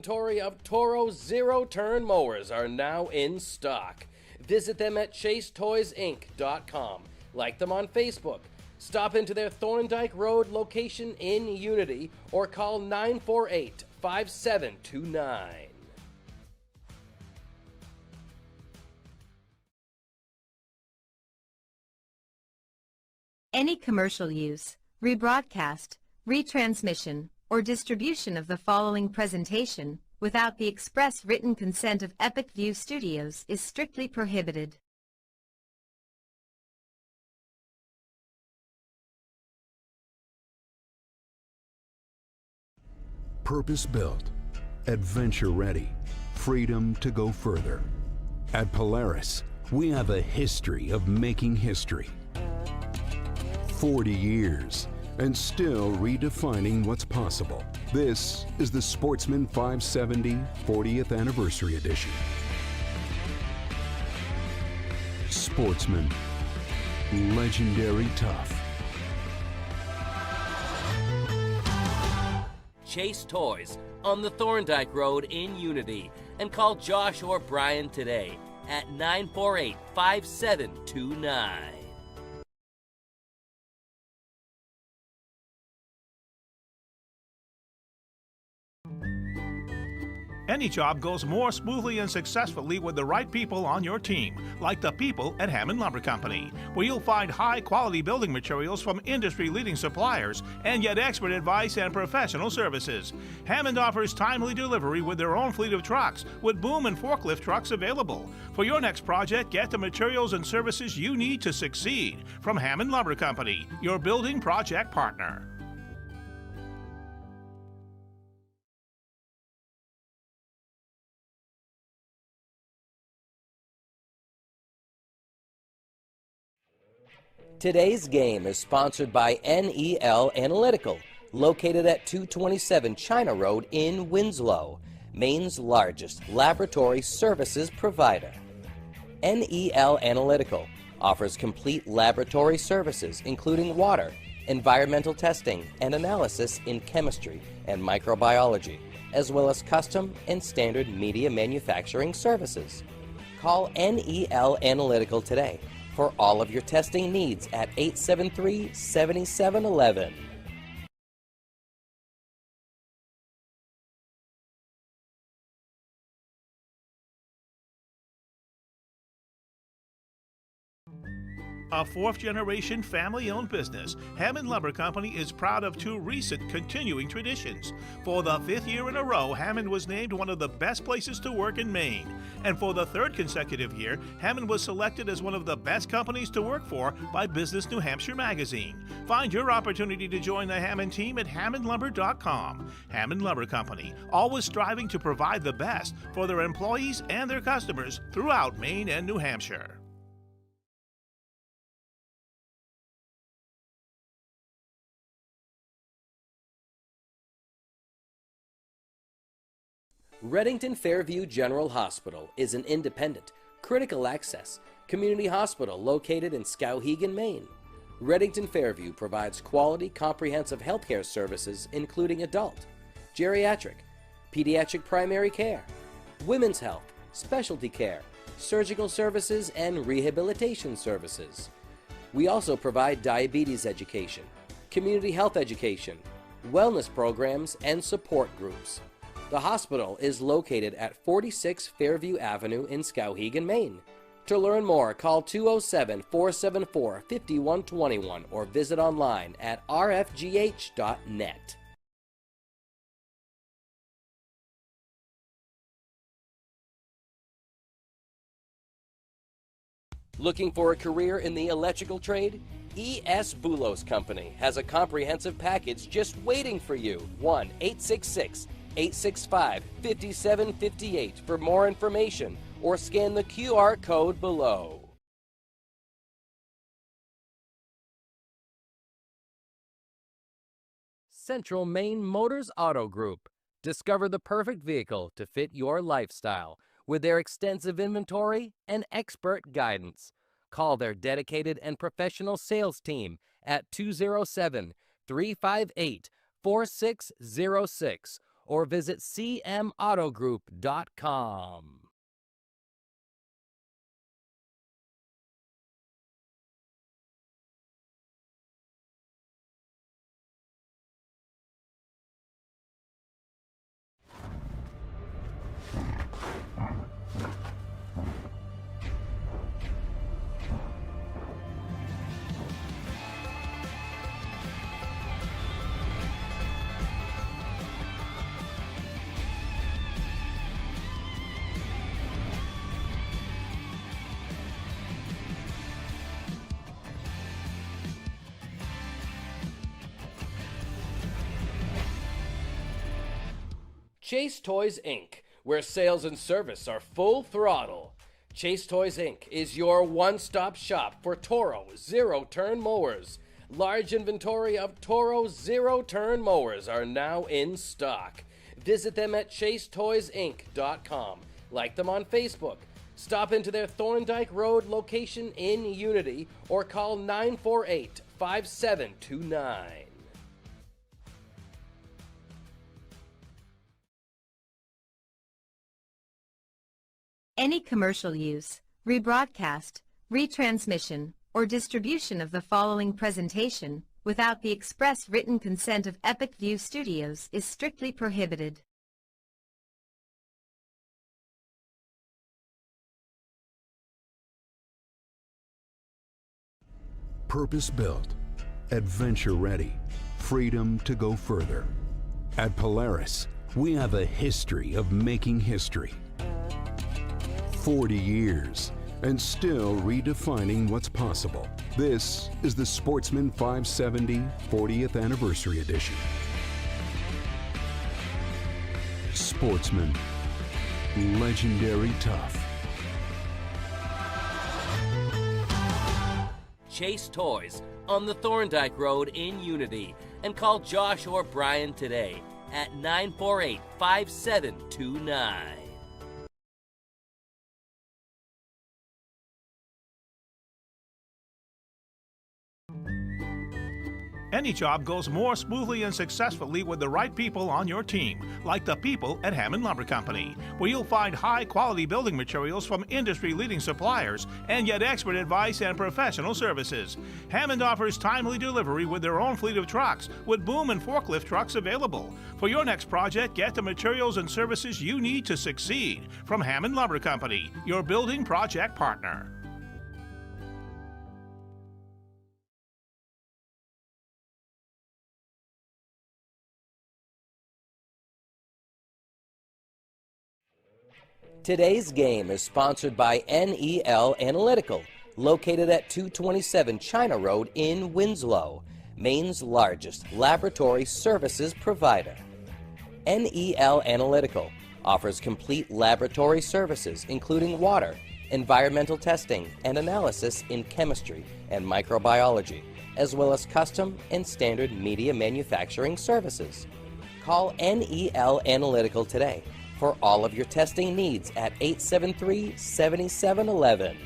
Inventory of Toro zero-turn mowers are now in stock. Visit them at chasetoysinc.com. Like them on Facebook. Stop into their Thorndike Road location in Unity or call 948-5729. Any commercial use, rebroadcast, retransmission, or distribution of the following presentation without the express written consent of Epic View Studios is strictly prohibited. Purpose-built, adventure-ready, freedom to go further. At Polaris, we have a history of making history. 40 years, and still redefining what's possible. This is the Sportsman 570 40th Anniversary Edition. Sportsman, legendary tough. Chase Toys on the Thorndike Road in Unity and call Josh or Brian today at 948-5729. Any job goes more smoothly and successfully with the right people on your team, like the people at Hammond Lumber Company, where you'll find high-quality building materials from industry-leading suppliers and get expert advice and professional services. Hammond offers timely delivery with their own fleet of trucks, with boom and forklift trucks available. For your next project, get the materials and services you need to succeed from Hammond Lumber Company, your building project partner. Today's game is sponsored by NEL Analytical, located at 227 China Road in Winslow, Maine's largest laboratory services provider. NEL Analytical offers complete laboratory services including water, environmental testing, and analysis in chemistry and microbiology, as well as custom and standard media manufacturing services. Call NEL Analytical today for all of your testing needs at 873-7711. A fourth-generation family-owned business, Hammond Lumber Company is proud of two recent continuing traditions. For the fifth year in a row, Hammond was named one of the best places to work in Maine. And for the third consecutive year, Hammond was selected as one of the best companies to work for by Business New Hampshire magazine. Find your opportunity to join the Hammond team at hammondlumber.com. Hammond Lumber Company, always striving to provide the best for their employees and their customers throughout Maine and New Hampshire. Redington Fairview General Hospital is an independent, critical access community hospital located in Skowhegan, Maine. Redington Fairview provides quality, comprehensive healthcare services including adult, geriatric, pediatric primary care, women's health, specialty care, surgical services, and rehabilitation services. We also provide diabetes education, community health education, wellness programs, and support groups. The hospital is located at 46 Fairview Avenue in Skowhegan, Maine. To learn more, call 207-474-5121 or visit online at rfgh.net. Looking for a career in the electrical trade? E.S. Boulos Company has a comprehensive package just waiting for you. 1-866-865-5758 for more information or scan the QR code below. Central Maine Motors Auto Group. Discover the perfect vehicle to fit your lifestyle with their extensive inventory and expert guidance. Call their dedicated and professional sales team at 207-358-4606 or visit cmautogroup.com. Chase Toys Inc., where sales and service are full throttle. Chase Toys Inc. is your one-stop shop for Toro zero-turn mowers. Large inventory of Toro zero-turn mowers are now in stock. Visit them at chasetoysinc.com. Like them on Facebook. Stop into their Thorndike Road location in Unity or call 948-5729. Any commercial use, rebroadcast, retransmission, or distribution of the following presentation without the express written consent of Epic View Studios is strictly prohibited. Purpose-built, adventure-ready, freedom to go further. At Polaris, we have a history of making history. 40 years, and still redefining what's possible. This is the Sportsman 570 40th Anniversary Edition. Sportsman, legendary tough. Chase Toys on the Thorndike Road in Unity, and call Josh or Brian today at 948-5729. Any job goes more smoothly and successfully with the right people on your team, like the people at Hammond Lumber Company, where you'll find high-quality building materials from industry-leading suppliers and get expert advice and professional services. Hammond offers timely delivery with their own fleet of trucks, with boom and forklift trucks available. For your next project, get the materials and services you need to succeed from Hammond Lumber Company, your building project partner. Today's game is sponsored by NEL Analytical, located at 227 China Road in Winslow, Maine's largest laboratory services provider. NEL Analytical offers complete laboratory services including water, environmental testing, and analysis in chemistry and microbiology, as well as custom and standard media manufacturing services. Call NEL Analytical today for all of your testing needs at 873-7711.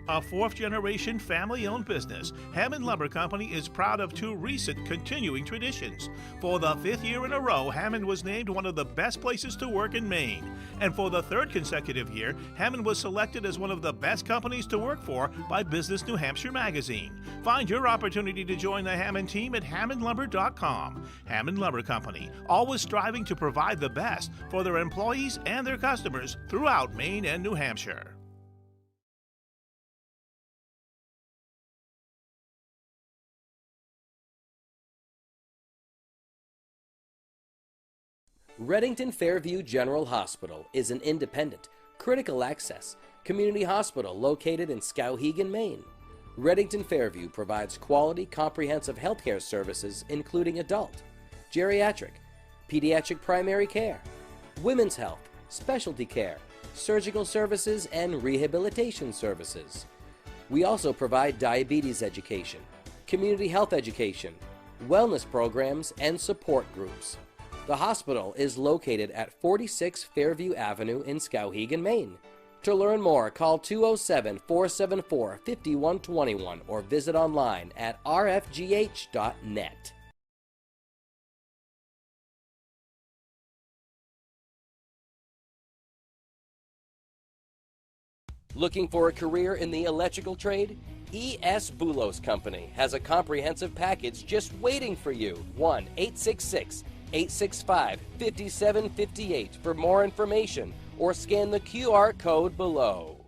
A fourth-generation family-owned business, Hammond Lumber Company is proud of two recent continuing traditions. For the fifth year in a row, Hammond was named one of the best places to work in Maine. And for the third consecutive year, Hammond was selected as one of the best companies to work for by Business New Hampshire magazine. Find your opportunity to join the Hammond team at hammondlumber.com. Hammond Lumber Company, always striving to provide the best for their employees and their customers throughout Maine and New Hampshire. Reddington Fairview General Hospital is an independent, critical access community hospital located in Skowhegan, Maine. Reddington Fairview provides quality, comprehensive healthcare services including adult, geriatric, pediatric primary care, women's health, specialty care, surgical services, and rehabilitation services. We also provide diabetes education, community health education, wellness programs, and support groups. The hospital is located at 46 Fairview Avenue in Skowhegan, Maine. To learn more, call 207-474-5121 or visit online at rfgh.net. Looking for a career in the electrical trade? E.S. Boulos Company has a comprehensive package just waiting for you. 1-866-865-5758 for more information or scan the QR code below.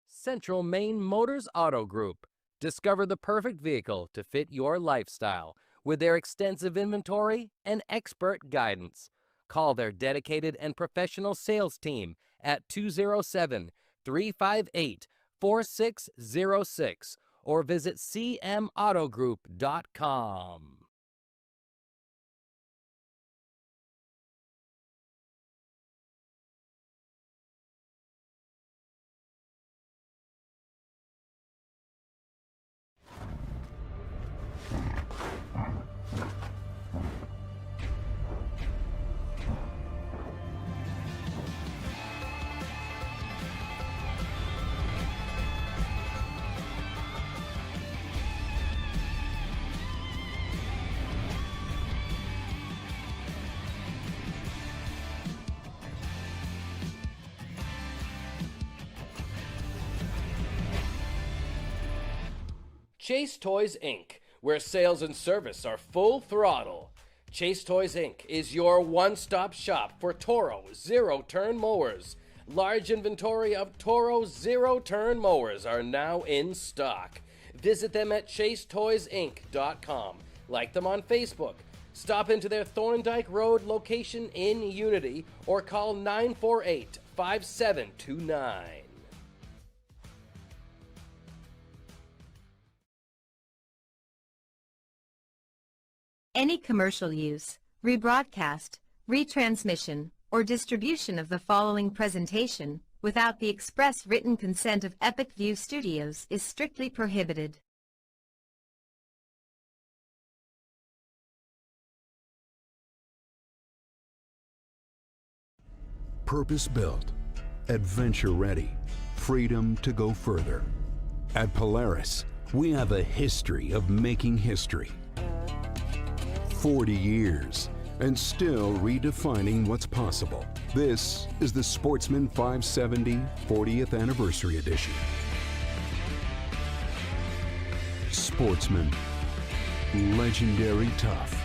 Central Maine Motors Auto Group. Discover the perfect vehicle to fit your lifestyle with their extensive inventory and expert guidance. Call their dedicated and professional sales team at 207-358-4606 or visit cmautogroup.com. Chase Toys Inc., where sales and service are full throttle. Chase Toys Inc. is your one-stop shop for Toro zero-turn mowers. Large inventory of Toro zero-turn mowers are now in stock. Visit them at chasetoysinc.com. Like them on Facebook. Stop into their Thorndike Road location in Unity or call 948-5729. Any commercial use, rebroadcast, retransmission, or distribution of the following presentation without the express written consent of Epic View Studios is strictly prohibited. Purpose-built, adventure-ready, freedom to go further. At Polaris, we have a history of making history. 40 years, and still redefining what's possible. This is the Sportsman 570 40th Anniversary Edition. Sportsman, legendary tough.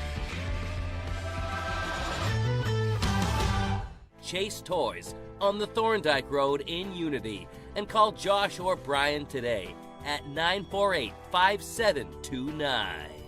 Chase Toys on the Thorndike Road in Unity and call Josh or Brian today at 948-5729.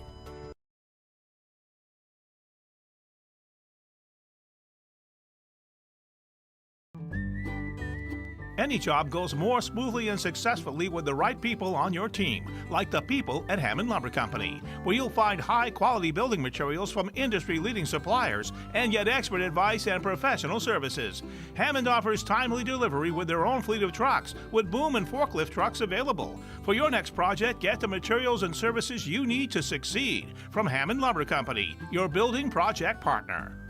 Any job goes more smoothly and successfully with the right people on your team, like the people at Hammond Lumber Company, where you'll find high-quality building materials from industry-leading suppliers and get expert advice and professional services. Hammond offers timely delivery with their own fleet of trucks, with boom and forklift trucks available. For your next project, get the materials and services you need to succeed from Hammond Lumber Company, your building project partner.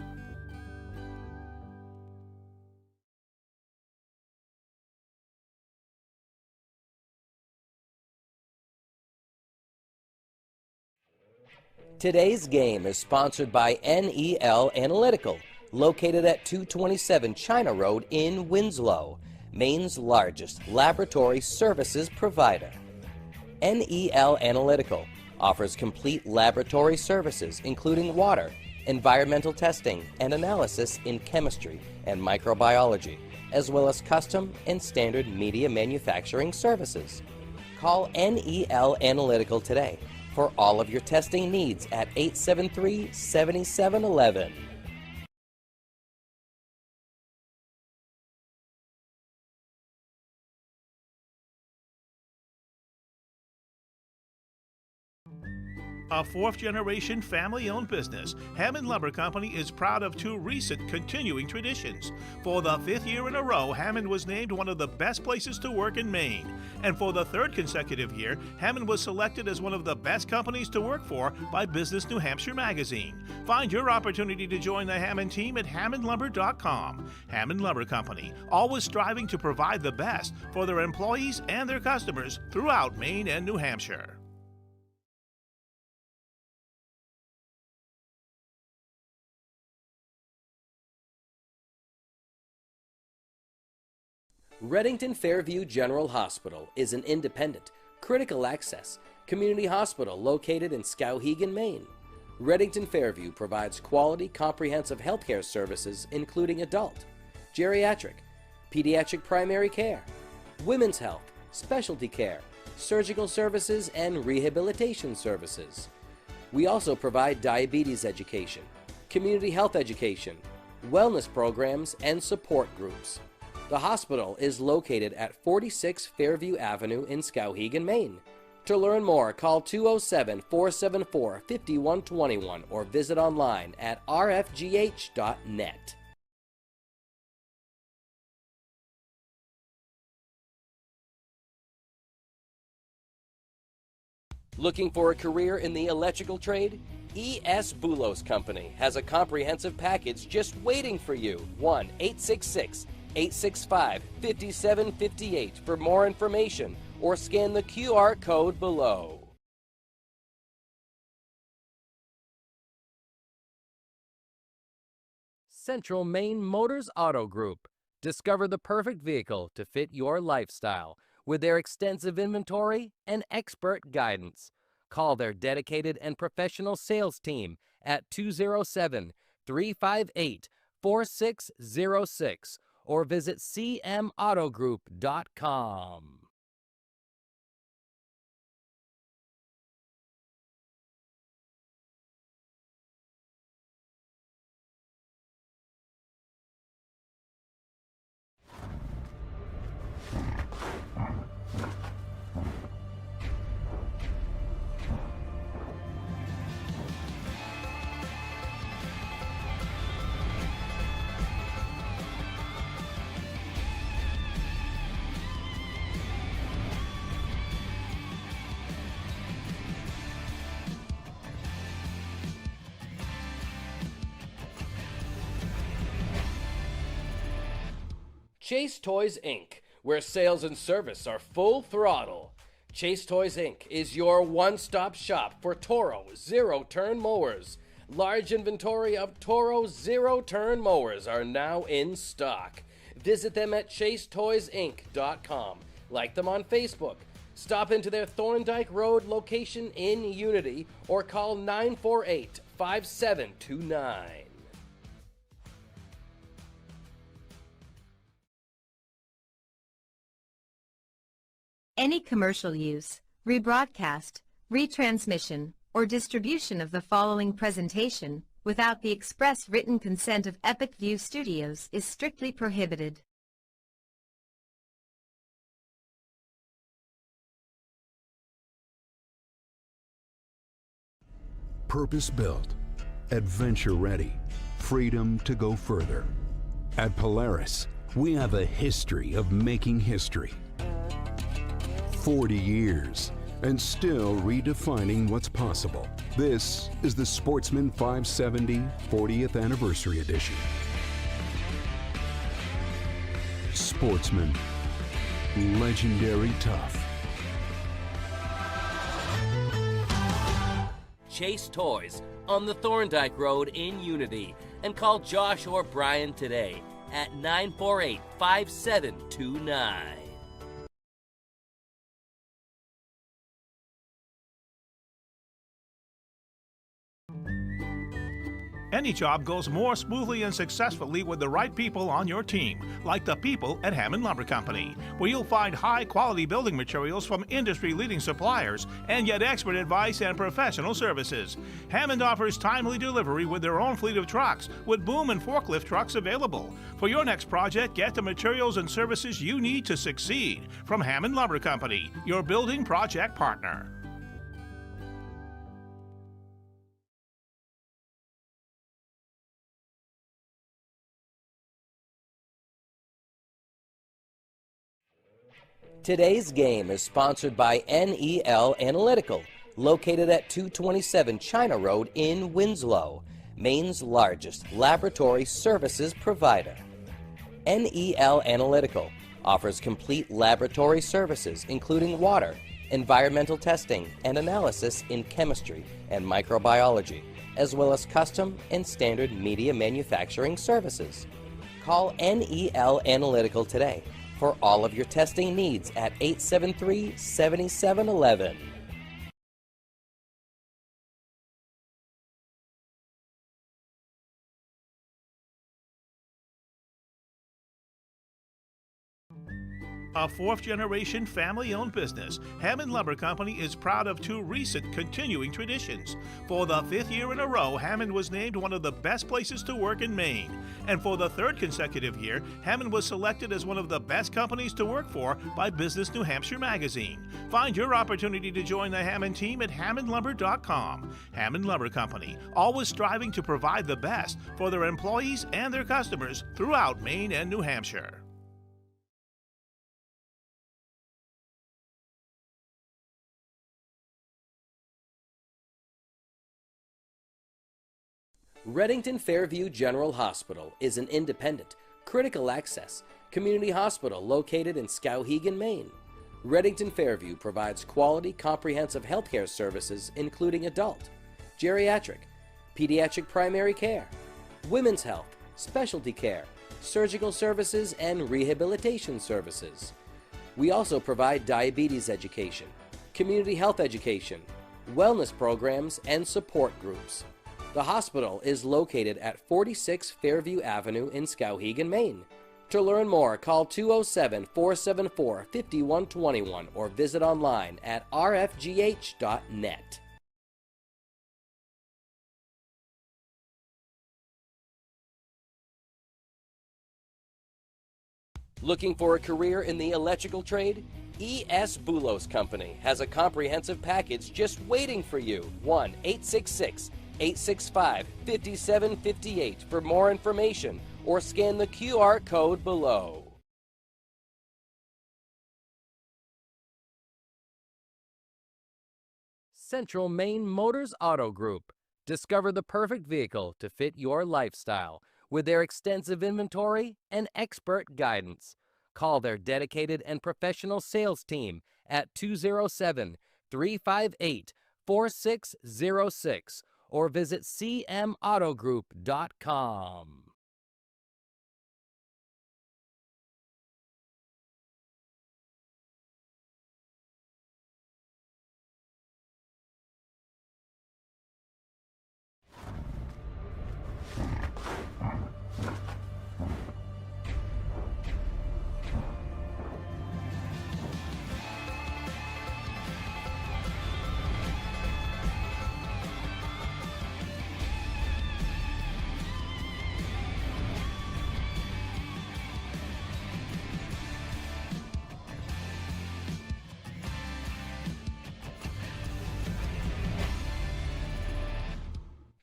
Today's game is sponsored by NEL Analytical, located at 227 China Road in Winslow, Maine's largest laboratory services provider. NEL Analytical offers complete laboratory services including water, environmental testing, and analysis in chemistry and microbiology, as well as custom and standard media manufacturing services. Call NEL Analytical today for all of your testing needs at 873-7711. A fourth-generation family-owned business, Hammond Lumber Company is proud of two recent continuing traditions. For the fifth year in a row, Hammond was named one of the best places to work in Maine. And for the third consecutive year, Hammond was selected as one of the best companies to work for by Business New Hampshire magazine. Find your opportunity to join the Hammond team at hammondlumber.com. Hammond Lumber Company, always striving to provide the best for their employees and their customers throughout Maine and New Hampshire. Redington Fairview General Hospital is an independent, critical access community hospital located in Skowhegan, Maine. Redington Fairview provides quality, comprehensive healthcare services including adult, geriatric, pediatric primary care, women's health, specialty care, surgical services, and rehabilitation services. We also provide diabetes education, community health education, wellness programs, and support groups. The hospital is located at 46 Fairview Avenue in Skowhegan, Maine. To learn more, call 207-474-5121 or visit online at rfgh.net. Looking for a career in the electrical trade? E.S. Boulos Company has a comprehensive package just waiting for you. 1-866-865-5758 for more information or scan the QR code below. Central Maine Motors Auto Group. Discover the perfect vehicle to fit your lifestyle with their extensive inventory and expert guidance. Call their dedicated and professional sales team at 207-358-4606 or visit cmautogroup.com. Chase Toys Inc., where sales and service are full throttle. Chase Toys Inc. is your one-stop shop for Toro zero-turn mowers. Large inventory of Toro zero-turn mowers are now in stock. Visit them at chasetoysinc.com. Like them on Facebook. Stop into their Thorndike Road location in Unity or call 948-5729. Any commercial use, rebroadcast, retransmission, or distribution of the following presentation without the express written consent of Epic View Studios is strictly prohibited. Purpose-built, adventure-ready, freedom to go further. At Polaris, we have a history of making history. 40 years, and still redefining what's possible. This is the Sportsman 570 40th Anniversary Edition. Sportsman, legendary tough. Chase Toys on the Thorndike Road in Unity, and call Josh or Brian today at 948-5729. Any job goes more smoothly and successfully with the right people on your team, like the people at Hammond Lumber Company, where you'll find high-quality building materials from industry-leading suppliers and get expert advice and professional services. Hammond offers timely delivery with their own fleet of trucks, with boom and forklift trucks available. For your next project, get the materials and services you need to succeed from Hammond Lumber Company, your building project partner. Today's game is sponsored by NEL Analytical, located at 227 China Road in Winslow, Maine's largest laboratory services provider. NEL Analytical offers complete laboratory services including water, environmental testing, and analysis in chemistry and microbiology, as well as custom and standard media manufacturing services. Call NEL Analytical today for all of your testing needs at 873-7711. A fourth-generation family-owned business, Hammond Lumber Company is proud of two recent continuing traditions. For the fifth year in a row, Hammond was named one of the best places to work in Maine. And for the third consecutive year, Hammond was selected as one of the best companies to work for by Business New Hampshire magazine. Find your opportunity to join the Hammond team at hammondlumber.com. Hammond Lumber Company, always striving to provide the best for their employees and their customers throughout Maine and New Hampshire. Redington Fairview General Hospital is an independent, critical access community hospital located in Skowhegan, Maine. Redington Fairview provides quality, comprehensive healthcare services including adult, geriatric, pediatric primary care, women's health, specialty care, surgical services, and rehabilitation services. We also provide diabetes education, community health education, wellness programs, and support groups. The hospital is located at 46 Fairview Avenue in Skowhegan, Maine. To learn more, call 207-474-5121 or visit online at rfgh.net. Looking for a career in the electrical trade? E.S. Boulos Company has a comprehensive package just waiting for you. 1-866-865-5758 for more information or scan the QR code below. Central Maine Motors Auto Group. Discover the perfect vehicle to fit your lifestyle with their extensive inventory and expert guidance. Call their dedicated and professional sales team at 207-358-4606 or visit cmautogroup.com.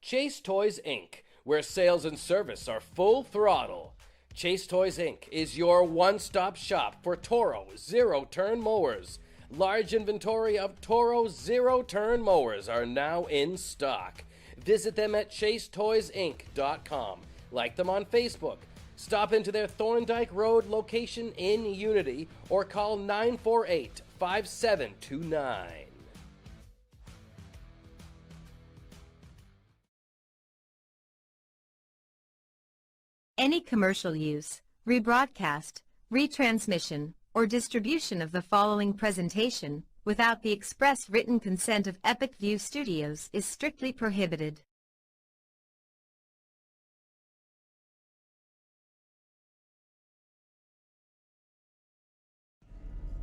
Chase Toys Inc., where sales and service are full throttle. Chase Toys Inc. is your one-stop shop for Toro zero-turn mowers. Large inventory of Toro zero-turn mowers are now in stock. Visit them at chasetoysinc.com. Like them on Facebook. Stop into their Thorndike Road location in Unity or call 948-5729. Any commercial use, rebroadcast, retransmission, or distribution of the following presentation without the express written consent of Epic View Studios is strictly prohibited.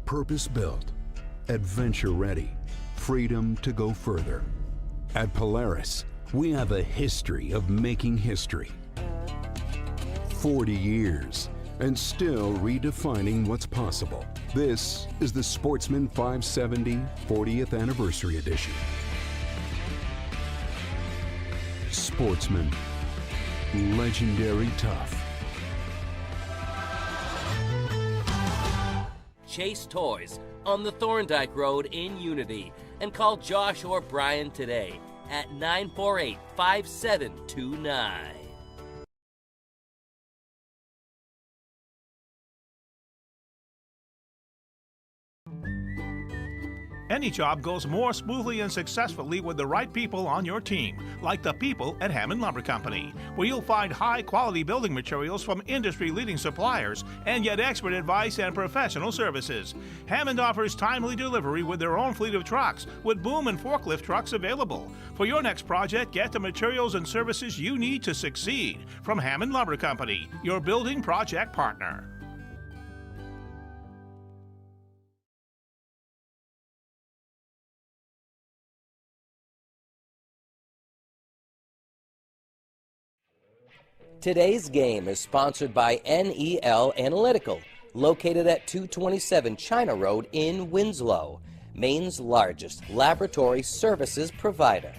Purpose-built, adventure-ready, freedom to go further. At Polaris, we have a history of making history. 40 years, and still redefining what's possible. This is the Sportsman 570 40th Anniversary Edition. Sportsman, legendary tough. Chase Toys on the Thorndike Road in Unity, and call Josh or Brian today at 948-5729. Any job goes more smoothly and successfully with the right people on your team, like the people at Hammond Lumber Company, where you'll find high-quality building materials from industry-leading suppliers and get expert advice and professional services. Hammond offers timely delivery with their own fleet of trucks, with boom and forklift trucks available. For your next project, get the materials and services you need to succeed from Hammond Lumber Company, your building project partner. Today's game is sponsored by NEL Analytical, located at 227 China Road in Winslow, Maine's largest laboratory services provider.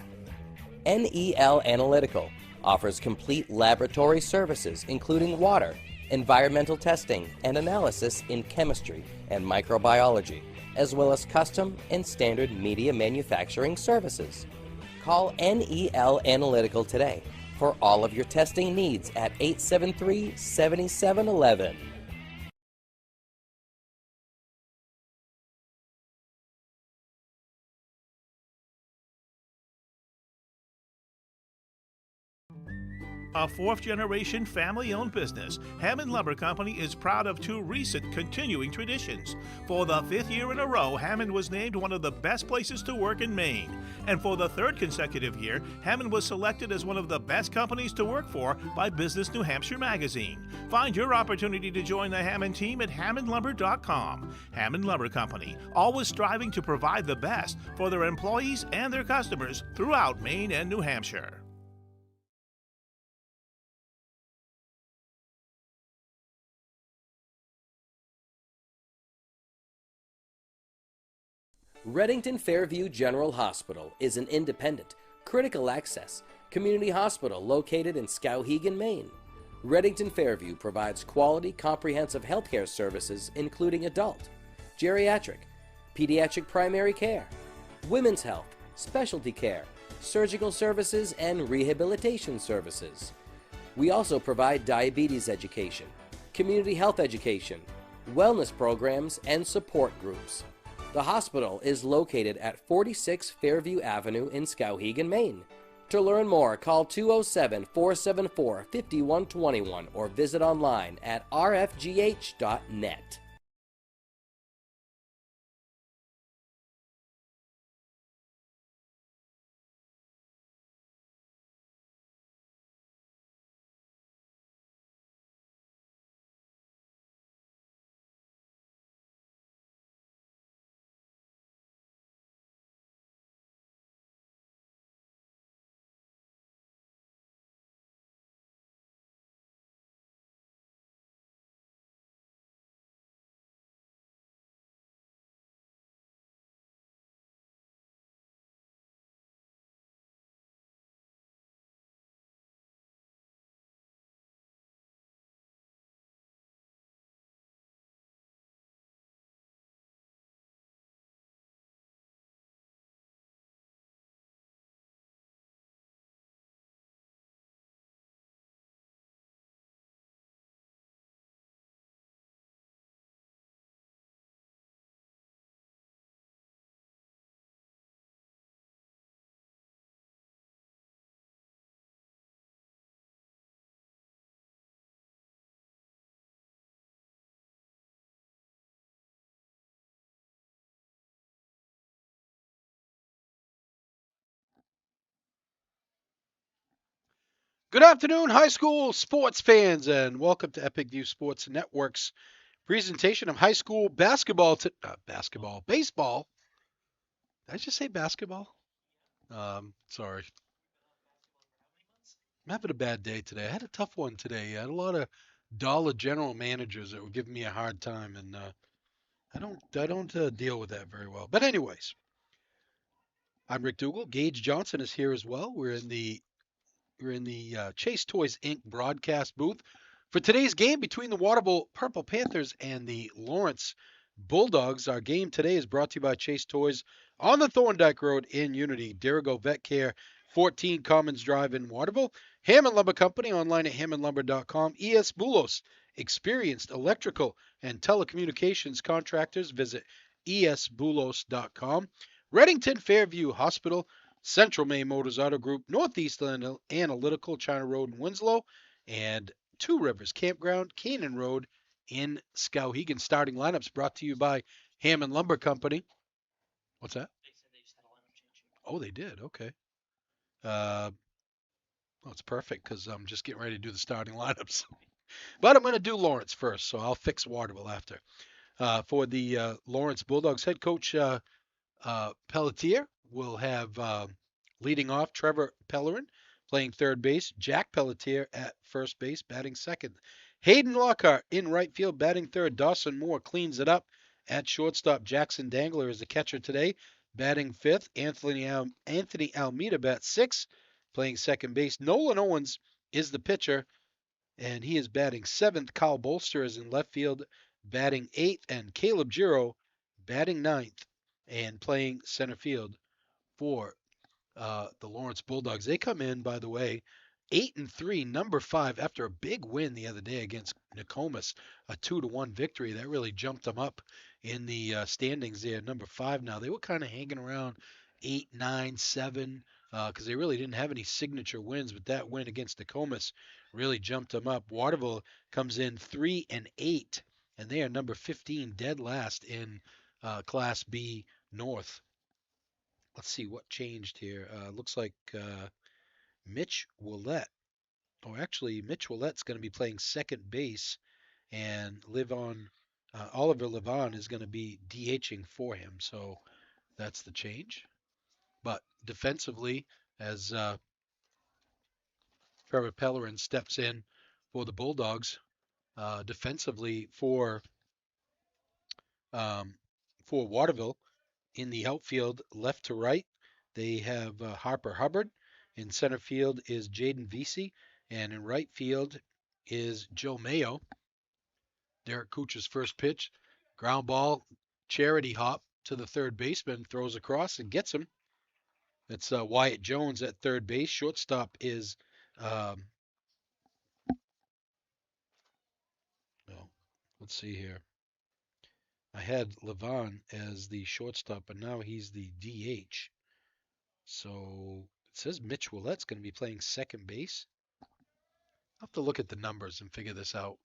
NEL Analytical offers complete laboratory services including water, environmental testing, and analysis in chemistry and microbiology, as well as custom and standard media manufacturing services. Call NEL Analytical today for all of your testing needs at 873-7711. A fourth-generation family-owned business, Hammond Lumber Company is proud of two recent continuing traditions. For the fifth year in a row, Hammond was named one of the best places to work in Maine. And for the third consecutive year, Hammond was selected as one of the best companies to work for by Business New Hampshire magazine. Find your opportunity to join the Hammond team at hammondlumber.com. Hammond Lumber Company, always striving to provide the best for their employees and their customers throughout Maine and New Hampshire. Reddington Fairview General Hospital is an independent, critical access community hospital located in Skowhegan, Maine. Reddington Fairview provides quality, comprehensive healthcare services including adult, geriatric, pediatric primary care, women's health, specialty care, surgical services, and rehabilitation services. We also provide diabetes education, community health education, wellness programs, and support groups. The hospital is located at 46 Fairview Avenue in Skowhegan, Maine. To learn more, call 207-474-5121 or visit online at rfgh.net. Good afternoon, high school sports fans, and welcome to Epic View Sports Network's presentation of high school baseball. Baseball. Did I just say basketball? Sorry. I'm having a bad day today. I had a tough one today. I had a lot of Dollar General managers that were giving me a hard time, and I don't deal with that very well. But anyways, I'm Rick Dougal. Gage Johnson is here as well. We're in the Chase Toys Inc. broadcast booth for today's game between the Waterville Purple Panthers and the Lawrence Bulldogs. Our game today is brought to you by Chase Toys on the Thorndike Road in Unity. Dirigo Vet Care, 14 Commons Drive in Waterville. Hammond Lumber Company online at hammondlumber.com. ES Bulos, experienced electrical and telecommunications contractors. Visit esbulos.com. Reddington Fairview Hospital, Central Maine Motors Auto Group, Northeast Analytical, China Road in Winslow, and Two Rivers Campground, Canaan Road in Skowhegan. Starting lineups brought to you by Hammond Lumber Company. What's that? Oh, they did. Okay. Well, it's perfect because I'm just getting ready to do the starting lineups. But I'm going to do Lawrence first, so I'll fix Waterville after. For the Lawrence Bulldogs, head coach Pelletier will have leading off Trevor Pellerin playing third base, Jack Pelletier at first base, batting second. Hayden Lockhart in right field, batting third. Dawson Moore cleans it up at shortstop. Jackson Dangler is the catcher today, batting fifth. Anthony Almeida bats sixth, playing second base. Nolan Owens is the pitcher, and he is batting seventh. Kyle Bolster is in left field, batting eighth, and Caleb Giro batting ninth and playing center field for the Lawrence Bulldogs. They come in, by the way, 8-3, number 5, after a big win the other day against Nokomis, a 2-1 victory. That really jumped them up in the standings there. Number 5 now. They were kind of hanging around 8, 9, 7 because they really didn't have any signature wins, but that win against Nokomis really jumped them up. Waterville comes in 3-8, and they are number 15, dead last in Class B North. Let's see what changed here. Looks like Mitch Willett. Oh, actually, Mitch Willette's going to be playing second base, and Oliver Levon is going to be DHing for him. So that's the change. But defensively, as Trevor Pellerin steps in for the Bulldogs, defensively for Waterville, in the outfield, left to right, they have Harper Hubbard. In center field is Jaden Vesey. And in right field is Joe Mayo. Derek Kuch's first pitch. Ground ball, charity hop to the third baseman. Throws across and gets him. It's Wyatt Jones at third base. Shortstop is, let's see here. I had Levon as the shortstop, but now he's the DH. So it says Mitch Willette's going to be playing second base. I'll have to look at the numbers and figure this out.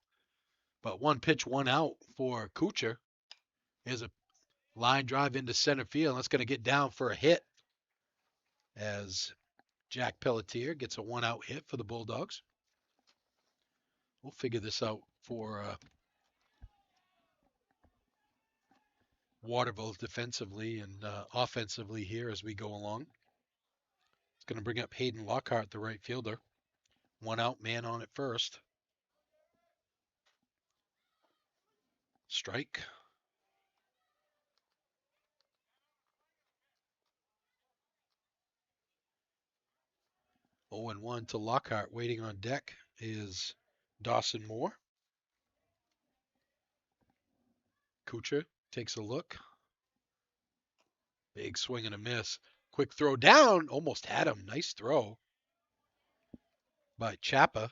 But one pitch, one out for Kuchar. Here's a line drive into center field. That's going to get down for a hit as Jack Pelletier gets a one-out hit for the Bulldogs. We'll figure this out for Waterville defensively and offensively here as we go along. It's going to bring up Hayden Lockhart, the right fielder. One out, man on at first. Strike. 0-1 to Lockhart. Waiting on deck is Dawson Moore. Kuchar takes a look. Big swing and a miss. Quick throw down. Almost had him. Nice throw by Chapa.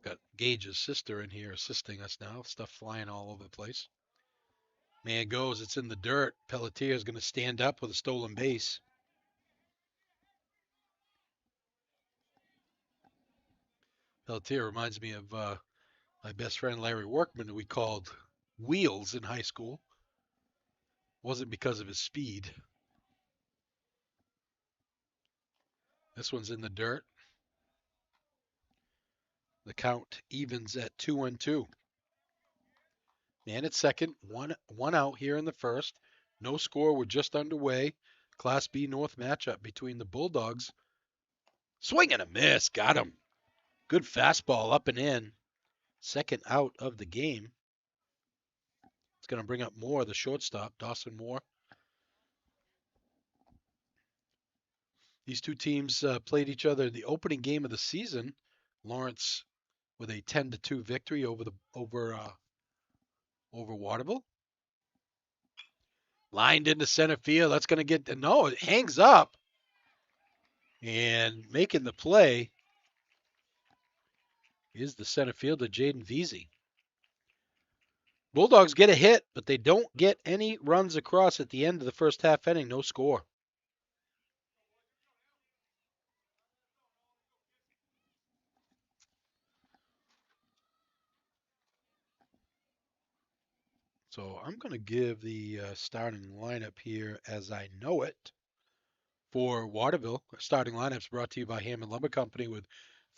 Got Gage's sister in here assisting us now. Stuff flying all over the place. Man goes. It's in the dirt. Pelletier is going to stand up with a stolen base. Pelletier reminds me of my best friend Larry Workman, who we called Wheels in high school. Wasn't because of his speed. This one's in the dirt. The count evens at 2-2. Man at second, one out here in the first. No score. We're just underway. Class B North matchup between the Bulldogs. Swing and a miss. Got him. Good fastball up and in. Second out of the game. It's going to bring up Moore, the shortstop, Dawson Moore. These two teams played each other in the opening game of the season Lawrence with a 10-2 victory over Waterville. Lined into center field. That's going to get no. It hangs up, and making the play is the center fielder Jaden Veazey. Bulldogs get a hit, but they don't get any runs across at the end of the first half inning. No score. So I'm going to give the starting lineup here as I know it for Waterville. Our starting lineups brought to you by Hammond Lumber Company with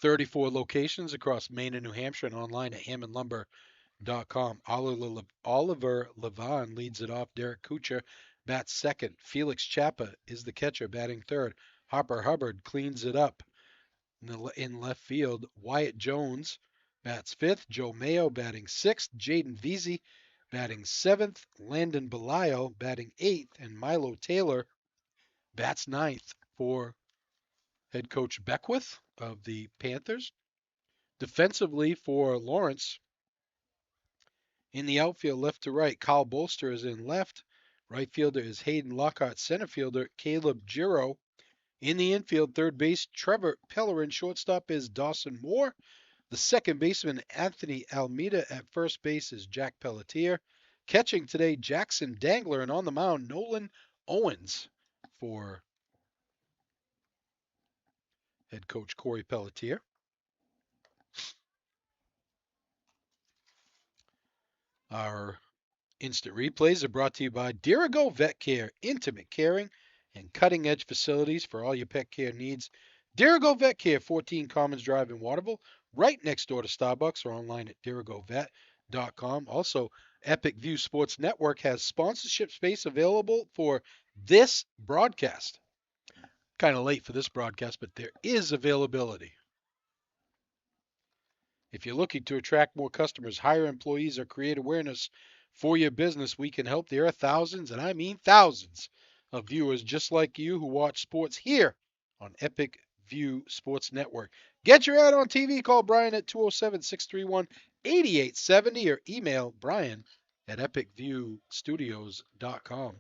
34 locations across Maine and New Hampshire and online at hammondlumber.com. Oliver Levon leads it off. Derek Kuchar bats second. Felix Chapa is the catcher, batting third. Harper Hubbard cleans it up in left field. Wyatt Jones bats fifth. Joe Mayo batting sixth. Jaden Veazey batting seventh. Landon Belial batting eighth. And Milo Taylor bats ninth for head coach Beckwith of the Panthers. Defensively for Lawrence, in the outfield, left to right, Kyle Bolster is in left. Right fielder is Hayden Lockhart. Center fielder, Caleb Giro. In the infield, third base, Trevor Pellerin. Shortstop is Dawson Moore. The second baseman, Anthony Almeida. At first base is Jack Pelletier. Catching today, Jackson Dangler. And on the mound, Nolan Owens for head coach Corey Pelletier. Our instant replays are brought to you by Dirigo Vet Care, intimate caring and cutting-edge facilities for all your pet care needs. Dirigo Vet Care, 14 Commons Drive in Waterville, right next door to Starbucks, or online at dirigovet.com. Also, Epic View Sports Network has sponsorship space available for this broadcast. Kind of late for this broadcast, but there is availability. If you're looking to attract more customers, hire employees, or create awareness for your business, we can help. There are thousands, and I mean thousands, of viewers just like you who watch sports here on Epic View Sports Network. Get your ad on TV. Call Brian at 207-631-8870 or email Brian at epicviewstudios.com.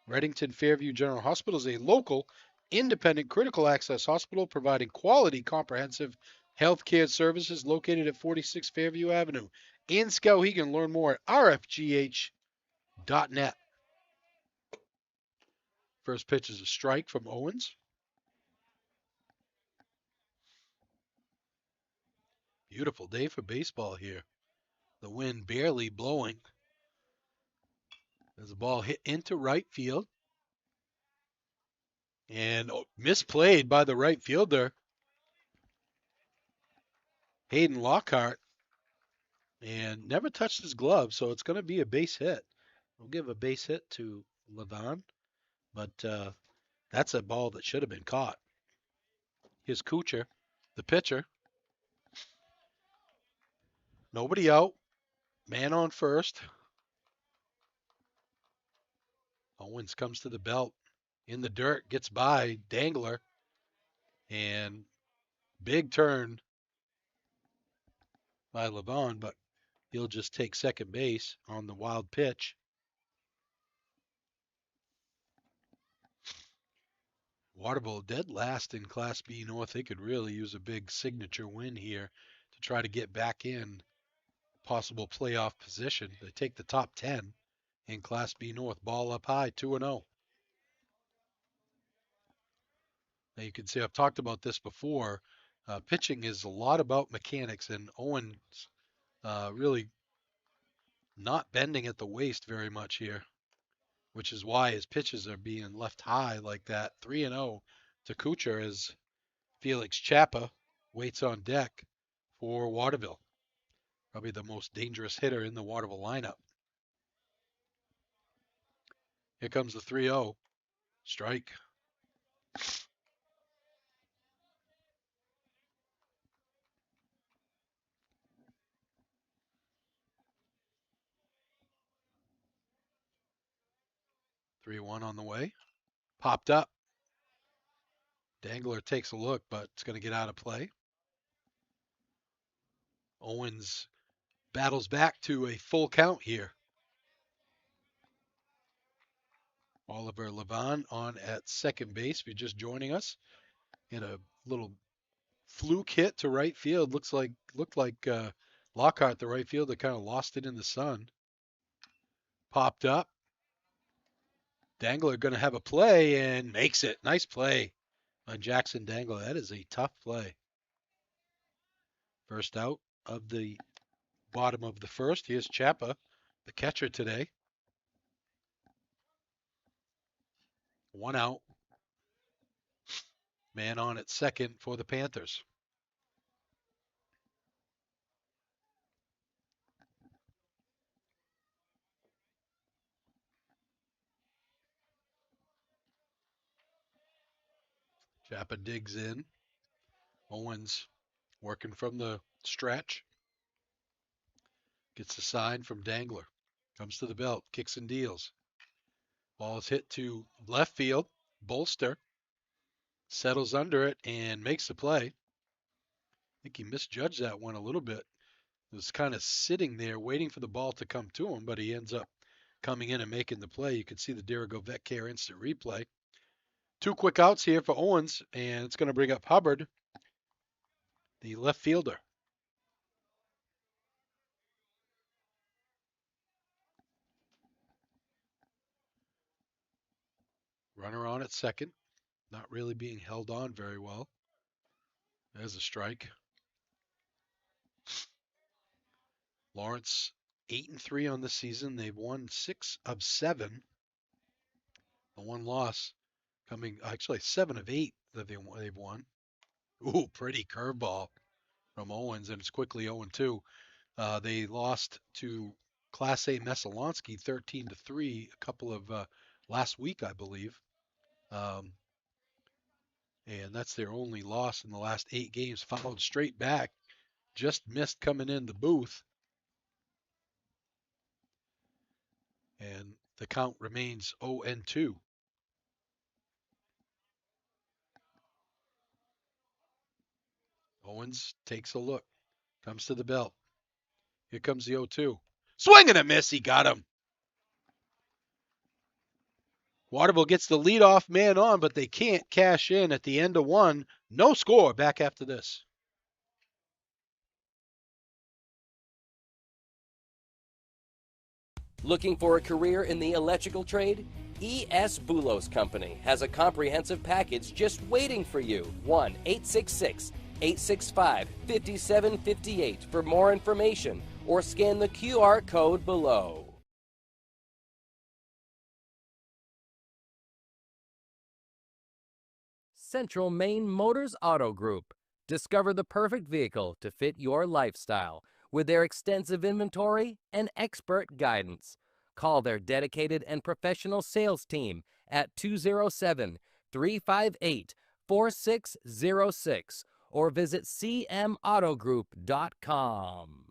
Reddington Fairview General Hospital is a local, independent, critical access hospital providing quality, comprehensive healthcare services located at 46 Fairview Avenue in Skowhegan. Learn more at rfgh.net. First pitch is a strike from Owens. Beautiful day for baseball here. The wind barely blowing. There's a ball hit into right field. And misplayed by the right fielder, Hayden Lockhart. And never touched his glove, so it's going to be a base hit. We'll give a base hit to Levon, but that's a ball that should have been caught. Here's Kuchar, the pitcher. Nobody out. Man on first. Owens comes to the belt. In the dirt, gets by Dangler. And big turn by Levon, but he'll just take second base on the wild pitch. Waterville dead last in Class B North. They could really use a big signature win here to try to get back in possible playoff position. They take the top 10 in Class B North. Ball up high, 2-0. Now you can see I've talked about this before. Pitching is a lot about mechanics, and Owens really not bending at the waist very much here, which is why his pitches are being left high like that. 3-0 to Kuchar as Felix Chapa waits on deck for Waterville. Probably the most dangerous hitter in the Waterville lineup. Here comes the 3-0. Strike. Three one on the way. Popped up. Dangler takes a look, but it's going to get out of play. Owens battles back to a full count here. Oliver Levon on at second base. If you're just joining us, in a little fluke hit to right field. Looked like Lockhart, the right fielder, kind of lost it in the sun. Popped up. Dangler going to have a play and makes it. Nice play on Jackson Dangler. That is a tough play. First out of the bottom of the first. Here's Chapa, the catcher today. One out. Man on at second for the Panthers. Chapa digs in. Owens working from the stretch. Gets the sign from Dangler. Comes to the belt. Kicks and deals. Ball is hit to left field. Bolster settles under it and makes the play. I think he misjudged that one a little bit. He was kind of sitting there waiting for the ball to come to him, but he ends up coming in and making the play. You can see the Dirigo Vet Care instant replay. 2 quick outs here for Owens, and it's going to bring up Hubbard, the left fielder. Runner on at second, not really being held on very well. There's a strike. Lawrence 8-3 on the season. They've won 6 of 7. The one loss coming, actually 7 of 8 that they've won. Ooh, pretty curveball from Owens, and it's quickly 0-2. They lost to Class A Messalonsky 13-3 a couple of last week, I believe. And that's their only loss in the last 8 games. Followed straight back, just missed coming in the booth. And the count remains 0-2. Owens takes a look, comes to the belt. Here comes the 0-2. Swing and a miss, he got him. Waterville gets the leadoff man on, but they can't cash in at the end of 1. No score. Back after this. Looking for a career in the electrical trade? E.S. Boulos Company has a comprehensive package just waiting for you. 1-866-865-5758 for more information or scan the QR code below. Central Maine Motors Auto Group. Discover the perfect vehicle to fit your lifestyle with their extensive inventory and expert guidance. Call their dedicated and professional sales team at 207-358-4606 or visit cmautogroup.com.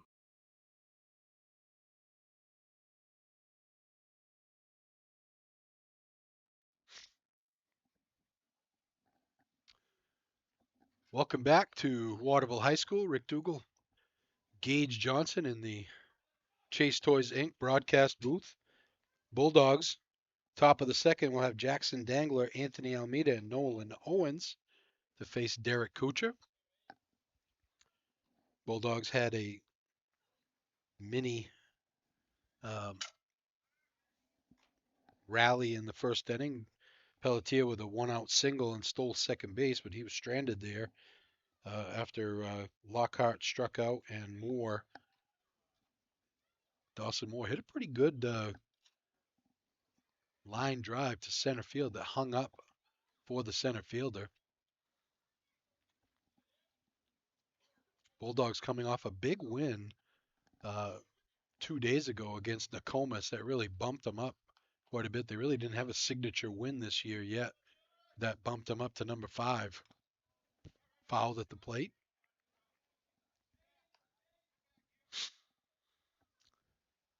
Welcome back to Waterville High School. Rick Dougal, Gage Johnson in the Chase Toys Inc. broadcast booth. Bulldogs, top of the second, will have Jackson Dangler, Anthony Almeida, and Nolan Owens to face Derek Kuchar. Bulldogs had a mini rally in the first inning. Pelletier with a 1-out single and stole second base, but he was stranded there after Lockhart struck out and Dawson Moore hit a pretty good line drive to center field that hung up for the center fielder. Bulldogs coming off a big win 2 days ago against Nokomis that really bumped them up quite a bit. They really didn't have a signature win this year yet. That bumped them up to number 5. Fouled at the plate.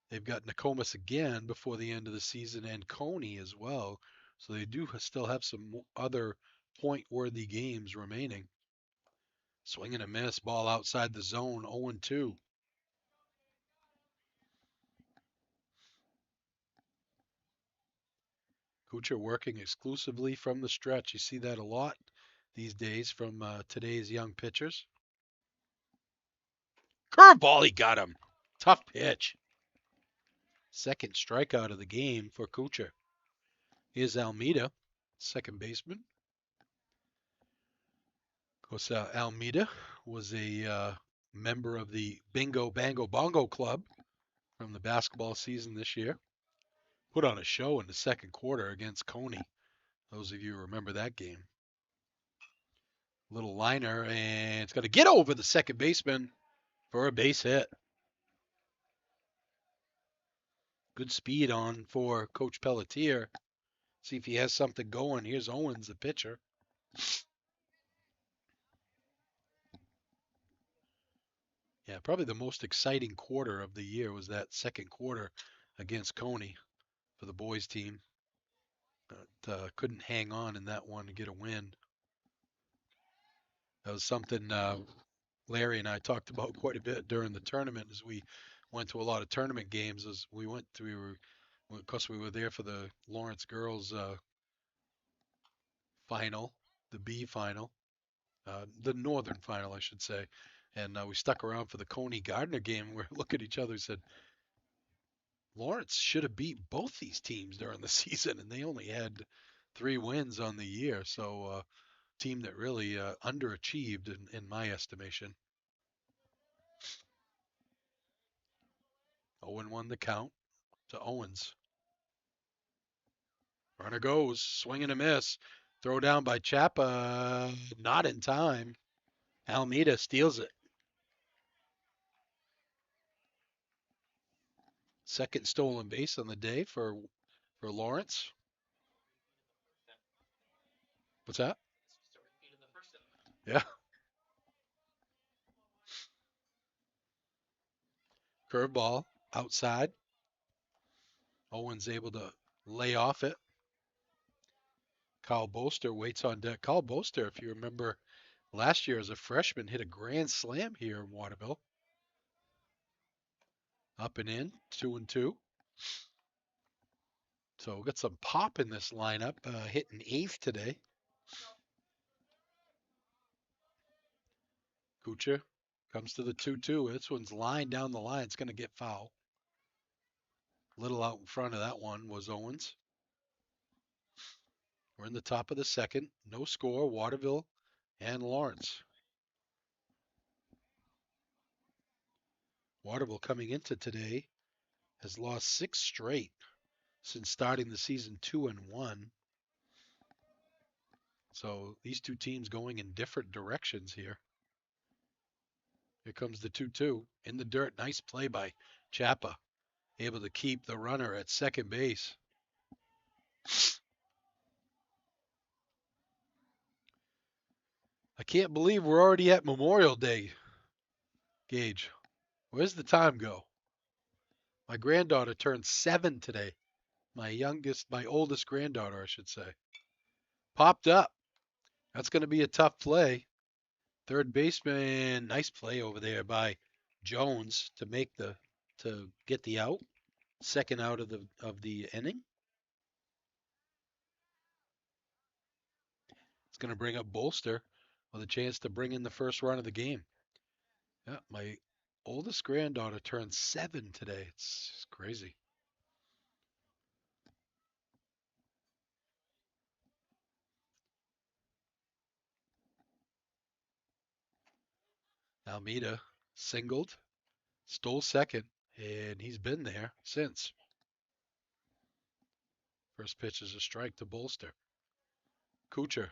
They've got Nokomis again before the end of the season and Coney as well. So they do still have some other point-worthy games remaining. Swing and a miss. Ball outside the zone. 0-2. Kuchar working exclusively from the stretch. You see that a lot these days from today's young pitchers. Curveball, he got him. Tough pitch. Second strikeout of the game for Kuchar. Here's Almeida, second baseman. Of course, Almeida was a member of the Bingo Bango Bongo Club from the basketball season this year. Put on a show in the second quarter against Coney. Those of you who remember that game. Little liner, and it's going to get over the second baseman for a base hit. Good speed on for Coach Pelletier. See if he has something going. Here's Owens, the pitcher. Yeah, probably the most exciting quarter of the year was that second quarter against Coney for the boys team. But, couldn't hang on in that one to get a win. That was something Larry and I talked about quite a bit during the tournament as we went to a lot of tournament games. As we went, of course, we were there for the Lawrence girls final, the B final, the Northern final, I should say. And we stuck around for the Coney Gardner game. We looked at each other and said, Lawrence should have beat both these teams during the season, and they only had 3 wins on the year. So, team that really underachieved in my estimation. 0-1 the count to Owens. Runner goes, swing and a miss. Throw down by Chapa, not in time. Almeida steals it. Second stolen base on the day for Lawrence. What's that? Yeah. Curveball outside. Owens able to lay off it. Kyle Boster waits on deck. Kyle Boster, if you remember last year as a freshman, hit a grand slam here in Waterville. Up and in, 2-2. So we've got some pop in this lineup, hitting 8th today. Kuchar comes to the 2-2. This one's lined down the line. It's going to get foul. Little out in front of that one was Owens. We're in the top of the second. No score, Waterville and Lawrence. Waterville coming into today has lost 6 straight since starting the season 2-1. So these two teams going in different directions here. Here comes the 2-2 in the dirt. Nice play by Chapa. Able to keep the runner at second base. I can't believe we're already at Memorial Day, Gage. Where's the time go? My granddaughter turned 7 today. My oldest granddaughter, I should say. Popped up. That's going to be a tough play. Third baseman, nice play over there by Jones to get the out. Second out of the inning. It's going to bring up Bolster with a chance to bring in the first run of the game. Yeah, my oldest granddaughter turned 7 today. It's crazy. Almeida singled, stole second, and he's been there since. First pitch is a strike to Bolster. Kuchar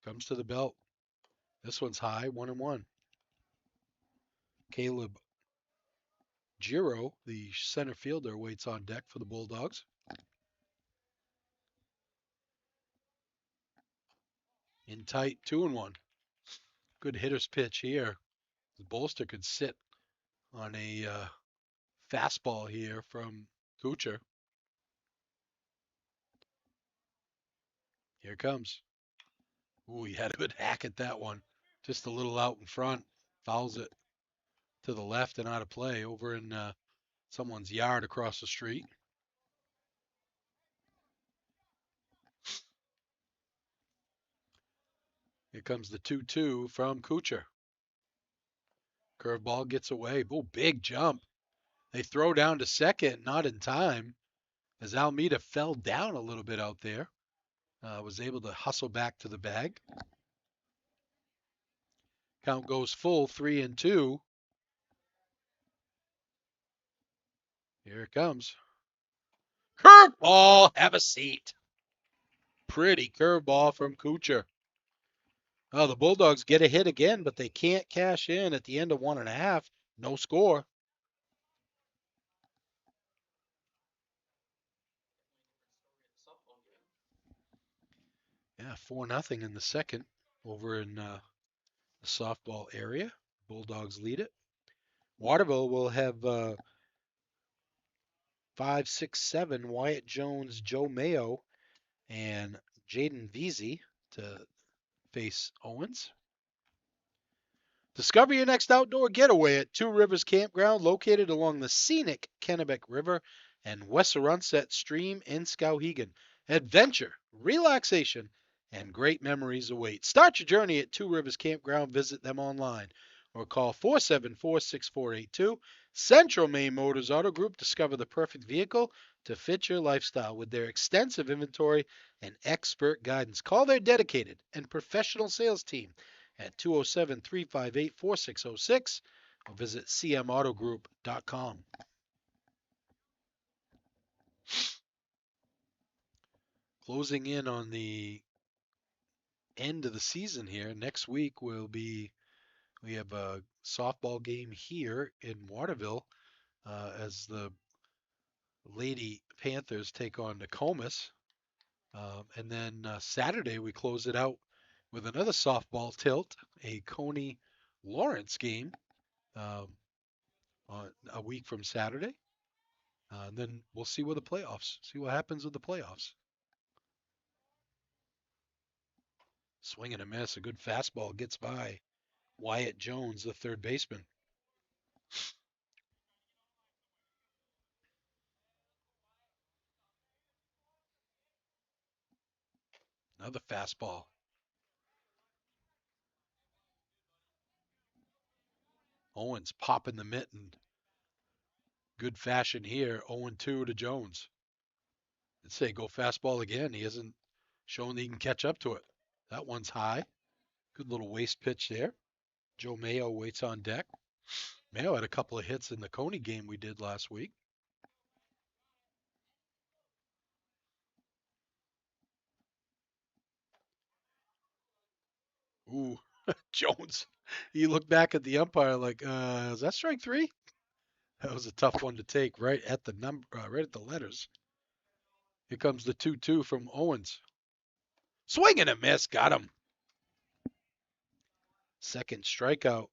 comes to the belt. This one's high, 1-1. Caleb Giro, the center fielder, waits on deck for the Bulldogs. In tight, 2-1. Good hitter's pitch here. The Bolster could sit on a fastball here from Kuchar. Here it comes. Ooh, he had a good hack at that one. Just a little out in front. Fouls it to the left and out of play over in someone's yard across the street. Here comes the 2-2 from Kuchar. Curveball gets away. Oh, big jump. They throw down to second, not in time, as Almeida fell down a little bit out there. Was able to hustle back to the bag. Count goes full, 3-2. Here it comes. Curveball, have a seat. Pretty curveball from Kuchar. Oh, the Bulldogs get a hit again, but they can't cash in at the end of 1.5. No score. Yeah, 4-0 in the second over in the softball area. Bulldogs lead it. Waterville will have 5, 6, 7. Wyatt Jones, Joe Mayo, and Jaden Veazey to face Owens. Discover your next outdoor getaway at Two Rivers Campground, located along the scenic Kennebec River and Wessarunset Stream in Skowhegan. Adventure, relaxation, and great memories await. Start your journey at Two Rivers Campground. Visit them online or call 474-6482. Central Maine Motors Auto Group. Discover the perfect vehicle to fit your lifestyle with their extensive inventory and expert guidance. Call their dedicated and professional sales team at 207-358-4606 or visit cmautogroup.com. Closing in on the end of the season here. Next week we have a softball game here in Waterville as the Lady Panthers take on Nokomis. And then Saturday we close it out with another softball tilt, a Coney Lawrence game on a week from Saturday. And then we'll see what happens with the playoffs. Swing and a miss. A good fastball gets by Wyatt Jones, the third baseman. Another fastball. Owens popping the mitten. Good fashion here. 0-2 to Jones. Let's say go fastball again. He hasn't shown that he can catch up to it. That one's high. Good little waist pitch there. Joe Mayo waits on deck. Mayo had a couple of hits in the Coney game we did last week. Ooh, Jones. He looked back at the umpire like, is that strike 3? That was a tough one to take right at the number, right at the letters. Here comes the 2-2 from Owens. Swing and a miss. Got him. Second strikeout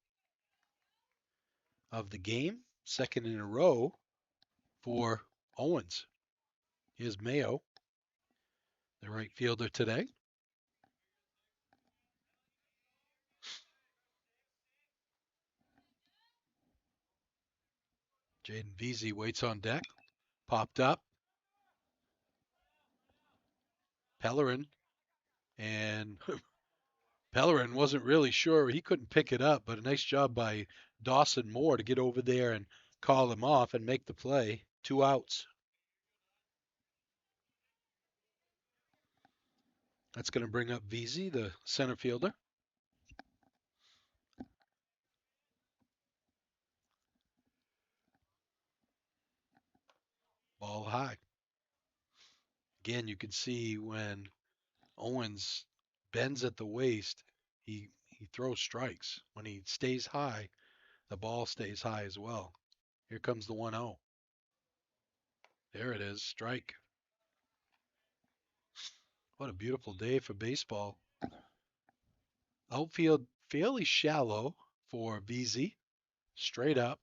of the game. Second in a row for Owens. Here's Mayo, the right fielder today. Jaden Veazey waits on deck. Popped up. Pellerin. And Pellerin wasn't really sure. He couldn't pick it up, but a nice job by Dawson Moore to get over there and call him off and make the play. 2 outs. That's going to bring up Veazey, the center fielder. Ball high. Again, you can see when Owens bends at the waist, he throws strikes. When he stays high, the ball stays high as well. Here comes the 1-0. There it is, strike. What a beautiful day for baseball. Outfield fairly shallow for Veazey. Straight up.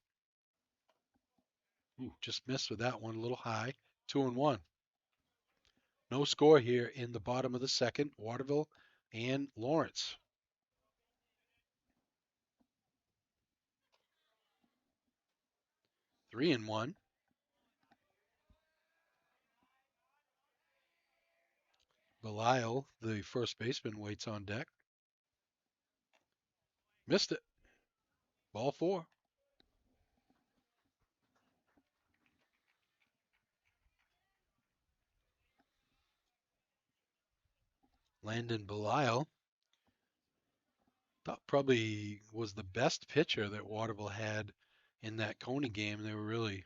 Ooh, just missed with that one, a little high. 2-1. No score here in the bottom of the second. Waterville and Lawrence. 3-1. Belial, the first baseman, waits on deck. Missed it. Ball 4. Landon Belial thought probably was the best pitcher that Waterville had in that Coney game. They were really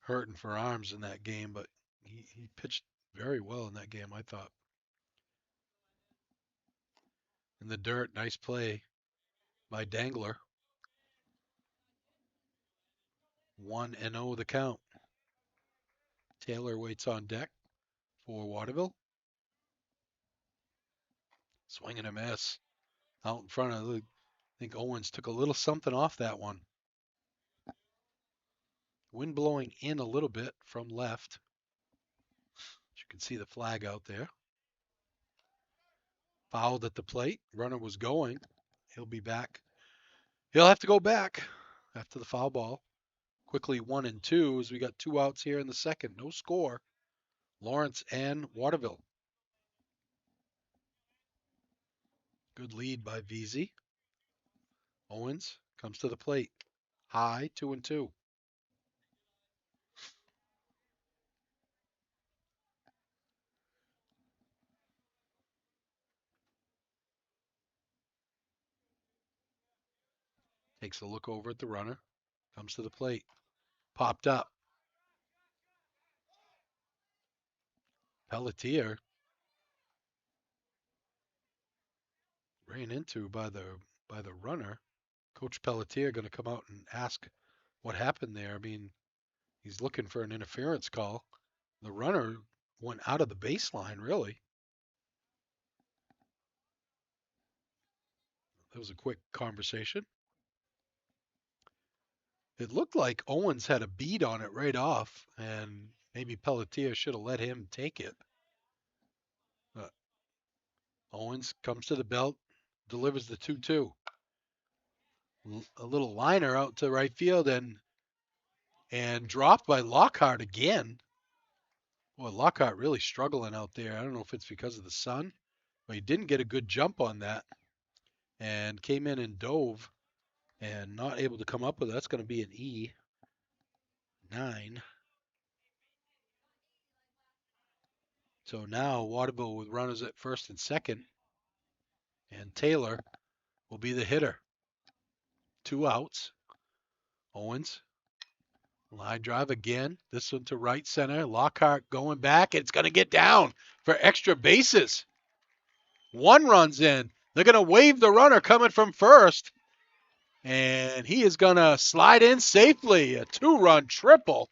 hurting for arms in that game, but he pitched very well in that game, I thought. In the dirt, nice play by Dangler. 1-0 the count. Taylor waits on deck for Waterville. Swing and a miss. Out in front of, I think Owens took a little something off that one. Wind blowing in a little bit from left. You can see the flag out there. Fouled at the plate. Runner was going. He'll be back. He'll have to go back after the foul ball. Quickly 1-2 as we got 2 outs here in the second. No score. Lawrence and Waterville. Good lead by VZ. Owens comes to the plate. High, 2-2. Takes a look over at the runner. Comes to the plate. Popped up. Pelletier ran into by the runner. Coach Pelletier going to come out and ask what happened there. I mean, he's looking for an interference call. The runner went out of the baseline, really. That was a quick conversation. It looked like Owens had a bead on it right off, and maybe Pelletier should have let him take it. But Owens comes to the belt, delivers the 2-2. A little liner out to right field and dropped by Lockhart again. Boy, Lockhart really struggling out there. I don't know if it's because of the sun, but he didn't get a good jump on that and came in and dove and not able to come up with it. That's going to be an E9. So now Waterville with runners at first and second, and Taylor will be the hitter. 2 outs. Owens, line drive again. This one to right center. Lockhart going back. It's going to get down for extra bases. 1 runs in. They're going to wave the runner coming from first, and he is going to slide in safely. A 2-run triple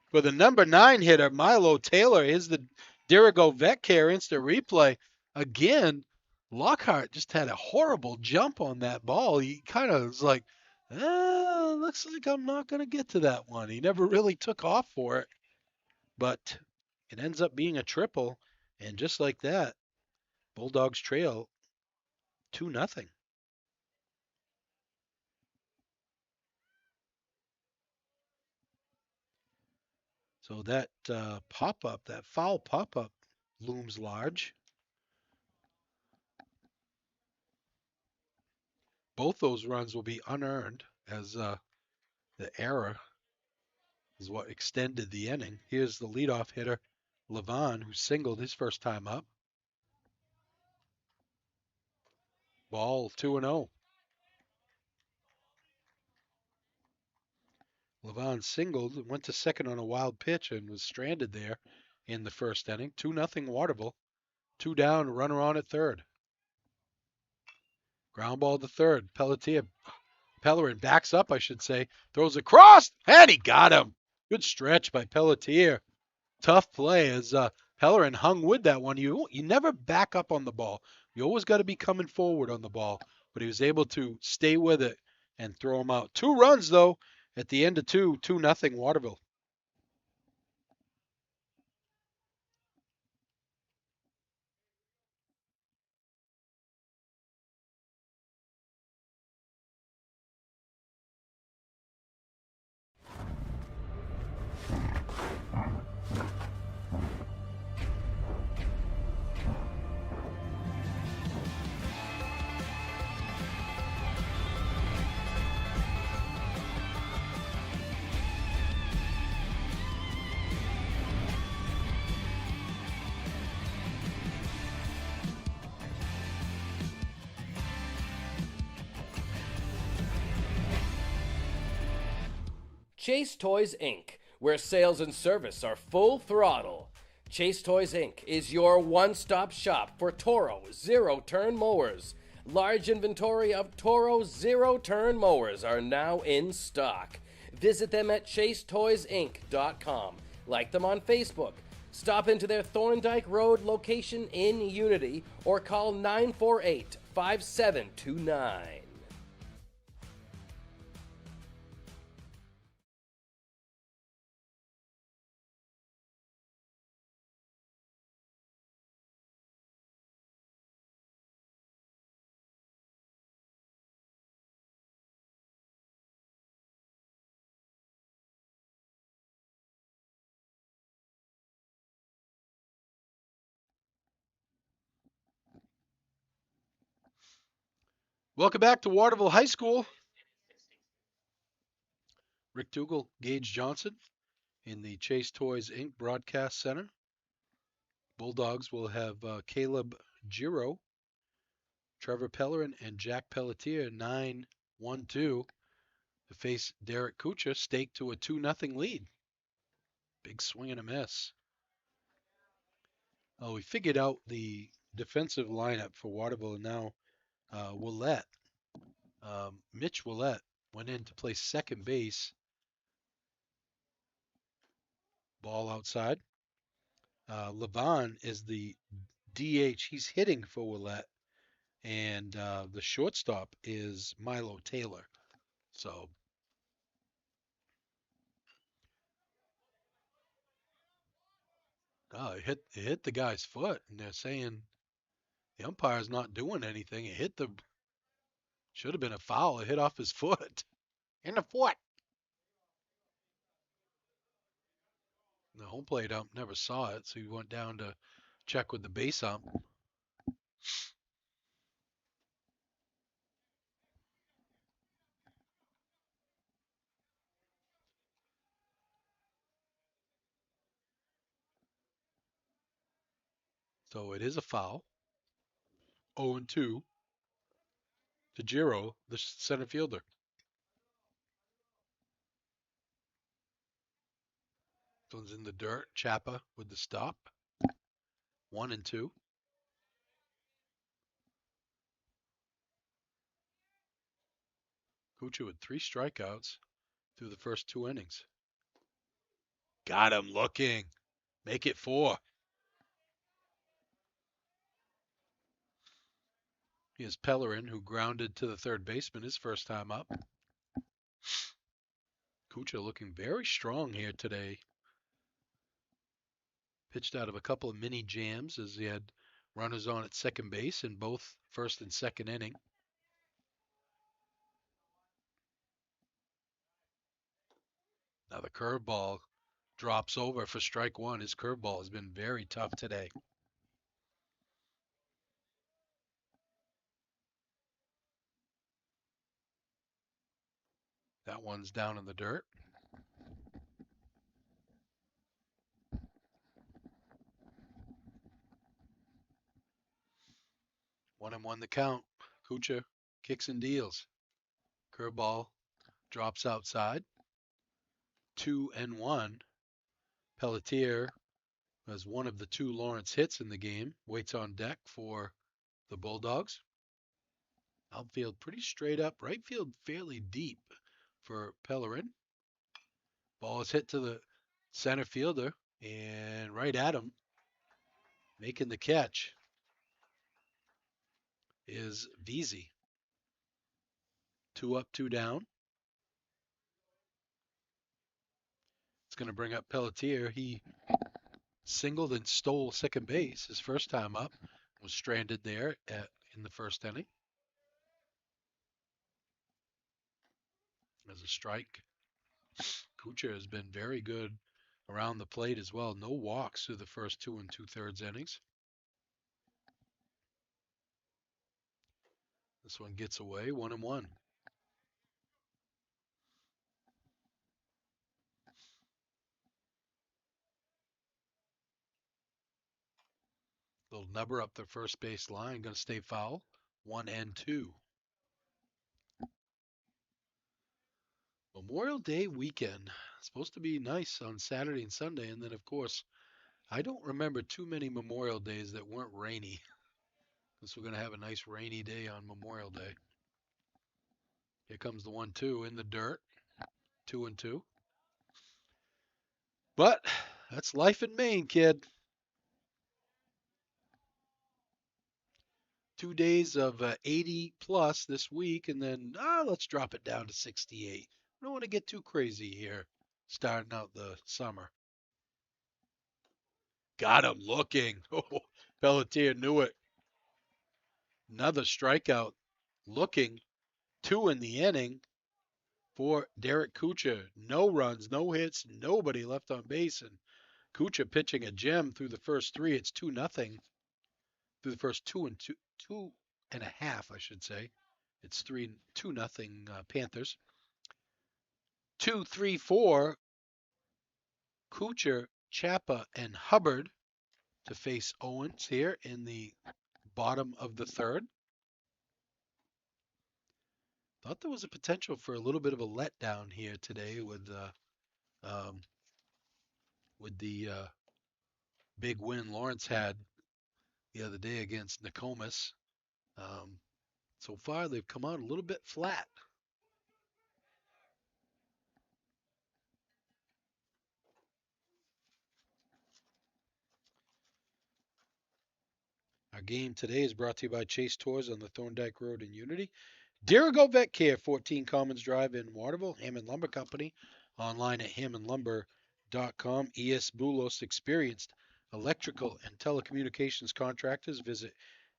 for the number 9 hitter, Milo Taylor. Here's the Dirigo Vet Care instant replay. Again, Lockhart just had a horrible jump on that ball. He kind of was like, looks like I'm not going to get to that one. He never really took off for it, but it ends up being a triple. And just like that, Bulldogs trail 2-0. So that pop-up, that foul pop-up looms large. Both those runs will be unearned as the error is what extended the inning. Here's the leadoff hitter, Levon, who singled his first time up. Ball 2-0. Levon singled, went to second on a wild pitch and was stranded there in the first inning. 2-0 Waterville. 2 down, runner on at third. Ground ball to third. Pellerin backs up, I should say. Throws across, and he got him. Good stretch by Pelletier. Tough play as Pellerin hung with that one. You never back up on the ball. You always got to be coming forward on the ball. But he was able to stay with it and throw him out. 2 runs, though, at the end of 2-0 Waterville. Chase Toys Inc., where sales and service are full throttle. Chase Toys Inc. is your one-stop shop for Toro zero-turn mowers. Large inventory of Toro zero-turn mowers are now in stock. Visit them at chasetoysinc.com. Like them on Facebook. Stop into their Thorndike Road location in Unity or call 948-5729. Welcome back to Waterville High School. Rick Dougal, Gage Johnson in the Chase Toys Inc. Broadcast Center. Bulldogs will have Caleb Giro, Trevor Pellerin, and Jack Pelletier 9-1-2 to face Derek Kucha, staked to a 2-0 lead. Big swing and a miss. Oh, we figured out the defensive lineup for Waterville, and now Willette, Mitch Willette went in to play second base. Ball outside. Levon is the DH. He's hitting for Willette. And the shortstop is Milo Taylor. So it hit the guy's foot, and they're saying the umpire's not doing anything. It should have been a foul. It hit off his foot. In the foot. The home plate ump never saw it, so he went down to check with the base ump. So it is a foul. 0-2 to Giro, the center fielder. This one's in the dirt. Chapa with the stop. 1-2. Kucha with 3 strikeouts through the first 2 innings. Got him looking. Make it 4. Here's Pellerin, who grounded to the third baseman his first time up. Kucha looking very strong here today. Pitched out of a couple of mini jams as he had runners on at second base in both first and second inning. Now the curveball drops over for strike 1. His curveball has been very tough today. That one's down in the dirt. One and one the count. Kucha kicks and deals. Curveball drops outside. 2-1. Pelletier has one of the 2 Lawrence hits in the game. Waits on deck for the Bulldogs. Outfield pretty straight up. Right field fairly deep for Pellerin. Ball is hit to the center fielder and right at him. Making the catch is Veazey. 2 up, 2 down. It's going to bring up Pelletier. He singled and stole second base his first time up. Was stranded there in the first inning. As a strike. Kucha has been very good around the plate as well. No walks through the first 2 2/3 innings. This one gets away, 1-1. Little nubber up the first base line, going to stay foul. 1-2. Memorial Day weekend. It's supposed to be nice on Saturday and Sunday. And then, of course, I don't remember too many Memorial Days that weren't rainy. Because we're going to have a nice rainy day on Memorial Day. Here comes the 1-2 in the dirt. 2-2. But that's life in Maine, kid. 2 days of 80 plus this week, and then let's drop it down to 68. I don't want to get too crazy here starting out the summer. Got him looking. Oh, Pelletier knew it. Another strikeout looking. 2 in the inning for Derek Kucha. No runs, no hits, nobody left on base, and Kucha pitching a gem through the first 3. It's 2-0. Through the first two and a half, I should say. It's 2-0 Panthers. 2, 3, 4. Kuchar, Chappa, and Hubbard to face Owens here in the bottom of the third. Thought there was a potential for a little bit of a letdown here today with the big win Lawrence had the other day against Nokomis. So far, they've come out a little bit flat. Our game today is brought to you by Chase Tours on the Thorndike Road in Unity. Dirigo Vet Care, 14 Commons Drive in Waterville. Hammond Lumber Company, online at hammondlumber.com. ES Boulos, experienced electrical and telecommunications contractors. Visit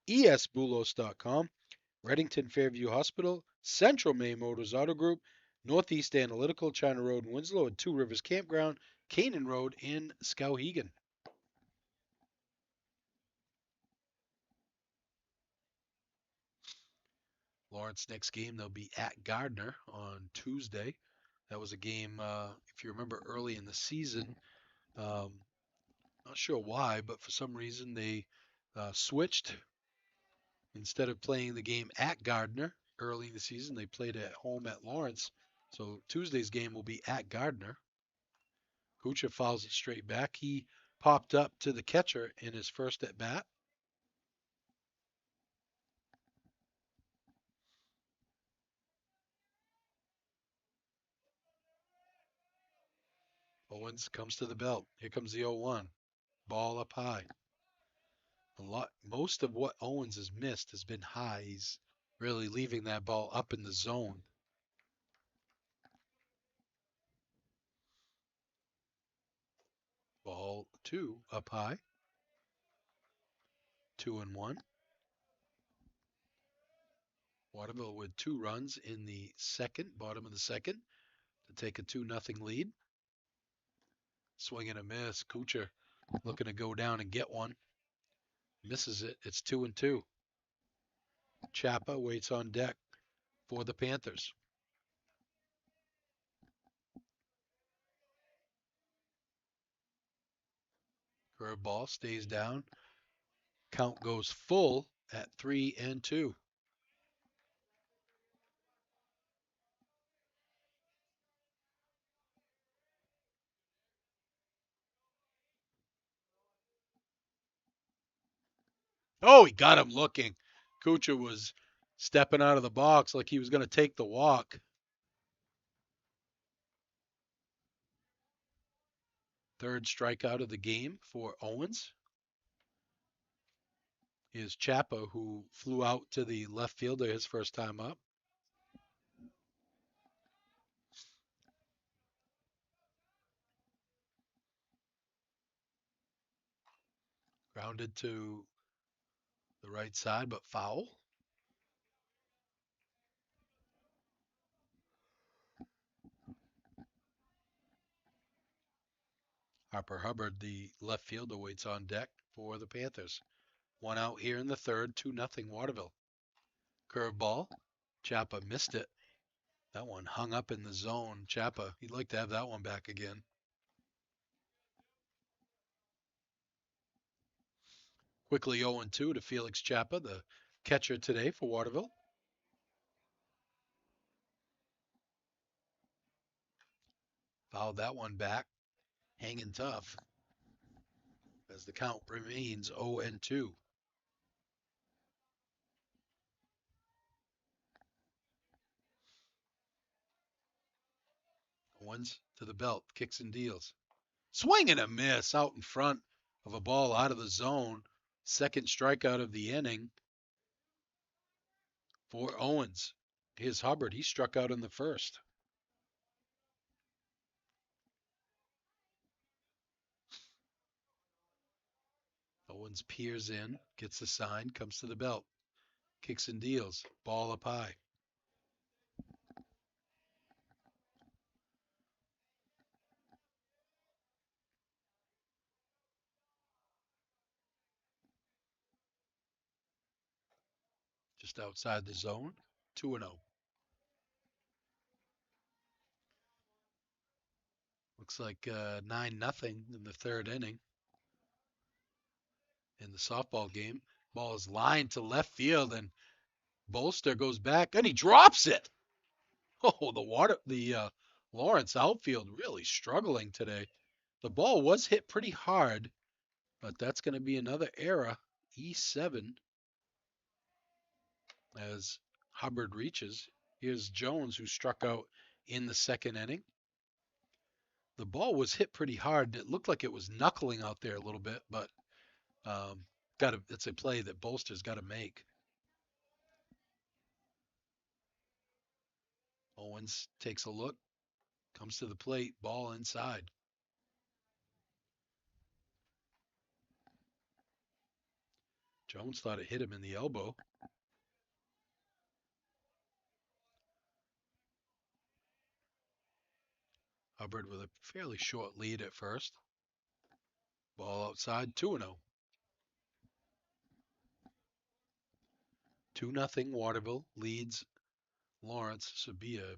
esboulos.com. Reddington Fairview Hospital, Central Maine Motors Auto Group, Northeast Analytical, China Road in Winslow, and Two Rivers Campground, Canaan Road in Skowhegan. Lawrence next game, they'll be at Gardner on Tuesday. That was a game, if you remember, early in the season. Not sure why, but for some reason they switched. Instead of playing the game at Gardner early in the season, they played at home at Lawrence. So Tuesday's game will be at Gardner. Kucha fouls it straight back. He popped up to the catcher in his first at bat. Owens comes to the belt. Here comes the 0-1. Ball up high. Most of what Owens has missed has been high. He's really leaving that ball up in the zone. Ball 2 up high. 2-1. Waterville with 2 runs in the second, bottom of the second, to take a 2-0 lead. Swing and a miss. Kuchar looking to go down and get one. Misses it. It's 2-2. Chappa waits on deck for the Panthers. Curveball stays down. Count goes full at 3-2. Oh, he got him looking. Kuchar was stepping out of the box like he was going to take the walk. Third strikeout of the game for Owens. Is Chappa, who flew out to the left fielder his first time up. Grounded to the right side, but foul. Harper Hubbard, the left fielder, waits on deck for the Panthers. 1 out here in the third, 2-0 Waterville. Curveball. Chappa missed it. That one hung up in the zone. Chappa, he'd like to have that one back again. Quickly 0-2 to Felix Chappa, the catcher today for Waterville. Fouled that one back, hanging tough as the count remains 0-2. Owens to the belt, kicks and deals. Swing and a miss out in front of a ball out of the zone. Second strikeout of the inning for Owens. Here's Hubbard. He struck out in the first. Owens peers in, gets the sign, comes to the belt, kicks and deals. Ball up high. Just outside the zone. 2-0. Looks like 9-0 in the third inning in the softball game. Ball is lined to left field, and Bolster goes back, and he drops it. Oh, the Lawrence outfield really struggling today. The ball was hit pretty hard, but that's going to be another error. E7 as Hubbard reaches. Here's Jones, who struck out in the second inning. The ball was hit pretty hard. It looked like it was knuckling out there a little bit, but it's a play that Bolster's got to make. Owens takes a look, comes to the plate, ball inside. Jones thought it hit him in the elbow. Hubbard with a fairly short lead at first. Ball outside, 2-0. 2-0 Waterville leads Lawrence. This would be a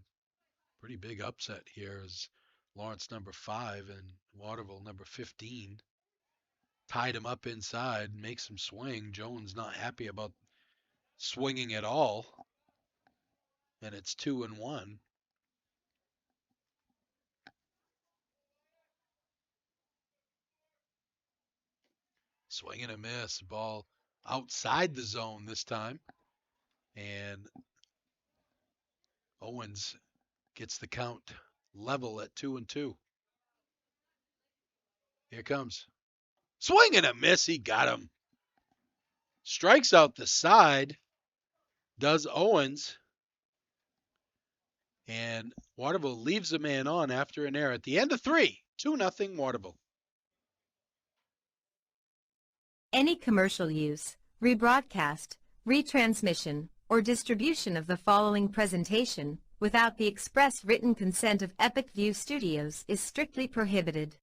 pretty big upset here as Lawrence number 5 and Waterville number 15 tied him up inside, makes him swing. Jones not happy about swinging at all, and it's 2-1. Swing and a miss. Ball outside the zone this time. And Owens gets the count level at 2-2. Here comes. Swing and a miss. He got him. Strikes out the side. Does Owens. And Waterville leaves a man on after an error at the end of 3. 2-0 Waterville. Any commercial use, rebroadcast, retransmission, or distribution of the following presentation without the express written consent of Epic View Studios is strictly prohibited.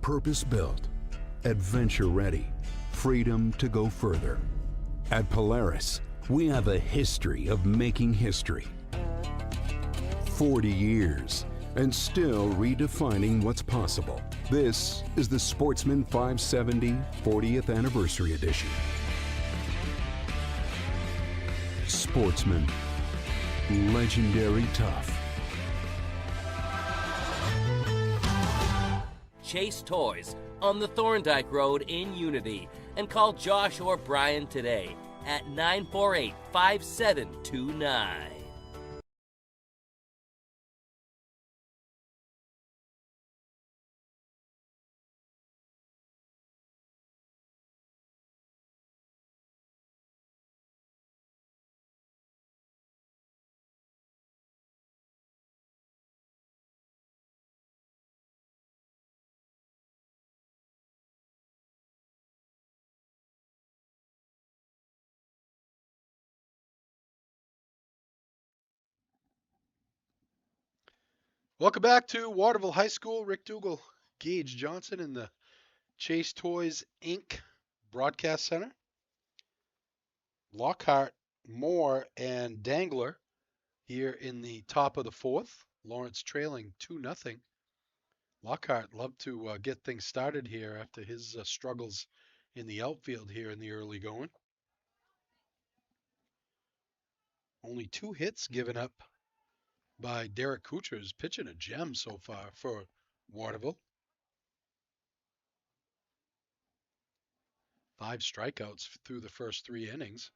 Purpose-built, adventure-ready, freedom to go further. At Polaris, we have a history of making history. 40 years, and still redefining what's possible. This is the Sportsman 570 40th Anniversary Edition. Sportsman, legendary tough. Chase Toys on the Thorndike Road in Unity, and call Josh or Brian today at 948-5729. Welcome back to Waterville High School. Rick Dougal, Gage Johnson in the Chase Toys Inc. Broadcast Center. Lockhart, Moore, and Dangler here in the top of the fourth. Lawrence trailing 2-0. Lockhart loved to get things started here after his struggles in the outfield here in the early going. Only 2 hits given up by Derek Kucher, who's pitching a gem so far for Waterville. 5 strikeouts through the first 3 innings.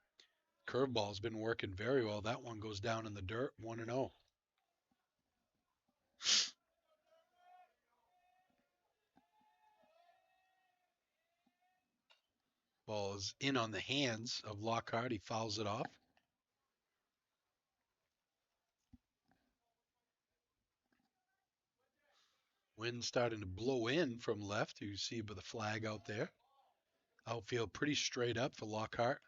Curveball's been working very well. That one goes down in the dirt, 1-0. Ball is in on the hands of Lockhart. He fouls it off. Wind starting to blow in from left. You see by the flag out there. Outfield pretty straight up for Lockhart.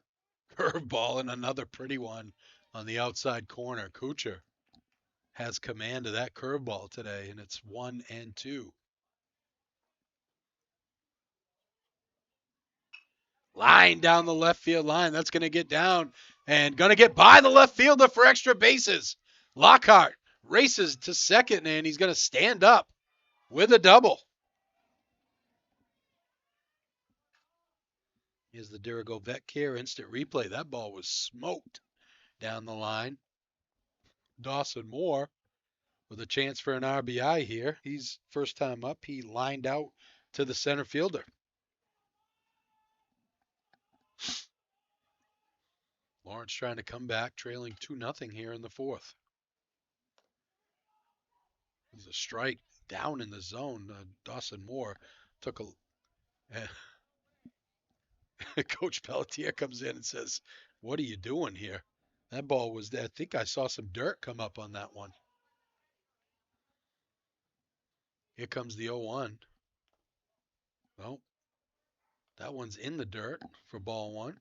Curveball and another pretty one on the outside corner. Kucher has command of that curveball today, and it's 1-2. Line down the left field line. That's going to get down and going to get by the left fielder for extra bases. Lockhart races to second, and he's going to stand up with a double. Here's the Dirigo Vet Care instant replay. That ball was smoked down the line. Dawson Moore with a chance for an RBI here. He's first time up. He lined out to the center fielder. Lawrence trying to come back, trailing 2-0 here in the fourth. There's a strike down in the zone. Dawson Moore took a... Coach Pelletier comes in and says, "What are you doing here?" That ball was there. I think I saw some dirt come up on that one. Here comes the 0-1. Well, that one's in the dirt for ball one.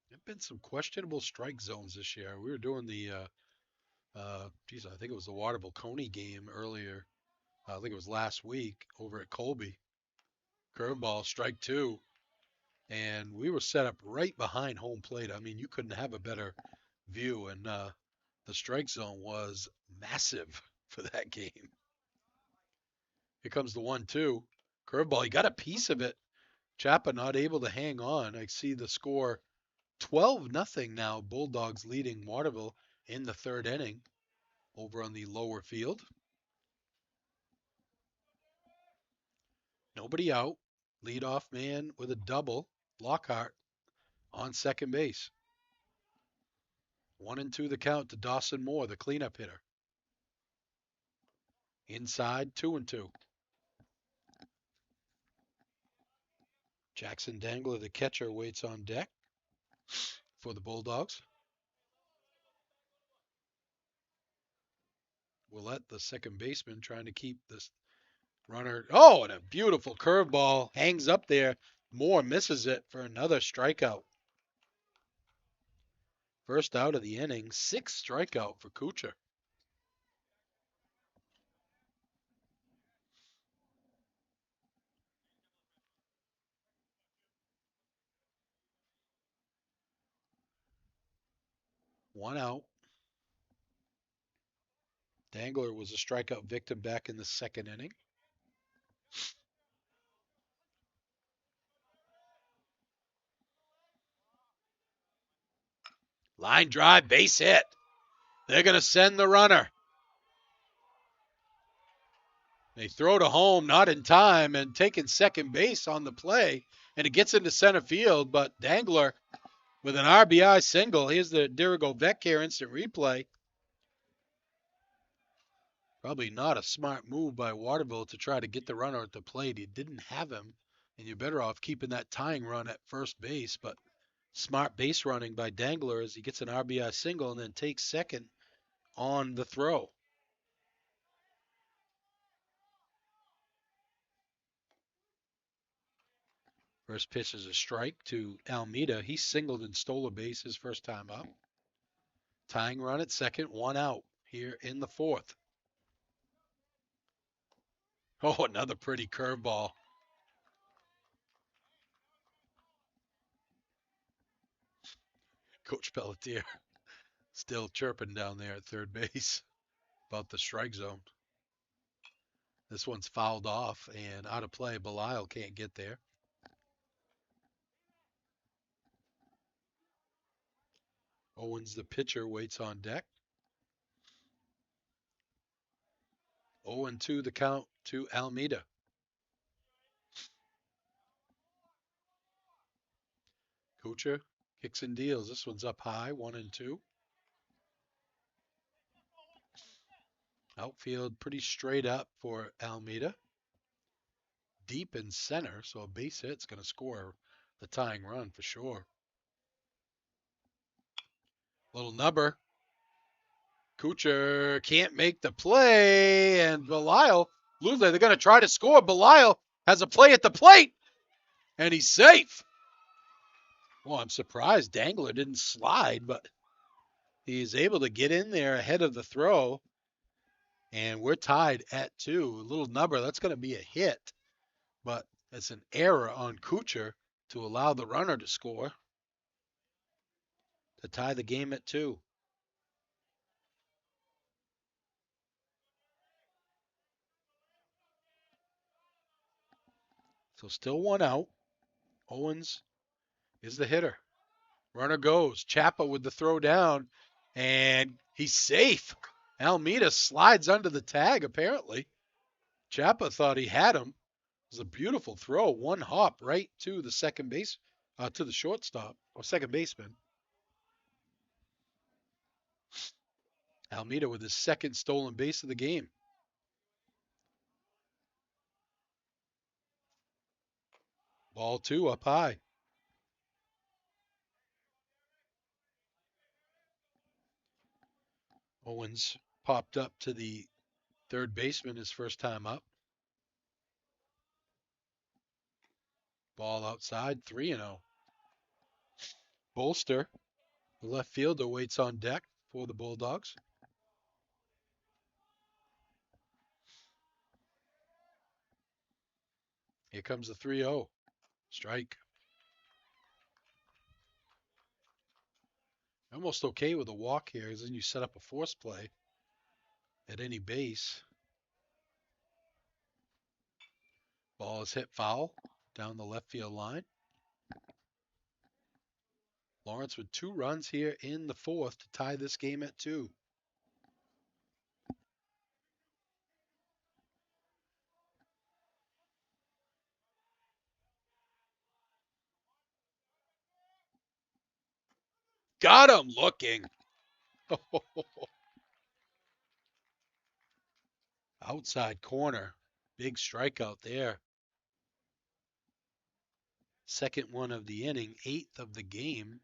There've been some questionable strike zones this year. We were doing the, I think it was the Waterville Coney game earlier. I think it was last week over at Colby. Curveball, strike 2. And we were set up right behind home plate. I mean, you couldn't have a better view. And the strike zone was massive for that game. Here comes the 1-2. Curveball, he got a piece of it. Chapa not able to hang on. I see the score 12-0 now. Bulldogs leading Waterville in the third inning over on the lower field. Nobody out. Leadoff man with a double. Lockhart on second base. 1-2 the count to Dawson Moore, the cleanup hitter. Inside, 2-2. Jackson Dangler, the catcher, waits on deck for the Bulldogs. Willett, the second baseman, trying to keep this runner. Oh, and a beautiful curveball hangs up there. Moore misses it for another strikeout. First out of the inning, 6th strikeout for Kucher. One out. Dangler was a strikeout victim back in the second inning. Line drive, base hit. They're going to send the runner. They throw to home, not in time, and taking second base on the play. And it gets into center field, but Dangler with an RBI single. Here's the Dirigo Vet Care instant replay. Probably not a smart move by Waterville to try to get the runner at the plate. He didn't have him, and you're better off keeping that tying run at first base. But smart base running by Dangler as he gets an RBI single and then takes second on the throw. First pitch is a strike to Almeida. He singled and stole a base his first time up. Tying run at second, 1 out here in the fourth. Oh, another pretty curveball. Coach Pelletier still chirping down there at third base about the strike zone. This one's fouled off and out of play. Belial can't get there. Owens, the pitcher, waits on deck. 0-2 the count to Almeida. Kuchar kicks and deals. This one's up high, 1-2. Outfield pretty straight up for Almeida. Deep in center, so a base hit's going to score the tying run for sure. Little nubber. Kuchar can't make the play, and Belisle, they're going to try to score. Belisle has a play at the plate, and he's safe. Well, I'm surprised Dangler didn't slide, but he's able to get in there ahead of the throw, and we're tied at 2. Little nubber, that's going to be a hit, but it's an error on Kuchar to allow the runner to score to tie the game at 2. So still 1 out. Owens is the hitter. Runner goes. Chapa with the throw down, and he's safe. Almeida slides under the tag, apparently. Chapa thought he had him. It was a beautiful throw. One hop right to the second base, to the shortstop, or second baseman. Almeida with his second stolen base of the game. Ball 2 up high. Owens popped up to the third baseman his first time up. Ball outside, 3-0. Bolster, the left fielder, waits on deck for the Bulldogs. Here comes the 3-0. Strike. Almost okay with a walk here, as then you set up a force play at any base. Ball is hit foul down the left field line. Lawrence with 2 runs here in the 4th to tie this game at 2. Got him looking. Outside corner. Big strikeout there. Second one of the inning, 8th of the game.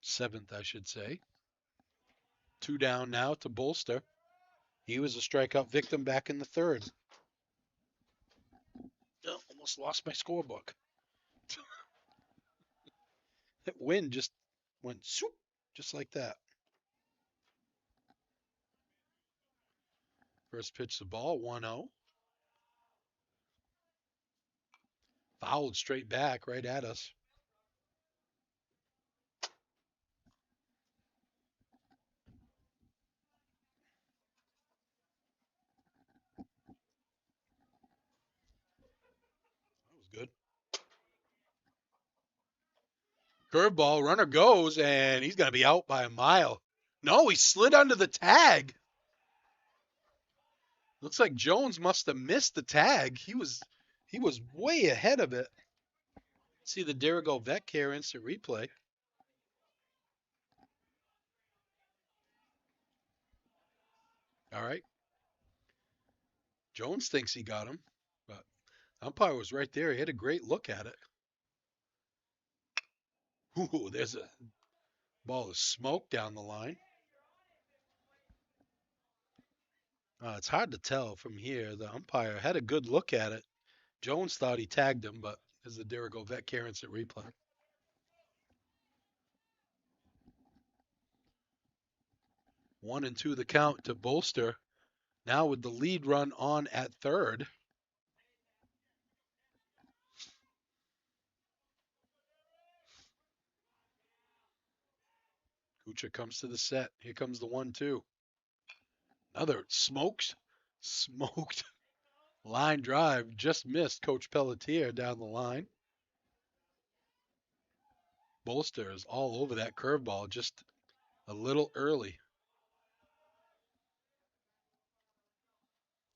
7th, I should say. 2 down now to Bolster. He was a strikeout victim back in the 3rd. Oh, almost lost my scorebook. That wind just went swoop, just like that. First pitch the ball, 1-0. Fouled straight back right at us. That was good. Curveball, runner goes, and he's going to be out by a mile. No, he slid under the tag. Looks like Jones must have missed the tag. He was way ahead of it. See the Dirigo Vet Care instant replay. All right. Jones thinks he got him, but umpire was right there. He had a great look at it. Ooh, there's a ball of smoke down the line. It's hard to tell from here. The umpire had a good look at it. Jones thought he tagged him, but there's the Dirigo Vet Care instant replay. One and two the count to Bolster. Now with the lead run on at third. Kuchar comes to the set. Here comes the 1-2. Another smoked line drive. Just missed Coach Pelletier down the line. Bolster is all over that curveball, just a little early.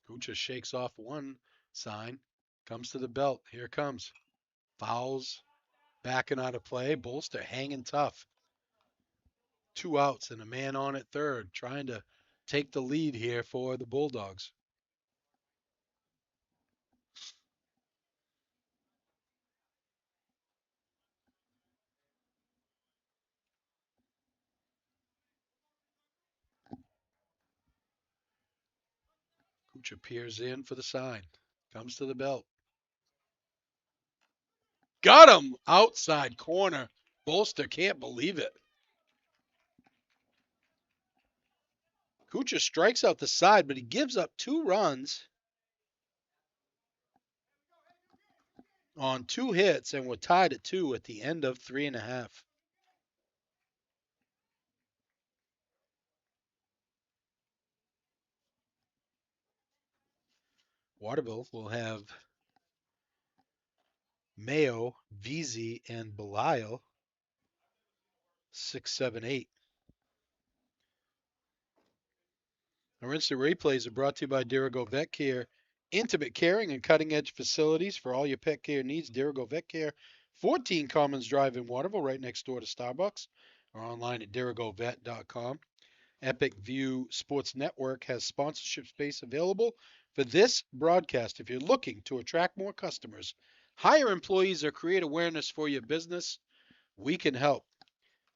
Kucha shakes off one sign, comes to the belt. Here it comes. Fouls, backing out of play. Bolster hanging tough. 2 outs and a man on at third, trying to take the lead here for the Bulldogs. Kucha peers in for the sign. Comes to the belt. Got him! Outside corner. Bolster can't believe it. Kucha strikes out the side, but he gives up 2 runs on 2 hits, and we're tied at 2 at the end of 3.5. Waterville will have Mayo, Veazey, and Belial 6, 7, 8. Our instant replays are brought to you by Dirigo Vet Care. Intimate caring and cutting edge facilities for all your pet care needs. Dirigo Vet Care, 14 Commons Drive in Waterville, right next door to Starbucks, or online at dirigovet.com. Epic View Sports Network has sponsorship space available for this broadcast. If you're looking to attract more customers, hire employees, or create awareness for your business, we can help.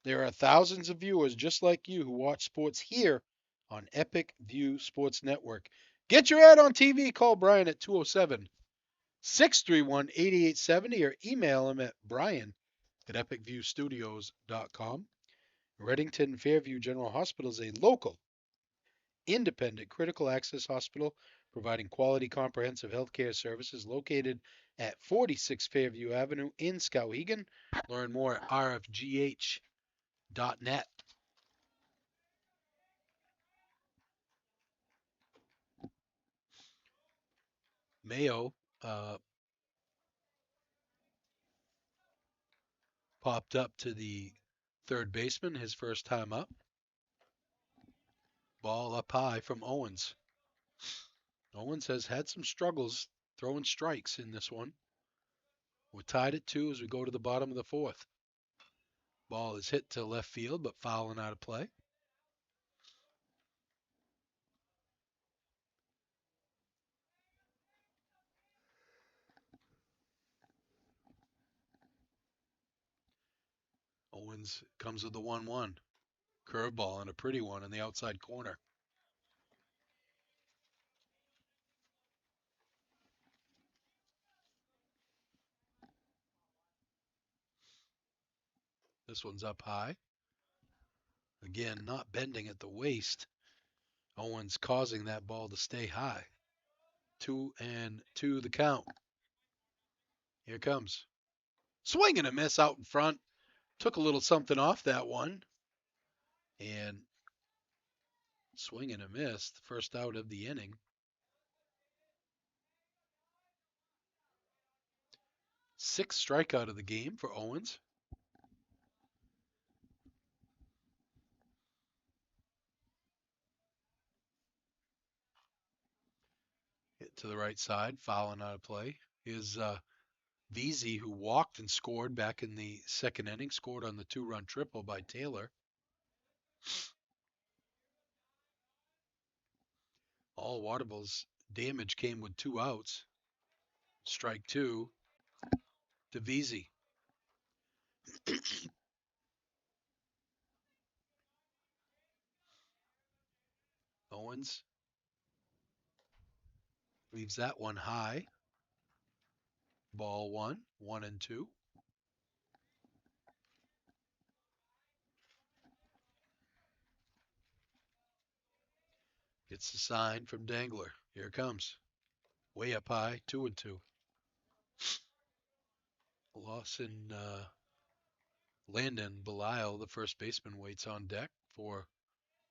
There are thousands of viewers just like you who watch sports here on Epic View Sports Network. Get your ad on TV. Call Brian at 207-631-8870 or email him at brian@epicviewstudios.com. Reddington Fairview General Hospital is a local, independent critical access hospital providing quality comprehensive health care services located at 46 Fairview Avenue in Skowhegan. Learn more at rfgh.net. Mayo popped up to the third baseman, his first time up. Ball up high from Owens. Owens has had some struggles throwing strikes in this one. We're tied at 2 as we go to the bottom of the 4th. Ball is hit to left field, but fouling out of play. Owens comes with the 1-1. Curveball and a pretty one in the outside corner. This one's up high. Again, not bending at the waist. Owens causing that ball to stay high. 2-2 the count. Here it comes. Swing and a miss out in front. Took a little something off that one. And swing and a miss, the first out of the inning. 6th strikeout of the game for Owens. Hit to the right side, fouling out of play. Is Veazey, who walked and scored back in the 2nd inning, scored on the 2-run triple by Taylor. All Waterville's damage came with 2 outs. Strike 2 to Veazey. Owens leaves that one high. Ball 1, 1-2. Gets the sign from Dangler. Here it comes. Way up high, 2-2. Loss in Landon Belial, the first baseman, waits on deck for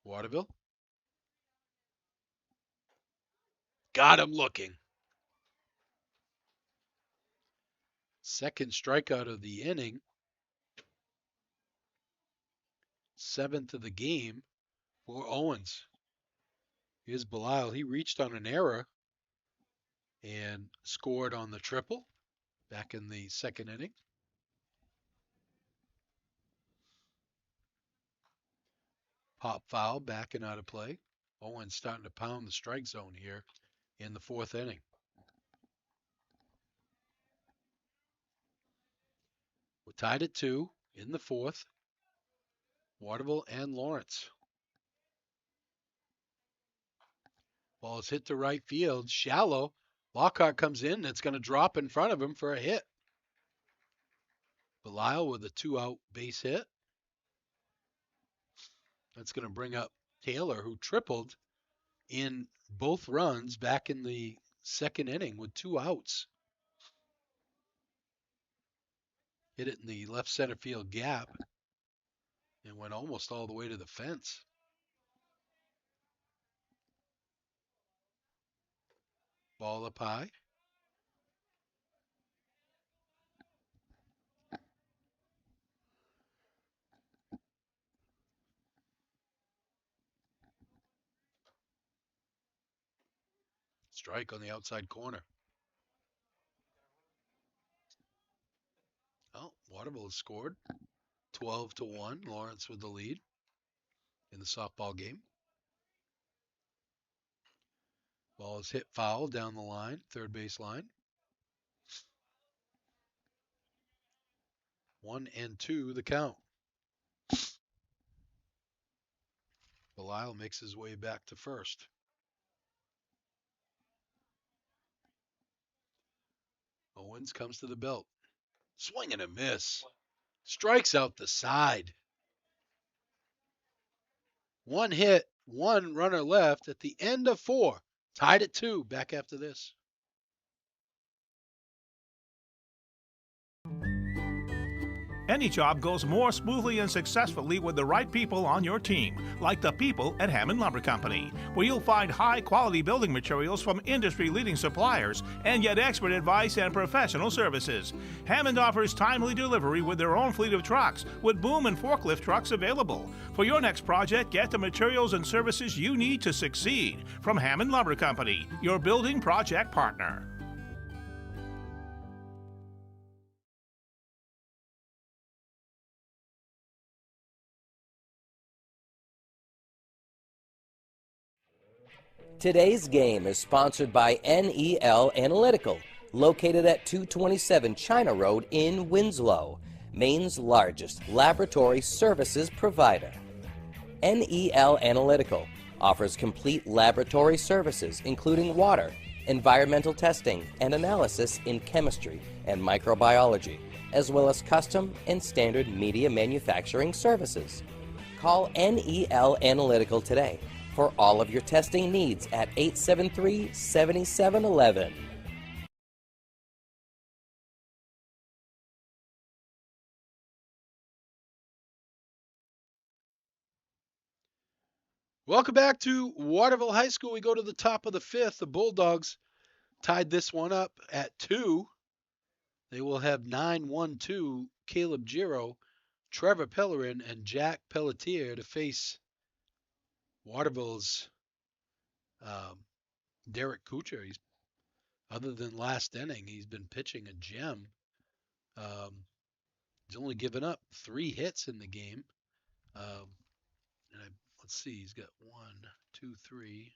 Waterville. Got him looking. 2nd strikeout of the inning. 7th of the game for Owens. Here's Belial. He reached on an error and scored on the triple back in the second inning. Pop foul, backing out of play. Owens starting to pound the strike zone here in the 4th inning. We're tied at 2 in the 4th. Waterville and Lawrence. Ball is hit to right field, shallow. Lockhart comes in. It's going to drop in front of him for a hit. Belial with a 2-out base hit. That's going to bring up Taylor, who tripled in both runs back in the second inning with 2 outs. Hit it in the left center field gap and went almost all the way to the fence. Ball up high. Strike on the outside corner. Oh, Waterville has scored 12-1. Lawrence with the lead in the softball game. Ball is hit foul down the line, third base line. 1-2 the count. Belial makes his way back to first. Owens comes to the belt. Swing and a miss. Strikes out the side. 1 hit, 1 runner left at the end of 4. Tied at 2. Back after this. Any job goes more smoothly and successfully with the right people on your team, like the people at Hammond Lumber Company, where you'll find high-quality building materials from industry-leading suppliers and get expert advice and professional services. Hammond offers timely delivery with their own fleet of trucks, with boom and forklift trucks available. For your next project, get the materials and services you need to succeed from Hammond Lumber Company, your building project partner. Today's game is sponsored by NEL Analytical, located at 227 China Road in Winslow, Maine's largest laboratory services provider. NEL Analytical offers complete laboratory services including water, environmental testing, and analysis in chemistry and microbiology, as well as custom and standard media manufacturing services. Call NEL Analytical today for all of your testing needs at 873-7711. Welcome back to Waterville High School. We go to the top of the 5th. The Bulldogs tied this one up at 2. They will have 9-1-2 Caleb Giro, Trevor Pellerin, and Jack Pelletier to face Waterville's Derek Kuchar. Other than last inning, he's been pitching a gem. He's only given up 3 hits in the game. Let's see, he's got 1, 2, 3,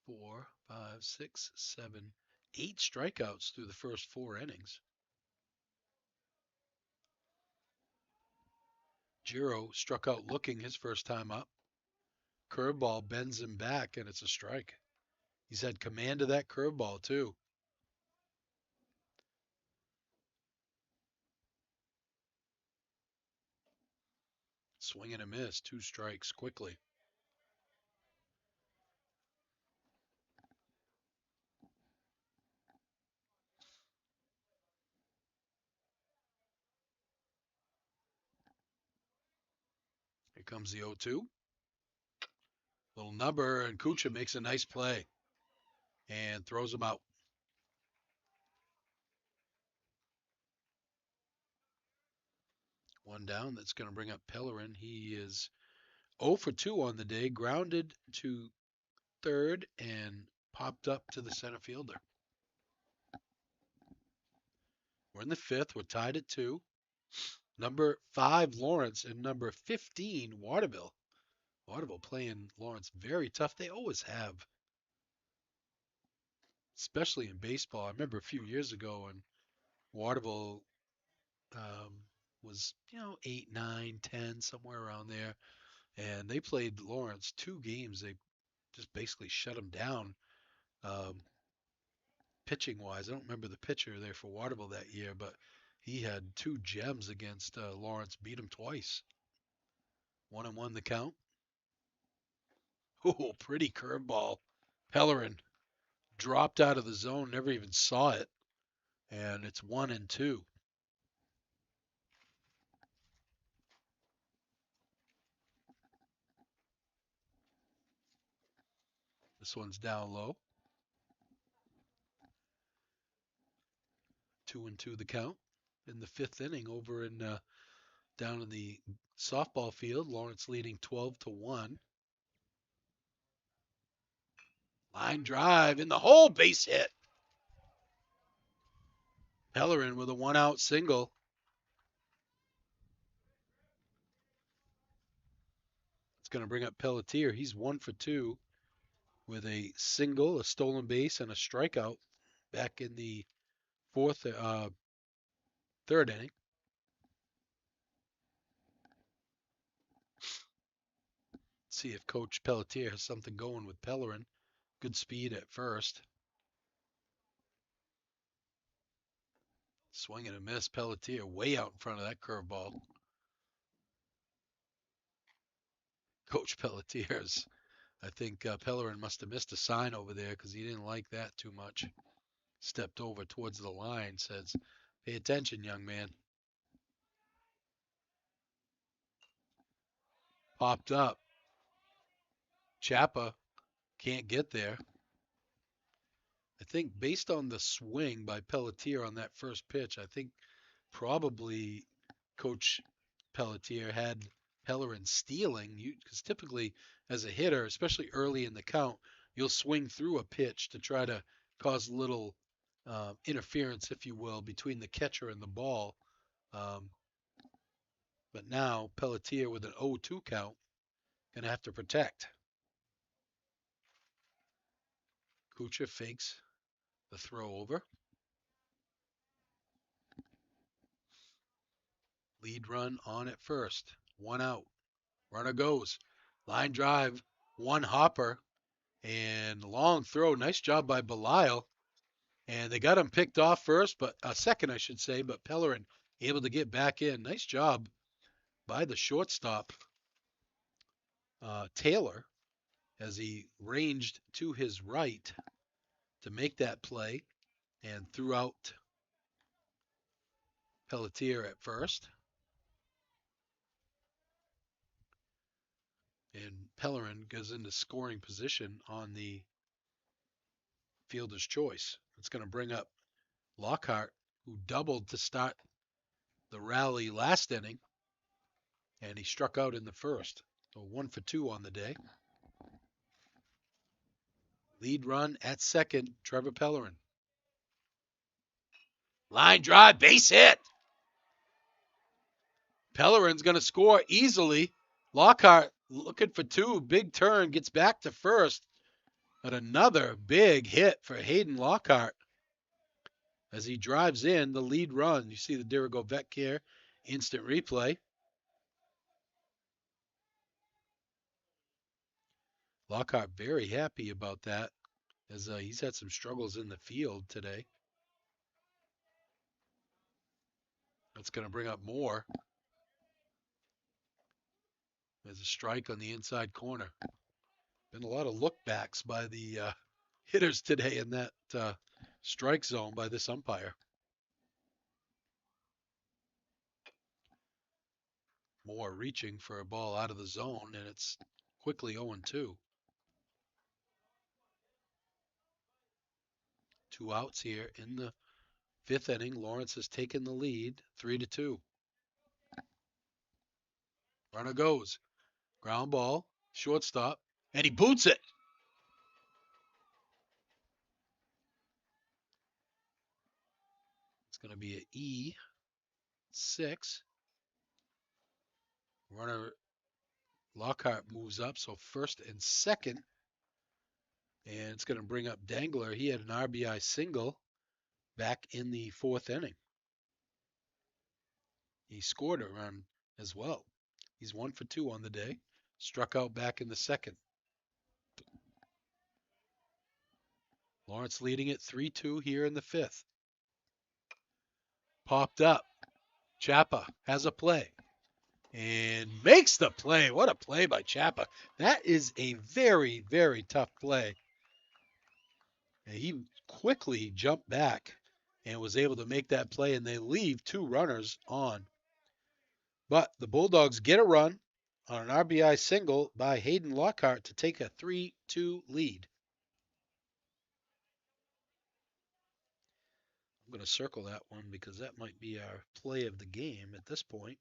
4, 5, 6, 7, 8 strikeouts through the first 4 innings. Giro struck out looking his first time up. Curveball bends him back, and it's a strike. He's had command of that curveball, too. Swing and a miss, 2 strikes quickly. Here comes the 0-2. Little number, and Kucha makes a nice play and throws him out. One down. That's going to bring up Pellerin. He is 0 for 2 on the day, grounded to third and popped up to the center fielder. We're in the fifth. We're tied at 2. Number 5, Lawrence, and number 15, Waterville. Waterville playing Lawrence very tough. They always have, especially in baseball. I remember a few years ago when Waterville was, 8, 9, 10, somewhere around there. And they played Lawrence 2 games. They just basically shut them down pitching wise. I don't remember the pitcher there for Waterville that year, but he had 2 gems against Lawrence, beat him twice. 1-1 the count. Oh, pretty curveball. Pellerin dropped out of the zone, never even saw it. And it's 1-2. This one's down low. 2-2 the count in the 5th inning over in down in the softball field. Lawrence leading 12-1. Line drive in the hole, base hit. Pellerin with a 1-out single. It's going to bring up Pelletier. He's 1 for 2 with a single, a stolen base, and a strikeout back in the third inning. See if Coach Pelletier has something going with Pellerin. Good speed at first. Swing and a miss. Pelletier way out in front of that curveball. Coach Pelletier's, I think Pellerin must have missed a sign over there because he didn't like that too much. Stepped over towards the line, says, "Pay attention, young man." Popped up. Chappa can't get there. I think based on the swing by Pelletier on that first pitch, I think probably Coach Pelletier had Pellerin stealing, because typically as a hitter, especially early in the count, you'll swing through a pitch to try to cause a little interference, if you will, between the catcher and the ball. But now Pelletier with an 0-2 count, going to have to protect. Kucha fakes the throw over. Lead run on at first. 1 out. Runner goes. Line drive. 1 hopper. And long throw. Nice job by Belial. And they got him picked off first, but second, I should say. But Pellerin able to get back in. Nice job by the shortstop, Taylor, as he ranged to his right to make that play and threw out Pelletier at first. And Pellerin goes into scoring position on the fielder's choice. It's going to bring up Lockhart, who doubled to start the rally last inning, and he struck out in the first. So 1 for 2 on the day. Lead run at second, Trevor Pellerin. Line drive, base hit. Pellerin's going to score easily. Lockhart looking for 2. Big turn, gets back to first. But another big hit for Hayden Lockhart as he drives in the lead run. You see the Dirigo Vet Care instant replay. Lockhart very happy about that, as he's had some struggles in the field today. That's going to bring up more. There's a strike on the inside corner. Been a lot of lookbacks by the hitters today in that strike zone by this umpire. Moore reaching for a ball out of the zone, and it's quickly 0-2. 2 outs here in the 5th inning. Lawrence has taken the lead, 3-2. Runner goes. Ground ball, shortstop, and he boots it. It's going to be an E6. Runner Lockhart moves up, so first and second. And it's going to bring up Dangler. He had an RBI single back in the fourth inning. He scored a run as well. He's 1 for 2 on the day. Struck out back in the second. Lawrence leading it 3-2 here in the fifth. Popped up. Chapa has a play and makes the play. What a play by Chapa. That is a very, very tough play. And he quickly jumped back and was able to make that play, and they leave 2 runners on. But the Bulldogs get a run on an RBI single by Hayden Lockhart to take a 3-2 lead. I'm going to circle that one because that might be our play of the game at this point.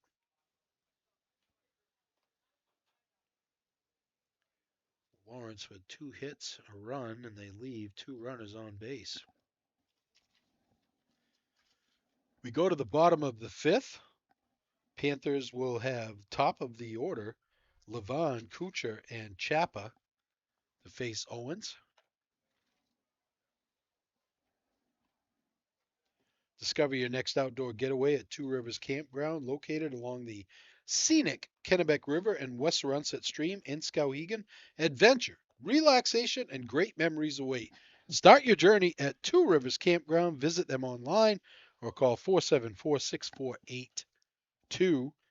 Lawrence with 2 hits, a run, and they leave 2 runners on base. We go to the bottom of the fifth. Panthers will have top of the order, Levon, Kuchar, and Chapa to face Owens. Discover your next outdoor getaway at Two Rivers Campground, located along the scenic Kennebec River and Wessarunset Stream in Skowhegan. Adventure, relaxation, and great memories await. Start your journey at Two Rivers Campground. Visit them online or call 474-6482.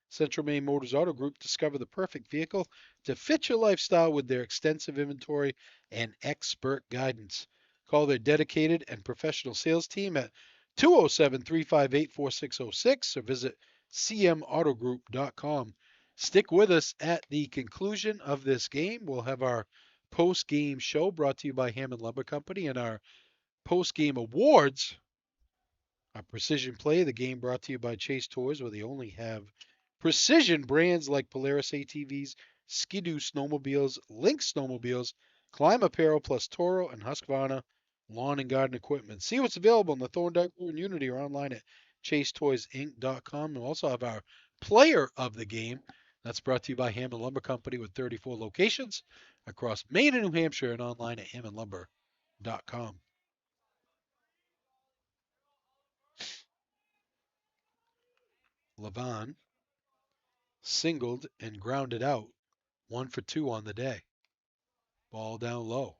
Central Maine Motors Auto Group. Discover the perfect vehicle to fit your lifestyle with their extensive inventory and expert guidance. Call their dedicated and professional sales team at 207-358-4606 or visit cmautogroup.com. Stick with us at the conclusion of this game. We'll have our post-game show brought to you by Hammond Lumber Company and our post-game awards. Our precision play, the game brought to you by Chase Toys, where they only have precision brands like Polaris ATVs, Ski-Doo snowmobiles, Lynx snowmobiles, Climb Apparel plus Toro and Husqvarna lawn and garden equipment. See what's available in the Thorndike and Unity or online at chasetoysinc.com. We'll also have our player of the game. That's brought to you by Hammond Lumber Company with 34 locations across Maine and New Hampshire and online at hammondlumber.com. Levon singled and grounded out, 1 for 2 on the day. Ball down low.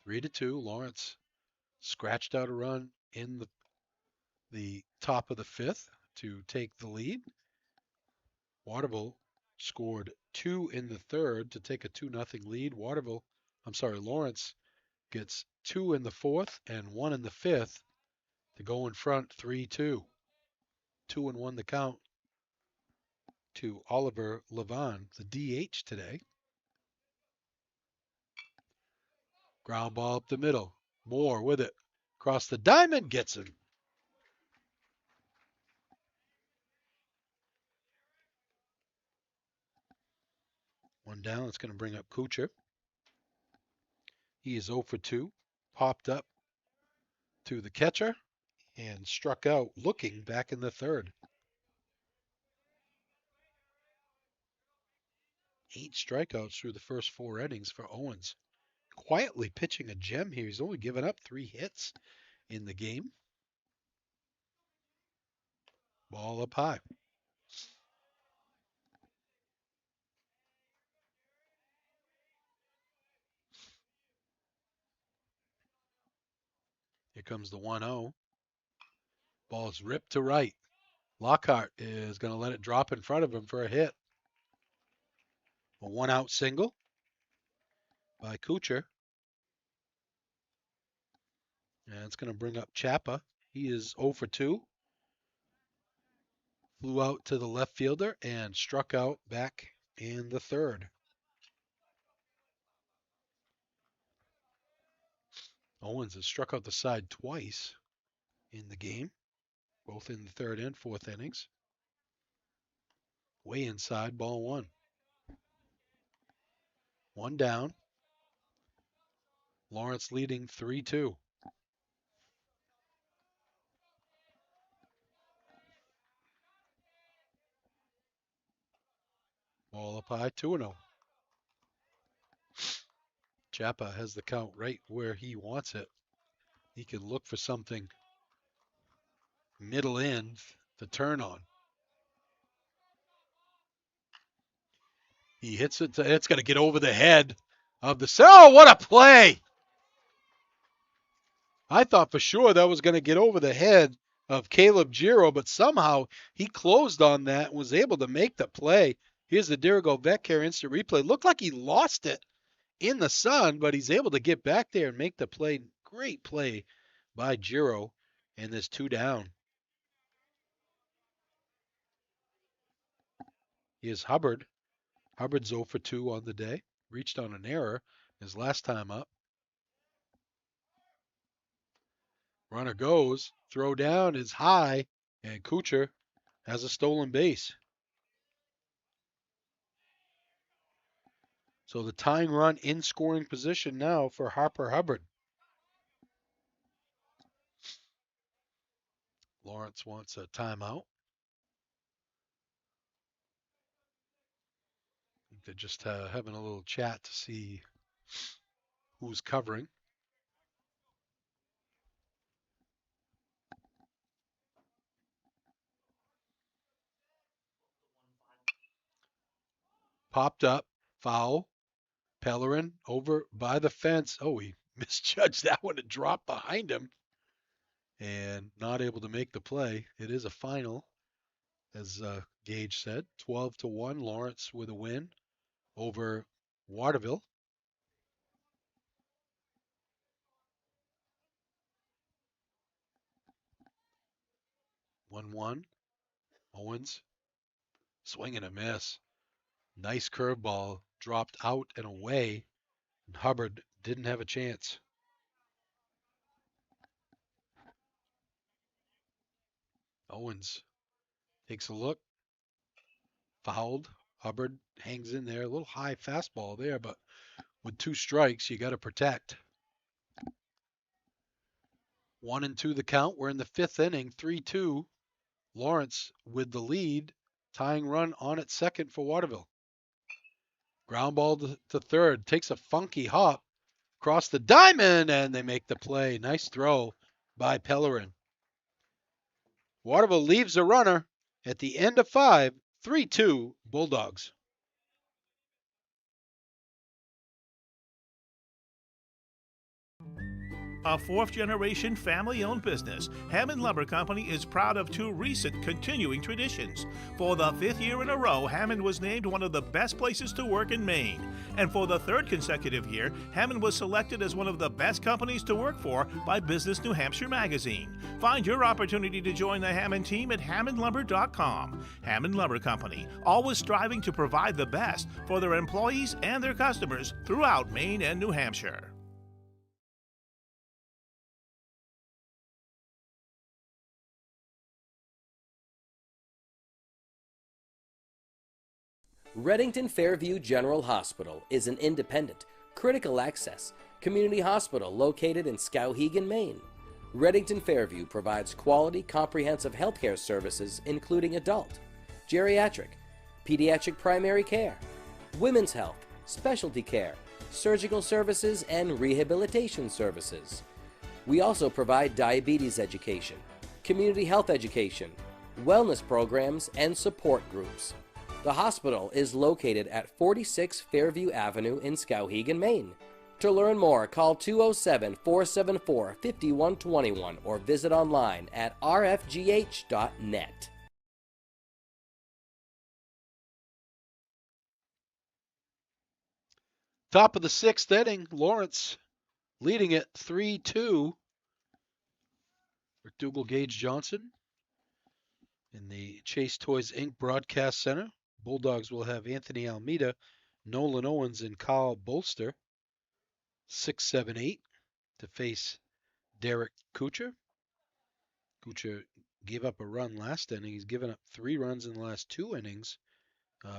Three to two. Lawrence scratched out a run in the top of the fifth to take the lead. Waterville scored 2 in the third to take a 2-0 lead. Lawrence gets 2 in the fourth and 1 in the fifth to go in front 3-2. 2-1 the count to Oliver Levon, the DH today. Ground ball up the middle. Moore with it. Across the diamond, gets him. One down. It's going to bring up Kuchar. He is 0 for 2. Popped up to the catcher and struck out looking back in the third. 8 strikeouts through the first 4 innings for Owens. Quietly pitching a gem here. He's only given up 3 hits in the game. Ball up high. Here comes the 1-0. Ball's ripped to right. Lockhart is going to let it drop in front of him for a hit. A 1-out single by Kuchar. And it's going to bring up Chapa. He is 0 for 2. Flew out to the left fielder and struck out back in the third. Owens has struck out the side twice in the game. both in the third and fourth innings. Way inside, ball one. One down. Lawrence leading 3-2. Ball up high, 2-0. Chapa has the count right where he wants it. He can look for something middle in to turn on. He hits it. It's going to get over the head of the. Oh, what a play! I thought for sure that was going to get over the head of Caleb Giro, but somehow he closed on that and was able to make the play. Here's the Dirigo Vetcare instant replay. Looked like he lost it in the sun, but he's able to get back there and make the play. Great play by Giro, and there's 2 down. Here's Hubbard. Hubbard's 0 for 2 on the day. Reached on an error his last time up. Runner goes. Throw down is high, and Kuchar has a stolen base. So the tying run in scoring position now for Harper Hubbard. Lawrence wants a timeout. I think they're just having a little chat to see who's covering. Popped up, foul. Pellerin over by the fence. Oh, he misjudged that one and dropped behind him and not able to make the play. It is a final, as Gage said, 12-1. Lawrence with a win over Waterville. One. Owens, swing and a miss. Nice curveball, dropped out and away. And Hubbard didn't have a chance. Owens takes a look. Fouled. Hubbard hangs in there. A little high fastball there, but with 2 strikes, you got to protect. 1-2 the count. We're in the 5th inning, 3-2. Lawrence with the lead. Tying run on at second for Waterville. Ground ball to third. Takes a funky hop across the diamond, and they make the play. Nice throw by Pellerin. Waterville leaves a runner at the end of 5, 3-2 Bulldogs. A 4th-generation family-owned business, Hammond Lumber Company is proud of 2 recent continuing traditions. For the 5th year in a row, Hammond was named one of the best places to work in Maine. And for the 3rd consecutive year, Hammond was selected as one of the best companies to work for by Business New Hampshire magazine. Find your opportunity to join the Hammond team at hammondlumber.com. Hammond Lumber Company, always striving to provide the best for their employees and their customers throughout Maine and New Hampshire. Reddington Fairview General Hospital is an independent, critical access community hospital located in Skowhegan, Maine. Reddington Fairview provides quality, comprehensive healthcare services including adult, geriatric, pediatric primary care, women's health, specialty care, surgical services, and rehabilitation services. We also provide diabetes education, community health education, wellness programs, and support groups. The hospital is located at 46 Fairview Avenue in Skowhegan, Maine. To learn more, call 207-474-5121 or visit online at rfgh.net. Top of the 6th inning, Lawrence leading it 3-2. Dougal Gage Johnson in the Chase Toys Inc. Broadcast Center. Bulldogs will have Anthony Almeida, Nolan Owens, and Kyle Bolster. 6, 7, 8 to face Derek Kuchar. Kuchar Gave up a run last inning. He's given up 3 runs in the last 2 innings.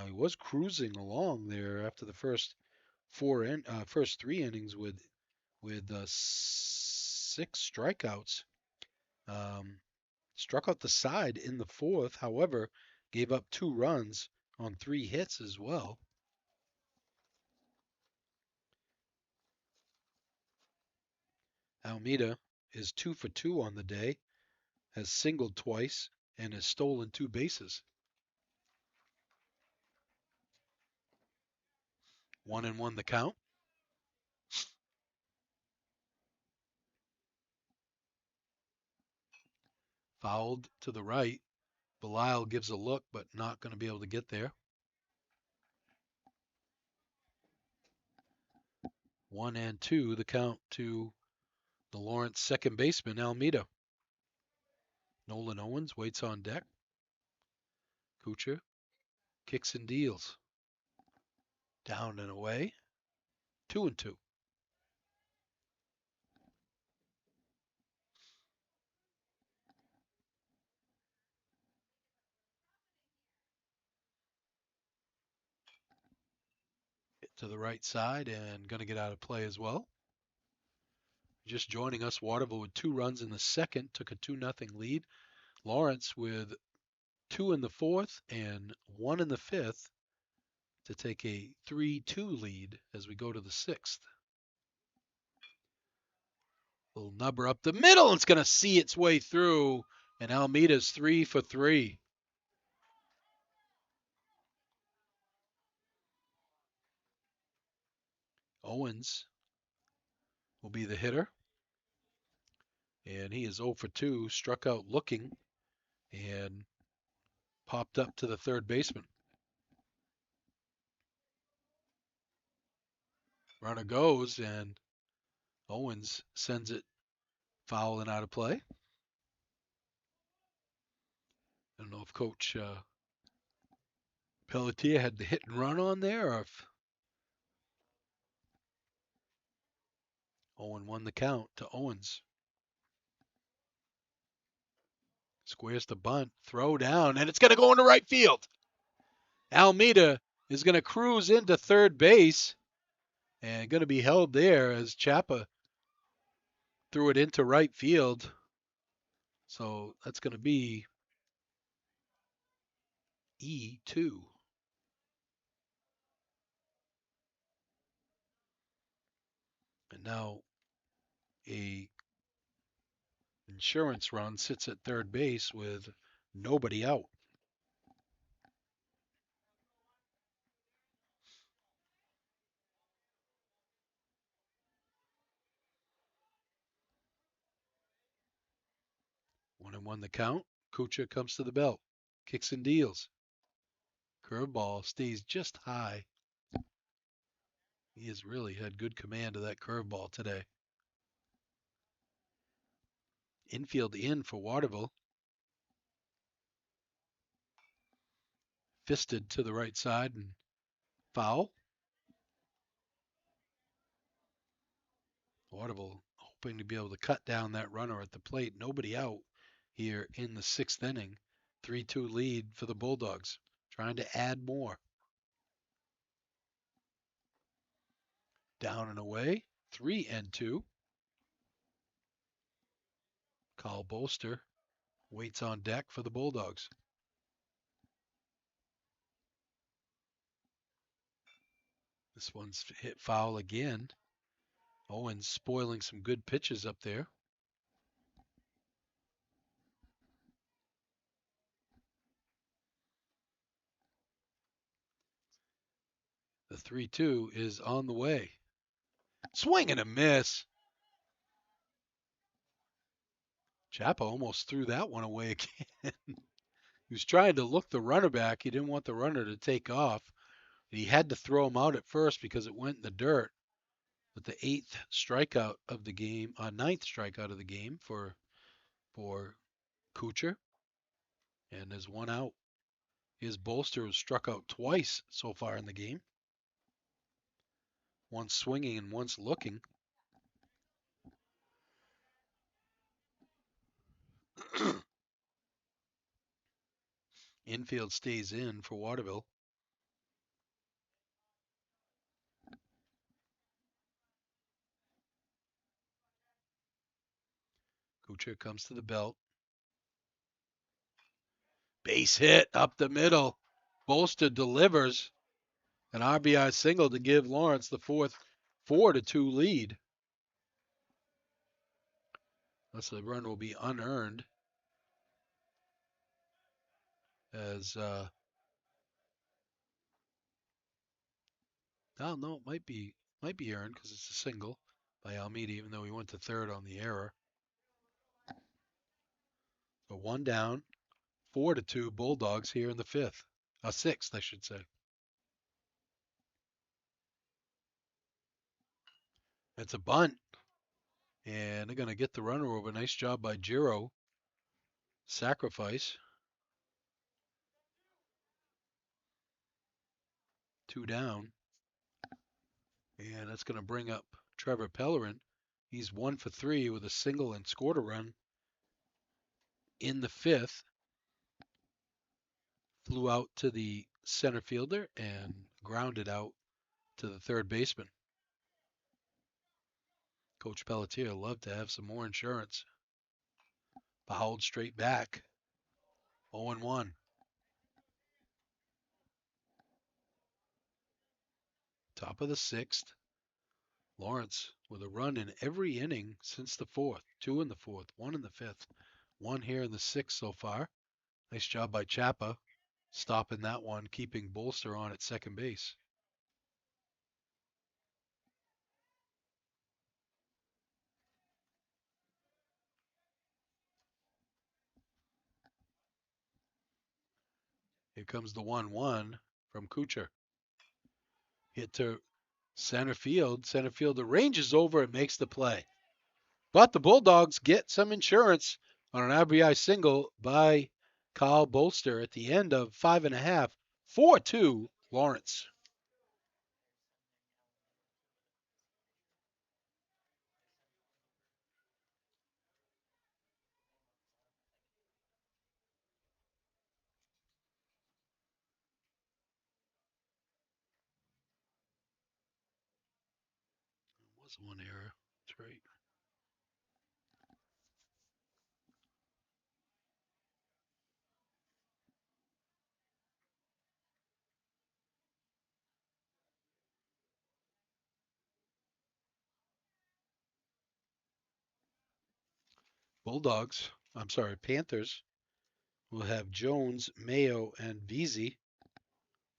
He was cruising along there after the first first 3 innings with 6 strikeouts. Struck out the side in the 4th. However, gave up 2 runs on 3 hits as well. Almeida is 2 for 2 on the day, has singled twice, and has stolen 2 bases. 1-1 the count. Fouled to the right. Belial gives a look, but not going to be able to get there. 1-2 the count to the Lawrence second baseman, Almeida. Nolan Owens waits on deck. Kuchar kicks and deals. Down and away. 2-2. Hit to the right side and going to get out of play as well. Just joining us, Waterville with 2 runs in the second, took a 2-0 lead. Lawrence with 2 in the 4th and 1 in the 5th to take a 3-2 lead as we go to the 6th. Little nubber up the middle. It's going to see its way through, and Almeida's 3 for 3. Owens will be the hitter, and he is 0 for 2, struck out looking and popped up to the third baseman. Runner goes, and Owens sends it foul and out of play. I don't know if Coach Pelletier had the hit and run on there, or if Owen won the count to Owens. Squares the bunt, throw down, and it's going to go into right field. Almeida is going to cruise into third base and going to be held there as Chapa threw it into right field. So that's going to be E2. And now a insurance run sits at third base with nobody out. One and one the count. Kuchar comes to the belt, kicks and deals. Curveball stays just high. He has really had good command of that curveball today. Infield in for Waterville. Fisted to the right side and foul. Waterville hoping to be able to cut down that runner at the plate. Nobody out here in the 6th inning. 3-2 lead for the Bulldogs. Trying to add more. Down and away. 3-2. Kyle Bolster waits on deck for the Bulldogs. This one's hit foul again. Owens spoiling some good pitches up there. The 3-2 is on the way. Swing and a miss. Chapa almost threw that one away again. He was trying to look the runner back. He didn't want the runner to take off. He had to throw him out at first because it went in the dirt. But the 8th strikeout of the game, 9th strikeout of the game for Kuchar. And there's one out. His Bolster was struck out twice so far in the game. Once swinging and once looking. Infield stays in for Waterville. Kuchar comes to the belt. Base hit up the middle. Bolster delivers an RBI single to give Lawrence the fourth 4-2 lead. Thus the run will be unearned as no, it might be earned because it's a single by Almeida, even though he went to third on the error. So one down, 4-2 Bulldogs here in the fifth. Sixth, I should say. It's a bunt. And they're going to get the runner over. Nice job by Giro. Sacrifice. 2 down. And that's going to bring up Trevor Pellerin. He's 1 for 3 with a single and scored a run in the fifth. Flew out to the center fielder and grounded out to the third baseman. Coach Pelletier loved to have some more insurance. Fouled straight back. 0-1. Top of the sixth. Lawrence with a run in every inning since the fourth. 2 in the fourth, 1 in the fifth, 1 here in the sixth so far. Nice job by Chapa stopping that one, keeping Bolster on at second base. Here comes the 1-1 from Kuchar. Hit to center field. Center fielder ranges over and makes the play. But the Bulldogs get some insurance on an RBI single by Kyle Bolster at the end of 5.5. 4-2 Lawrence. Was one error. That's right. Panthers will have Jones, Mayo, and Veazey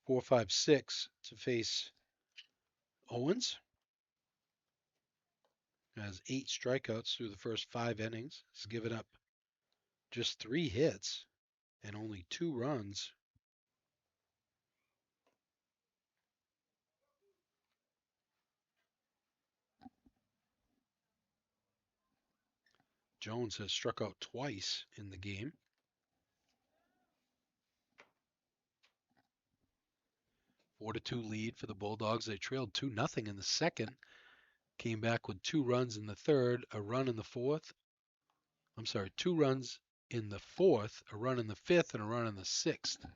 4-5-6 to face Owens. Has 8 strikeouts through the first 5 innings. He's given up just 3 hits and only 2 runs. Jones has struck out twice in the game. 4-2 lead for the Bulldogs. They trailed 2-0 in the second. Came back with 2 runs in the third, a run in the fourth. 2 runs in the fourth, a run in the fifth, and a run in the sixth. To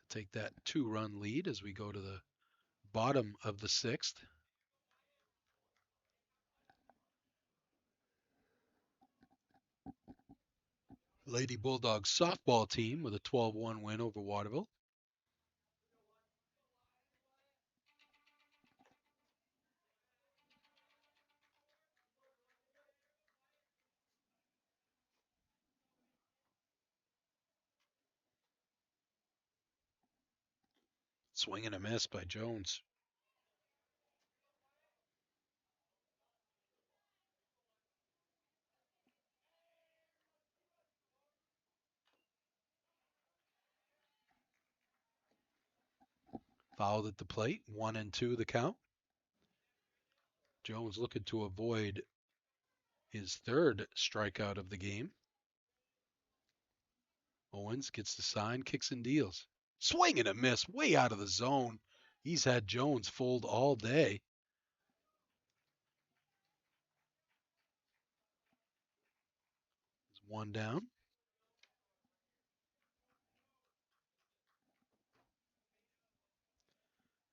take that 2-run lead as we go to the bottom of the sixth. Lady Bulldogs softball team with a 12-1 win over Waterville. Swing and a miss by Jones. Fouled at the plate, 1-2 the count. Jones looking to avoid his third strikeout of the game. Owens gets the sign, kicks and deals. Swing and a miss, way out of the zone. He's had Jones fold all day. One down.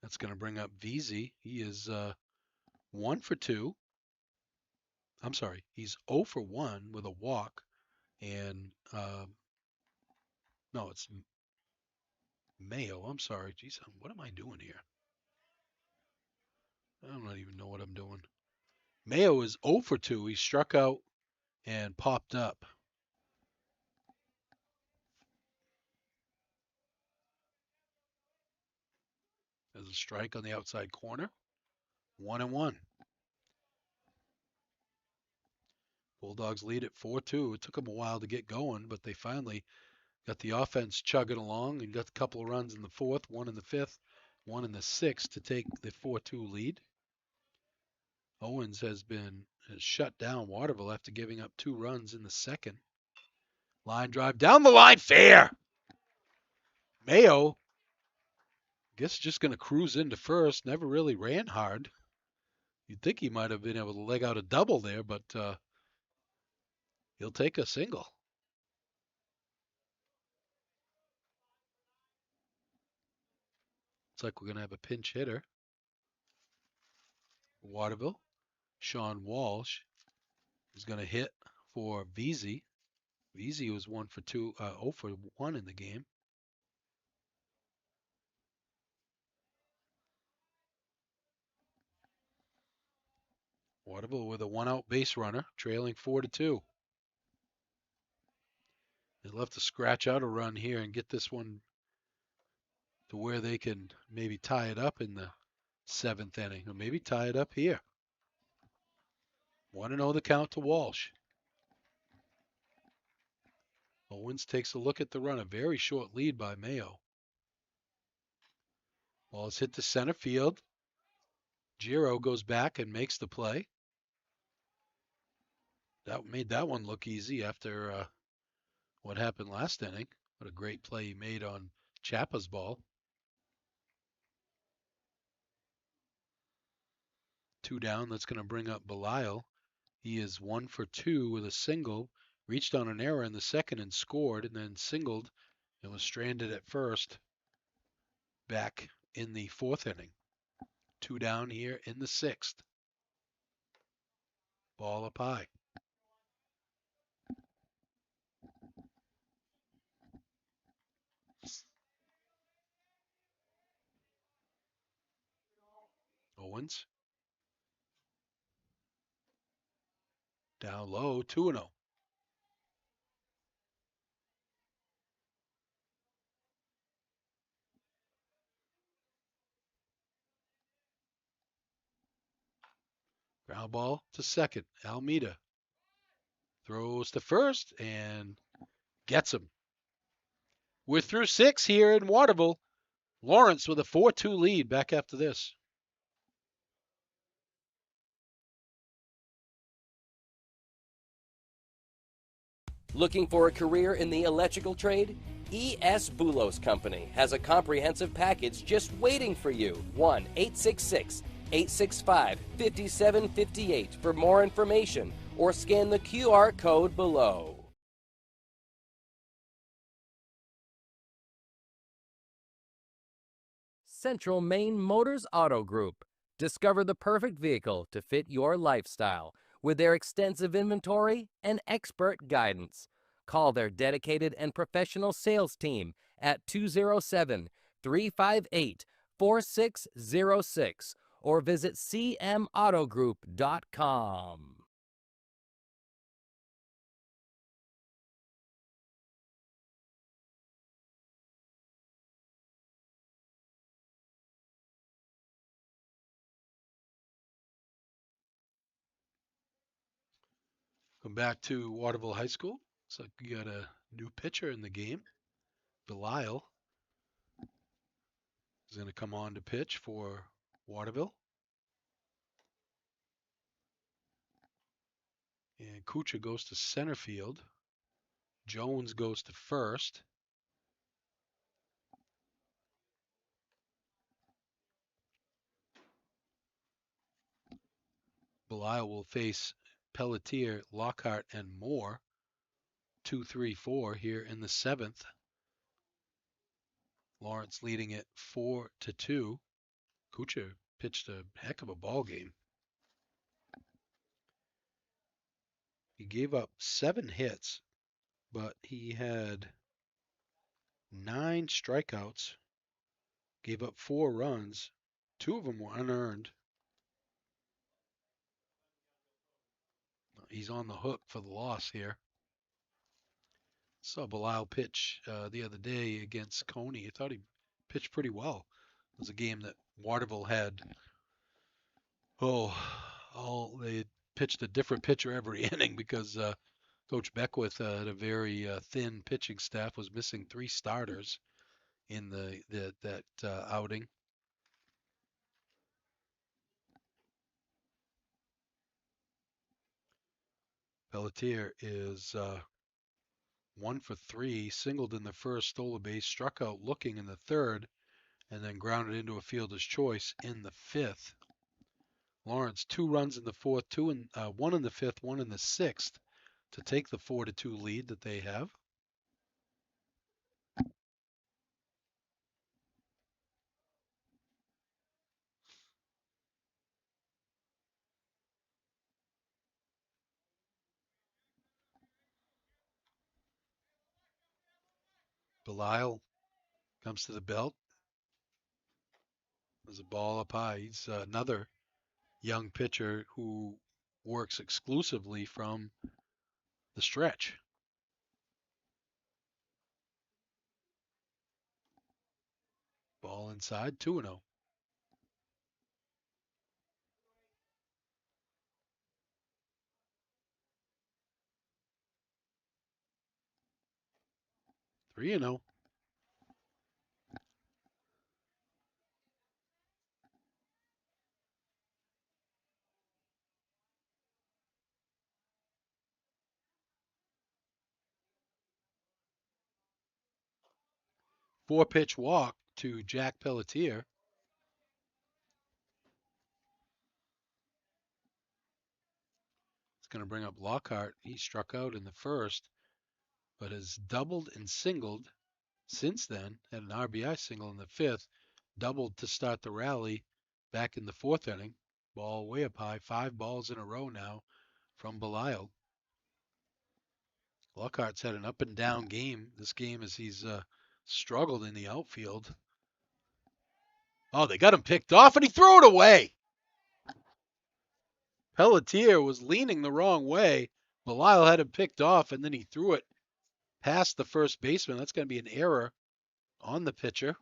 That's going to bring up VZ. He is 1 for 2. I'm sorry, he's 0 for 1 with a walk. And no, it's Mayo. I'm sorry. Geez, what am I doing here? I don't even know what I'm doing. Mayo is 0 for 2. He struck out and popped up. There's a strike on the outside corner. 1-1. Bulldogs lead at 4-2. It took them a while to get going, but they finally got the offense chugging along and got a couple of runs in the fourth, one in the fifth, one in the sixth to take the 4-2 lead. Owens has shut down Waterville after giving up 2 runs in the second. Line drive down the line, fair. Mayo, guess just going to cruise into first. Never really ran hard. You'd think he might have been able to leg out a double there, but he'll take a single. Looks like we're going to have a pinch hitter. Waterville. Sean Walsh is going to hit for VZ. VZ was 0 for 1 in the game. Waterville with a 1-out base runner, trailing 4-2. They'll have to scratch out a run here and get this one to where they can maybe tie it up in the 7th inning, or maybe tie it up here. 1-0 the count to Walsh. Owens takes a look at the run, a very short lead by Mayo. Ball is hit to center field. Giro goes back and makes the play. That made that one look easy after what happened last inning. What a great play he made on Chappa's ball. 2 down. That's going to bring up Belial. He is 1 for 2 with a single. Reached on an error in the second and scored, and then singled and was stranded at first back in the 4th inning. 2 down here in the 6th. Ball up high. Owens. Down low, 2-0. Ground ball to second. Almeida throws to first and gets him. We're through 6 here in Waterville. Lawrence with a 4-2 lead back after this. Looking for a career in the electrical trade? E.S. Boulos Company has a comprehensive package just waiting for you. 1-866-865-5758 for more information or scan the QR code below. Central Maine Motors Auto Group. Discover the perfect vehicle to fit your lifestyle with their extensive inventory and expert guidance. Call their dedicated and professional sales team at 207-358-4606 or visit cmautogroup.com. Come back to Waterville High School. Looks like we got a new pitcher in the game. Belial is going to come on to pitch for Waterville. And Kucha goes to center field. Jones goes to first. Belial will face Pelletier, Lockhart, and Moore. 2-3-4 here in the 7th. Lawrence leading it 4-2. Kuchar pitched a heck of a ball game. He gave up 7 hits, but he had 9 strikeouts, gave up 4 runs. 2 of them were unearned. He's on the hook for the loss here. Saw Belisle pitch the other day against Coney. I thought he pitched pretty well. It was a game that Waterville had. They pitched a different pitcher every inning because Coach Beckwith had a very thin pitching staff, was missing 3 starters in that outing. Pelletier is 1 for 3, singled in the first, stole a base, struck out looking in the third, and then grounded into a fielder's choice in the 5th. Lawrence 2 runs in the 4th, 1 in the 5th, 1 in the 6th to take the 4-2 lead that they have. Belisle comes to the belt. There's a ball up high. He's another young pitcher who works exclusively from the stretch. Ball inside, 2-0. Three and 0. Four-pitch walk to Jack Pelletier. It's going to bring up Lockhart. He struck out in the first, but has doubled and singled since then. Had an RBI single in the 5th, doubled to start the rally back in the 4th inning. Ball way up high, 5 balls in a row now from Belisle. Lockhart's had an up and down game this game as he's struggled in the outfield. Oh, they got him picked off and he threw it away. Pelletier was leaning the wrong way. Belisle had him picked off and then he threw it past the first baseman. That's going to be an error on the pitcher.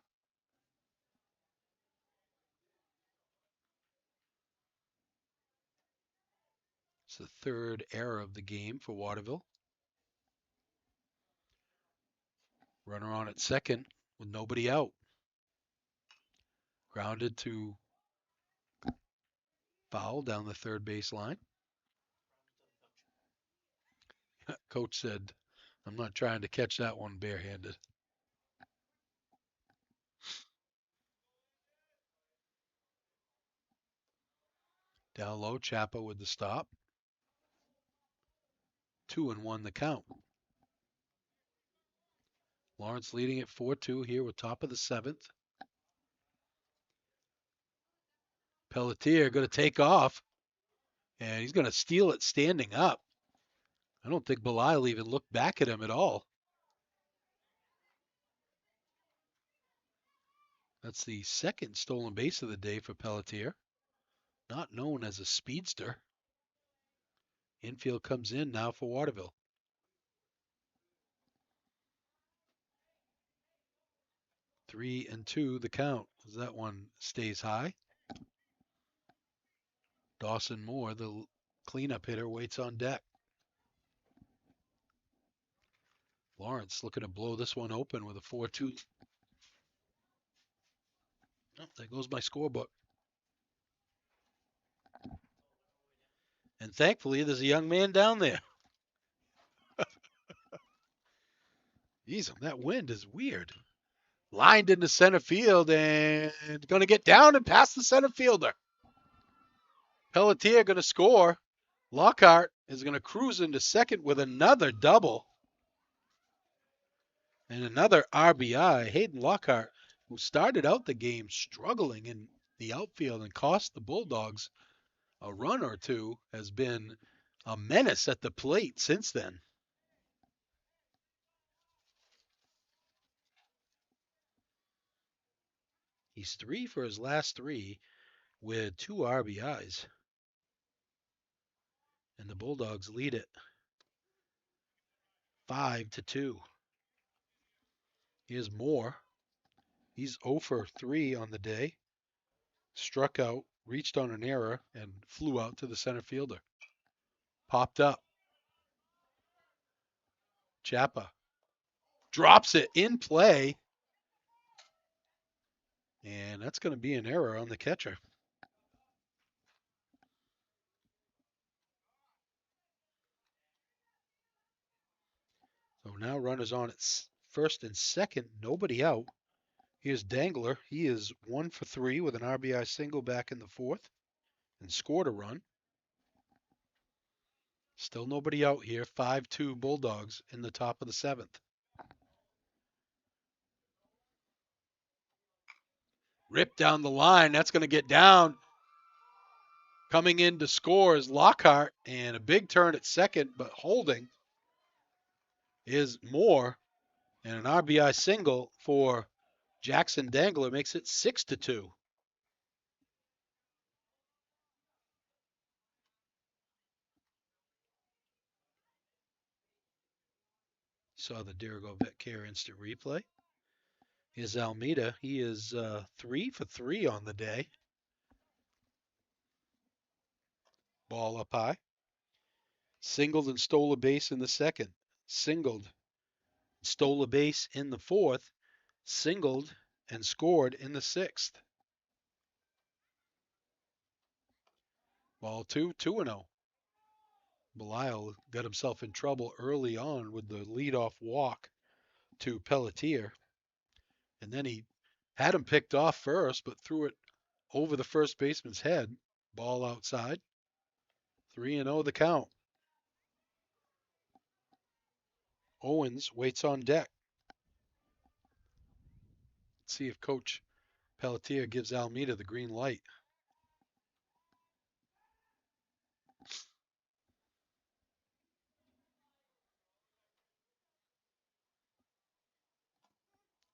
It's the 3rd error of the game for Waterville. Runner on at second with nobody out. Grounded to foul down the 3rd baseline. Coach said, I'm not trying to catch that one barehanded. Down low, Chapa with the stop. 2-1 the count. Lawrence leading at 4-2 here with top of the 7th. Pelletier going to take off, and he's going to steal it standing up. I don't think Belisle even looked back at him at all. That's the 2nd stolen base of the day for Pelletier. Not known as a speedster. Infield comes in now for Waterville. 3-2 the count as that one stays high. Dawson Moore, the cleanup hitter, waits on deck. Lawrence looking to blow this one open with a 4-2. Oh, there goes my scorebook. And thankfully, there's a young man down there. Jeez, that wind is weird. Lined into center field and going to get down and past the center fielder. Pelletier going to score. Lockhart is going to cruise into second with another double. And another RBI. Hayden Lockhart, who started out the game struggling in the outfield and cost the Bulldogs a run or two, has been a menace at the plate since then. He's 3 for his last 3 with 2 RBIs. And the Bulldogs lead it 5-2. Here's Moore. He's 0 for 3 on the day. Struck out, reached on an error, and flew out to the center fielder. Popped up. Chapa drops it in play. And that's going to be an error on the catcher. So now runners on at first and second, nobody out. Here's Dangler. He is 1 for 3 with an RBI single back in the 4th and scored a run. Still nobody out here. 5-2 Bulldogs in the top of the 7th. Rip down the line. That's going to get down. Coming in to score is Lockhart, and a big turn at second, but holding is Moore, and an RBI single for Jackson Dangler makes it 6-2. Saw the Dirigo Vet Care instant replay. Here's Almeida. He is 3 for 3 on the day. Ball up high. Singled and stole a base in the 2nd. Singled, stole a base in the 4th. Singled and scored in the 6th. Ball 2, 2-0. Belial got himself in trouble early on with the leadoff walk to Pelletier. And then he had him picked off first, but threw it over the first baseman's head. Ball outside. 3-0 the count. Owens waits on deck. Let's see if Coach Pelletier gives Almeida the green light.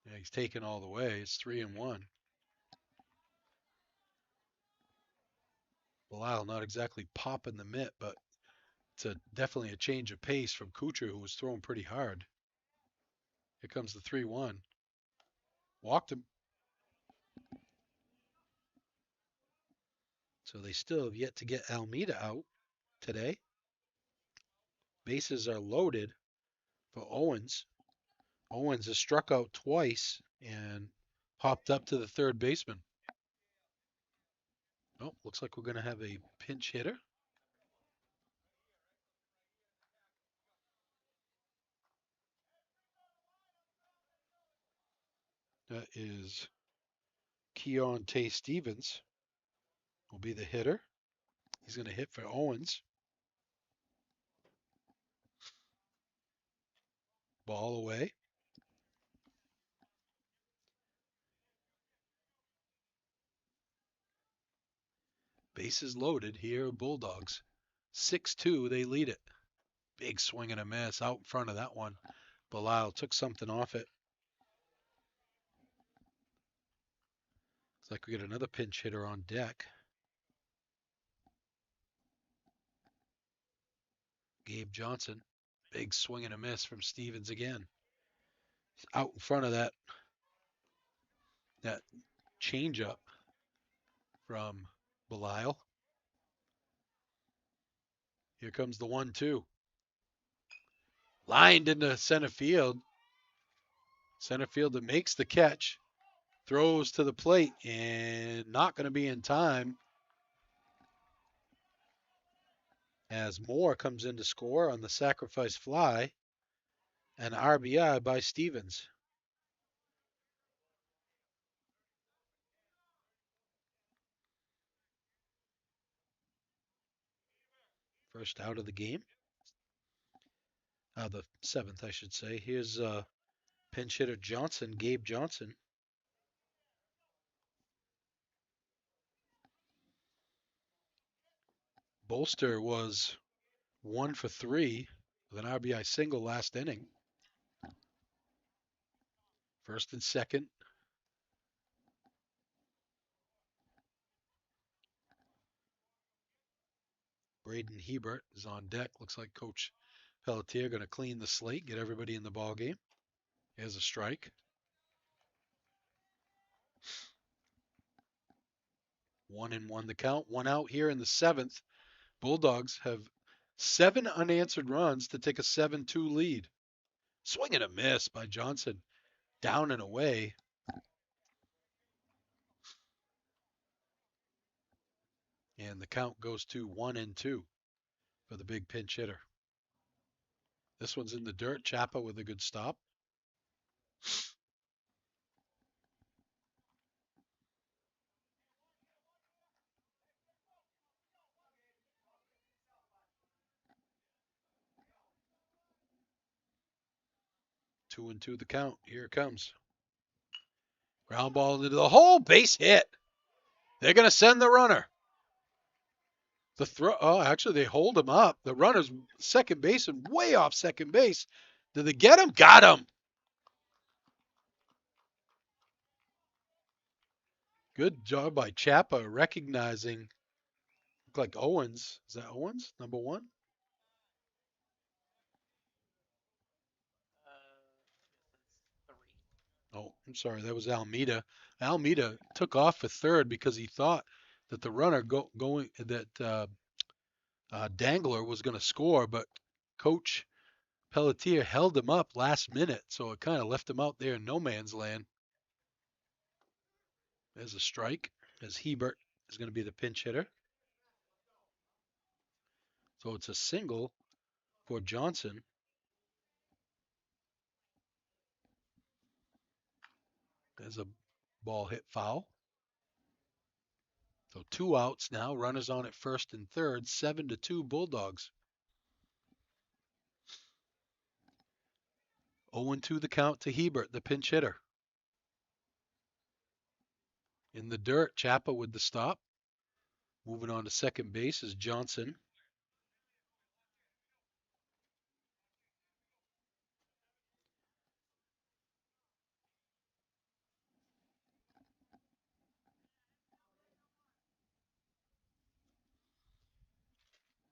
Yeah, he's taken all the way. It's 3-1. Belial not exactly popping the mitt, but it's definitely a change of pace from Kuchar, who was throwing pretty hard. Here comes the 3-1. Walked him. So they still have yet to get Almeida out today. Bases are loaded for Owens. Owens has struck out twice and popped up to the third baseman. Oh, looks like we're going to have a pinch hitter. That is Keontae Stevens will be the hitter. He's going to hit for Owens. Ball away. Bases loaded here, Bulldogs. 6-2, they lead it. Big swing and a miss out in front of that one. Belial took something off it. Looks like we get another pinch hitter on deck. Gabe Johnson. Big swing and a miss from Stevens again. He's out in front of that changeup from Belial. Here comes the 1-2. Lined into center field. Center fielder makes the catch. Throws to the plate and not going to be in time. As Moore comes in to score on the sacrifice fly. An RBI by Stevens. First out of the game. The 7th, I should say. Here's pinch hitter Johnson, Gabe Johnson. Bolster was 1 for 3 with an RBI single last inning. First and second. Braden Hebert is on deck. Looks like Coach Pelletier going to clean the slate, get everybody in the ball game. Here's a strike. 1-1 the count. One out here in the seventh. Bulldogs have 7 unanswered runs to take a 7-2 lead. Swing and a miss by Johnson. Down and away. And the count goes to 1-2 for the big pinch hitter. This one's in the dirt. Chapa with a good stop. Two and two the count. Here it comes. Ground ball into the hole. Base hit. They're going to send the runner. The throw. Oh, actually, they hold him up. The runner's second base and way off second base. Did they get him? Got him. Good job by Chapa recognizing. Look like Owens. Is that Owens? Number 1? Oh, I'm sorry. That was Almeida. Almeida took off for third because he thought that the runner Dangler was going to score, but Coach Pelletier held him up last minute, so it kind of left him out there in no man's land. There's a strike as Hebert is going to be the pinch hitter. So it's a single for Johnson. There's a ball hit foul. So 2 outs now. Runners on at first and third. 7-2 Bulldogs. 0-2 the count to Hebert, the pinch hitter. In the dirt, Chapa with the stop. Moving on to second base is Johnson.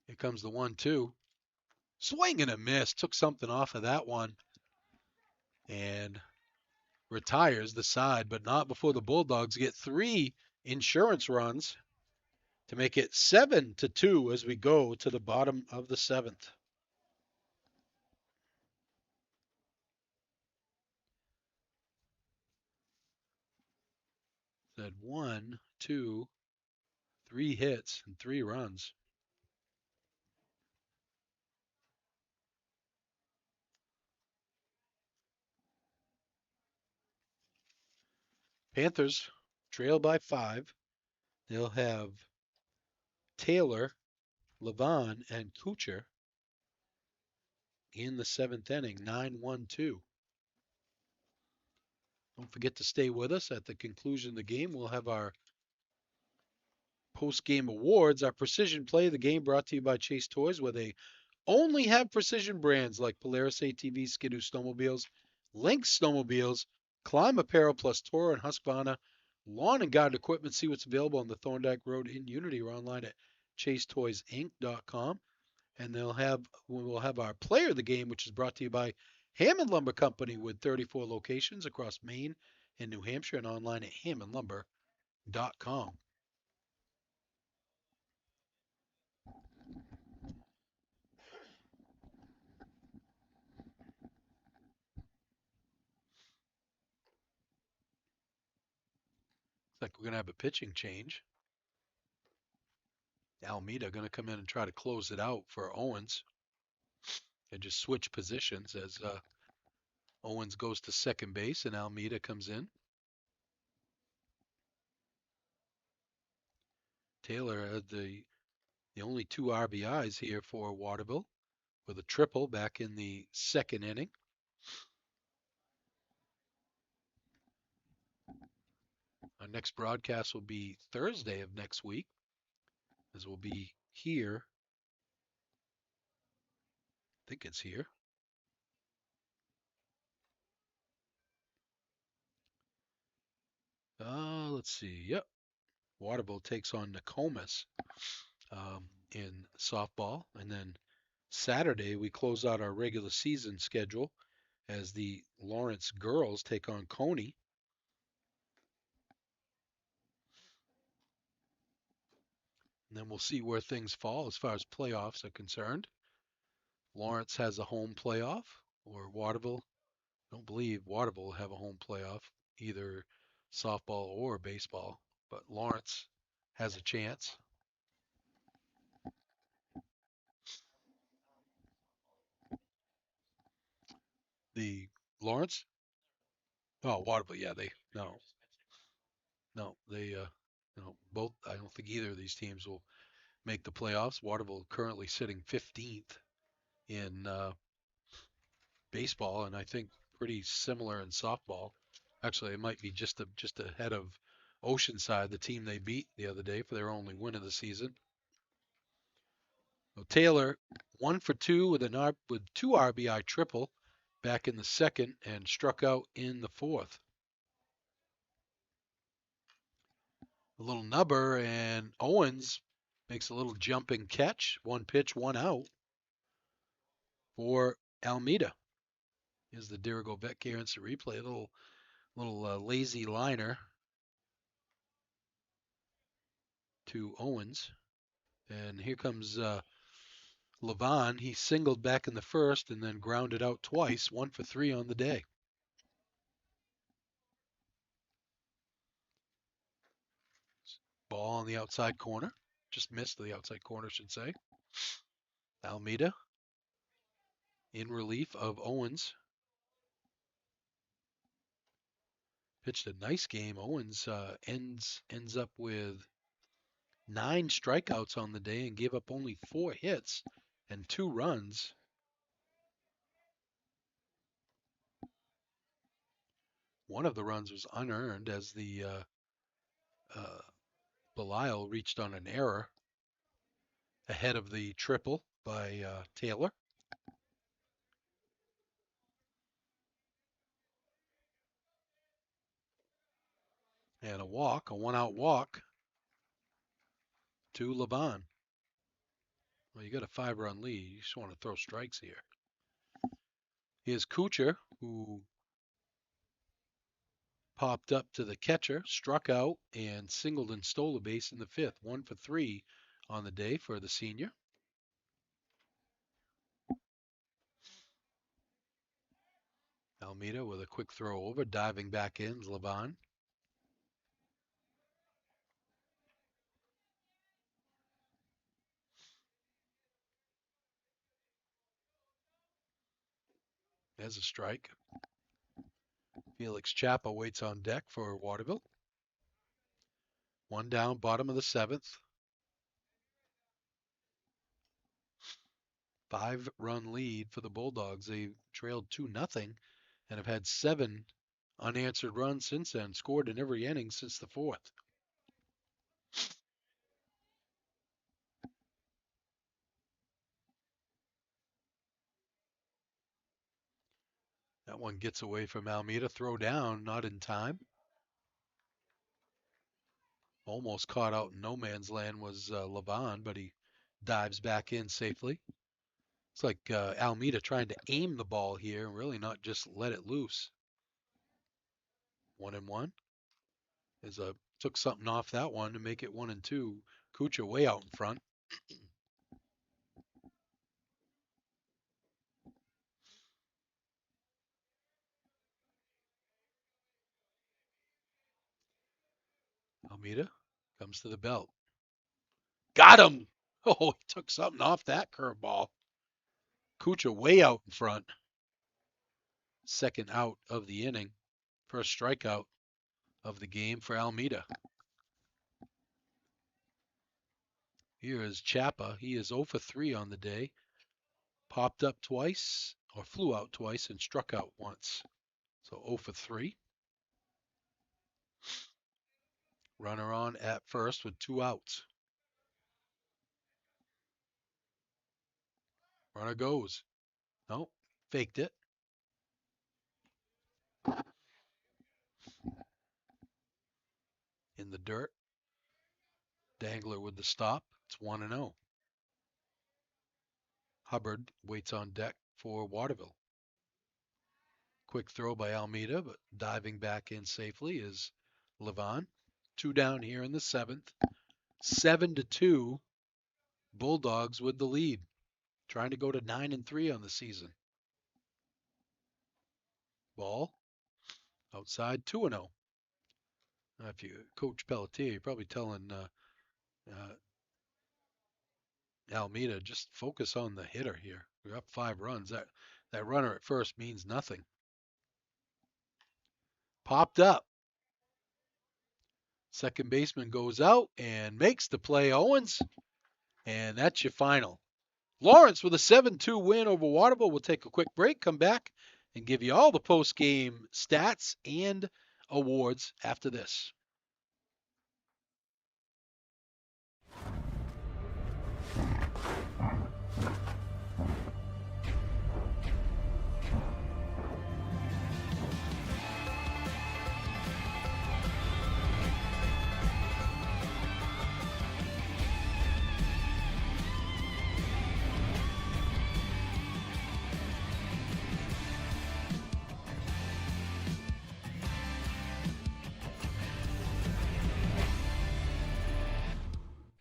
Here comes the 1-2. Swing and a miss. Took something off of that one. And retires the side, but not before the Bulldogs get 3 insurance runs to make it 7-2 as we go to the bottom of the 7th. That 1, 2, 3 hits and 3 runs. Panthers trail by 5. They'll have Taylor, Levon, and Kuchar in the 7th inning, 9-1-2. Don't forget to stay with us. At the conclusion of the game, we'll have our post-game awards. Our precision play of the game brought to you by Chase Toys, where they only have precision brands like Polaris ATV, Skidoo Snowmobiles, Lynx Snowmobiles, Climb Apparel plus Toro and Husqvarna, lawn and garden equipment. See what's available on the Thorndike Road in Unity or online at chasetoysinc.com. And we'll have our player of the game, which is brought to you by Hammond Lumber Company with 34 locations across Maine and New Hampshire and online at hammondlumber.com. Looks like we're going to have a pitching change. Almeida going to come in and try to close it out for Owens. They just switch positions as Owens goes to second base and Almeida comes in. Taylor had the only 2 RBIs here for Waterville with a triple back in the 2nd inning. Our next broadcast will be Thursday of next week, as we'll be here. I think it's here. Let's see. Yep. Waterville takes on Nokomis in softball. And then Saturday, we close out our regular season schedule as the Lawrence girls take on Coney. And then we'll see where things fall as far as playoffs are concerned. Lawrence has a home playoff, or Waterville. I don't believe Waterville will have a home playoff, either softball or baseball. But Lawrence has a chance. The Lawrence? Oh, Waterville. Yeah, no, both. I don't think either of these teams will make the playoffs. Waterville currently sitting 15th in baseball, and I think pretty similar in softball. Actually, it might be just ahead of Oceanside, the team they beat the other day for their only win of the season. Well, Taylor 1 for 2 with 2 RBI triple back in the second and struck out in the fourth. A little nubber, and Owens makes a little jumping catch. 1 pitch, 1 out for Almeida. Here's the Dirigo Vetcare instant replay. A little lazy liner to Owens. And here comes Levon. He singled back in the first and then grounded out twice. 1 for 3 on the day. Ball on the outside corner. Just missed the outside corner, I should say. Almeida in relief of Owens. Pitched a nice game. Owens ends up with 9 strikeouts on the day and gave up only 4 hits and 2 runs. One of the runs was unearned as the Belial reached on an error ahead of the triple by Taylor. And a 1-out walk to Levon. Well, you got a 5-run lead. You just want to throw strikes here. Here's Kuchar, who popped up to the catcher, struck out, and singled and stole a base in the fifth. 1 for 3 on the day for the senior. Almeida with a quick throw over, diving back in, Levon. There's a strike. Felix Chapa waits on deck for Waterville. 1 down, bottom of the 7th. 5-run lead for the Bulldogs. They trailed 2-0 and have had 7 unanswered runs since then, scored in every inning since the 4th. That one gets away from Almeida. Throw down, not in time. Almost caught out in no man's land was Levon, but he dives back in safely. It's like Almeida trying to aim the ball here and really not just let it loose. 1-1. Took something off that one to make it 1-2. Kuchar way out in front. Almeida comes to the belt. Got him! Oh, he took something off that curveball. Kuchar way out in front. Second out of the inning. First strikeout of the game for Almeida. Here is Chapa. He is 0 for 3 on the day. Popped up twice, or flew out twice, and struck out once. So 0 for 3. Runner on at first with 2 outs. Runner goes. Nope. Faked it. In the dirt. Dangler with the stop. It's 1-0. Hubbard waits on deck for Waterville. Quick throw by Almeida, but diving back in safely is Levon. 2 down here in the 7th. 7-2. Bulldogs with the lead. Trying to go to 9-3 on the season. Ball outside 2-0. If you coach Pelletier, you're probably telling Almeida just focus on the hitter here. We're up 5 runs. That runner at first means nothing. Popped up. Second baseman goes out and makes the play, Owens. And that's your final. Lawrence with a 7-2 win over Waterville. We'll take a quick break, come back, and give you all the post-game stats and awards after this.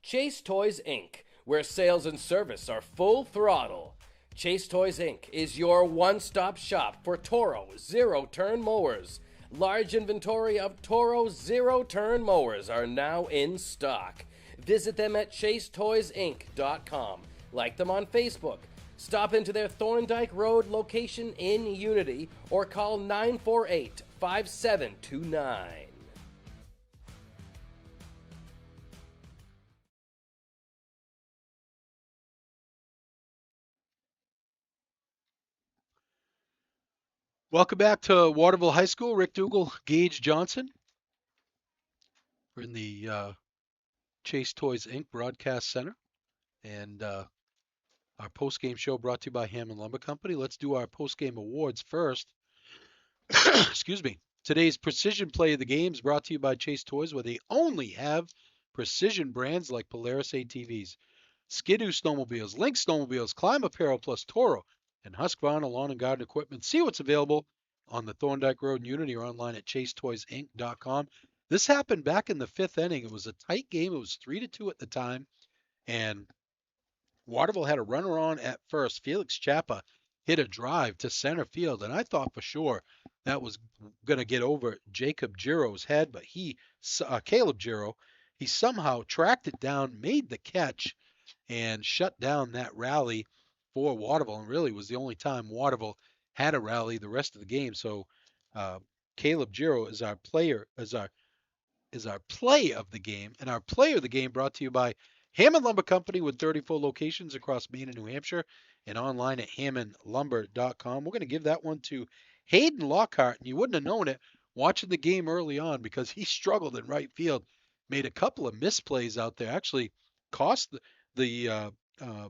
Chase Toys Inc., where sales and service are full throttle. Chase Toys Inc. is your one-stop shop for Toro zero-turn mowers. Large inventory of Toro zero-turn mowers are now in stock. Visit them at chasetoysinc.com. Like them on Facebook. Stop into their Thorndike Road location in Unity or call 948-5729. Welcome back to Waterville High School. Rick Dougal, Gage Johnson. We're in the Chase Toys Inc. Broadcast Center. And our post-game show brought to you by Hammond Lumber Company. Let's do our post-game awards first. Excuse me. Today's Precision Play of the Game is brought to you by Chase Toys, where they only have precision brands like Polaris ATVs, Skidoo snowmobiles, Lynx snowmobiles, Climb Apparel Plus Toro, and Husqvarna Lawn and Garden Equipment. See what's available on the Thorndike Road in Unity or online at chasetoysinc.com. This happened back in the 5th inning. It was a tight game. It was 3-2 at the time, and Waterville had a runner on at first. Felix Chapa hit a drive to center field, and I thought for sure that was going to get over Jacob Giro's head, but Caleb Giro, he somehow tracked it down, made the catch, and shut down that rally for Waterville, and really was the only time Waterville had a rally the rest of the game. So Caleb Giro is our player, is our play of the game, and our player of the game brought to you by Hammond Lumber Company with 34 locations across Maine and New Hampshire, and online at hammondlumber.com. We're going to give that one to Hayden Lockhart, and you wouldn't have known it watching the game early on because he struggled in right field, made a couple of misplays out there, actually cost the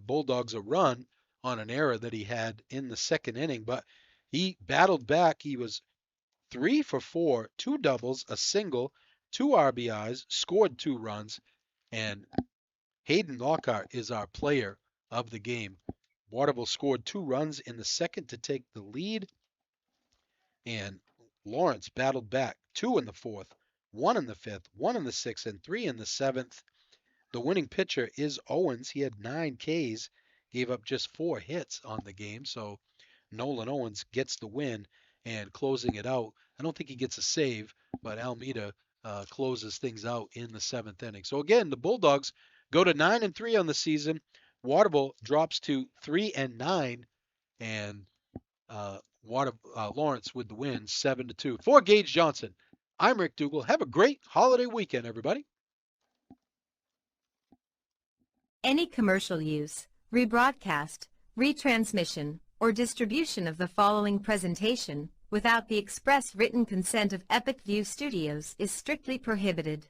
Bulldogs a run on an error that he had in the 2nd inning, but he battled back. He was 3 for 4, 2 doubles, a single, 2 RBIs, scored 2 runs, and Hayden Lockhart is our player of the game. Waterville scored 2 runs in the 2nd to take the lead, and Lawrence battled back 2 in the 4th, 1 in the 5th, 1 in the 6th, and 3 in the 7th. The winning pitcher is Owens. He had 9 Ks, gave up just 4 hits on the game, so Nolan Owens gets the win and closing it out. I don't think he gets a save, but Almeida closes things out in the 7th inning. So again, the Bulldogs go to 9-3 on the season. Waterville drops to 3-9, and Lawrence with the win, 7-2. For Gage Johnson, I'm Rick Dougal. Have a great holiday weekend, everybody. Any commercial use, rebroadcast, retransmission, or distribution of the following presentation without the express written consent of Epic View Studios is strictly prohibited.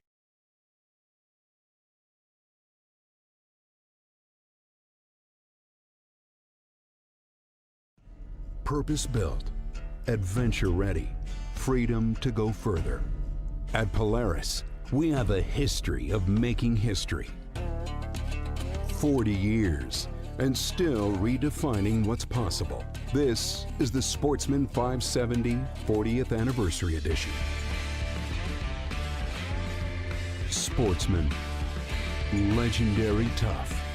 Purpose-built, adventure-ready, freedom to go further. At Polaris, we have a history of making history. 40 years, and still redefining what's possible. This is the Sportsman 570 40th Anniversary Edition. Sportsman, legendary tough.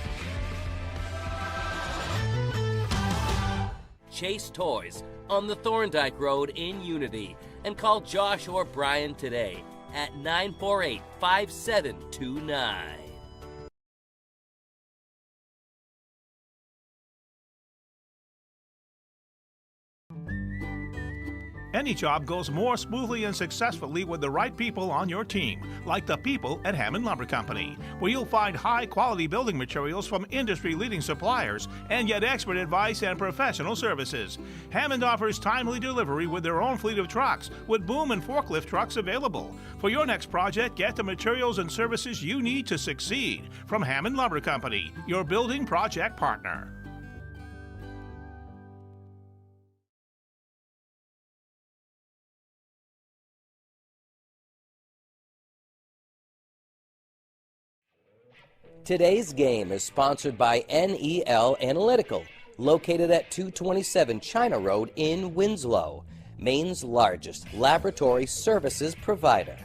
Chase Toys on the Thorndike Road in Unity, and call Josh or Brian today at 948-5729. Any job goes more smoothly and successfully with the right people on your team, like the people at Hammond Lumber Company, where you'll find high-quality building materials from industry-leading suppliers and get expert advice and professional services. Hammond offers timely delivery with their own fleet of trucks, with boom and forklift trucks available. For your next project, get the materials and services you need to succeed from Hammond Lumber Company, your building project partner. Today's game is sponsored by NEL Analytical, located at 227 China Road in Winslow, Maine's largest laboratory services provider.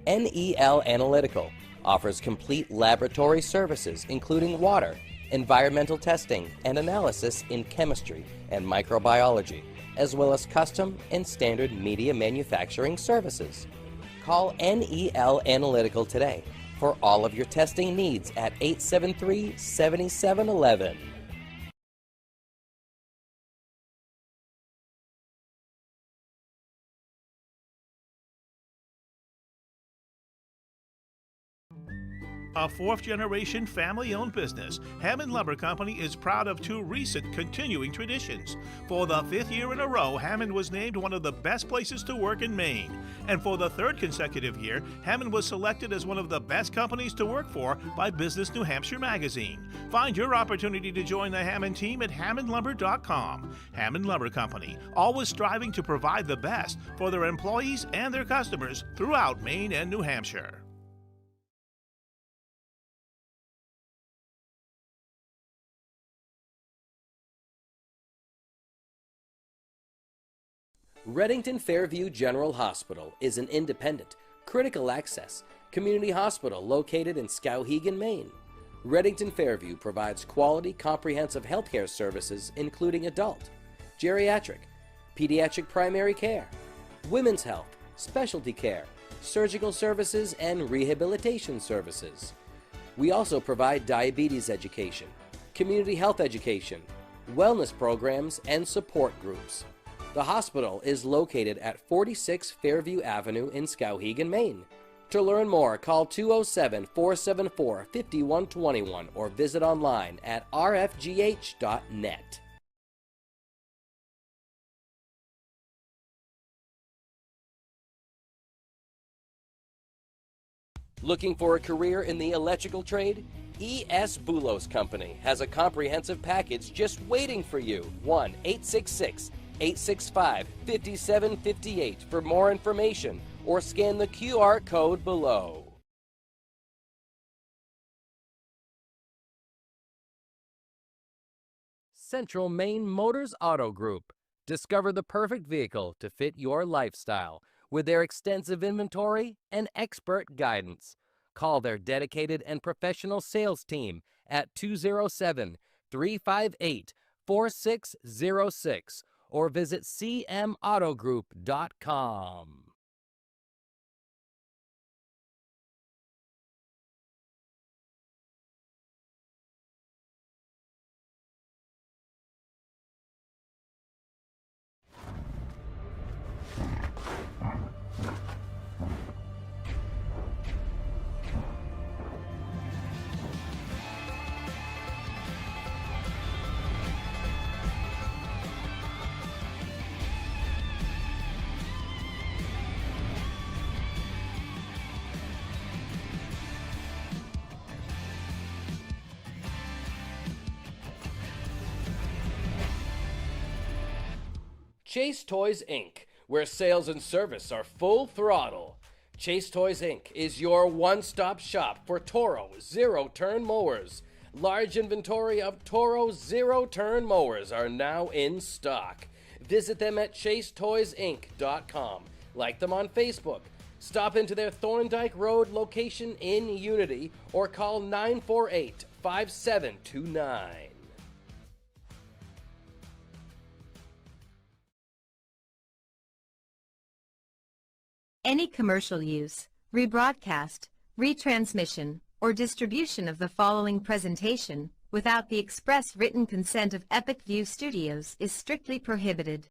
NEL Analytical offers complete laboratory services including water, environmental testing, and analysis in chemistry and microbiology, as well as custom and standard media manufacturing services. Call NEL Analytical today for all of your testing needs at 873-7711. A fourth-generation family-owned business, Hammond Lumber Company is proud of two recent continuing traditions. For the fifth year in a row, Hammond was named one of the best places to work in Maine. And for the third consecutive year, Hammond was selected as one of the best companies to work for by Business New Hampshire magazine. Find your opportunity to join the Hammond team at hammondlumber.com. Hammond Lumber Company, always striving to provide the best for their employees and their customers throughout Maine and New Hampshire. Reddington Fairview General Hospital is an independent, critical access community hospital located in Skowhegan, Maine. Reddington Fairview provides quality, comprehensive healthcare services including adult, geriatric, pediatric primary care, women's health, specialty care, surgical services, and rehabilitation services. We also provide diabetes education, community health education, wellness programs, and support groups. The hospital is located at 46 Fairview Avenue in Skowhegan, Maine. To learn more, call 207-474-5121 or visit online at rfgh.net. Looking for a career in the electrical trade? E.S. Boulos Company has a comprehensive package just waiting for you. 1-866-865-5758 for more information, or scan the QR code below. Central Maine Motors Auto Group. Discover the perfect vehicle to fit your lifestyle with their extensive inventory and expert guidance. Call their dedicated and professional sales team at 207-358-4606 or visit cmautogroup.com. Chase Toys Inc., where sales and service are full throttle. Chase Toys Inc. is your one-stop shop for Toro zero-turn mowers. Large inventory of Toro zero-turn mowers are now in stock. Visit them at chasetoysinc.com. Like them on Facebook. Stop into their Thorndike Road location in Unity or call 948-5729. Any commercial use, rebroadcast, retransmission, or distribution of the following presentation without the express written consent of Epic View Studios is strictly prohibited.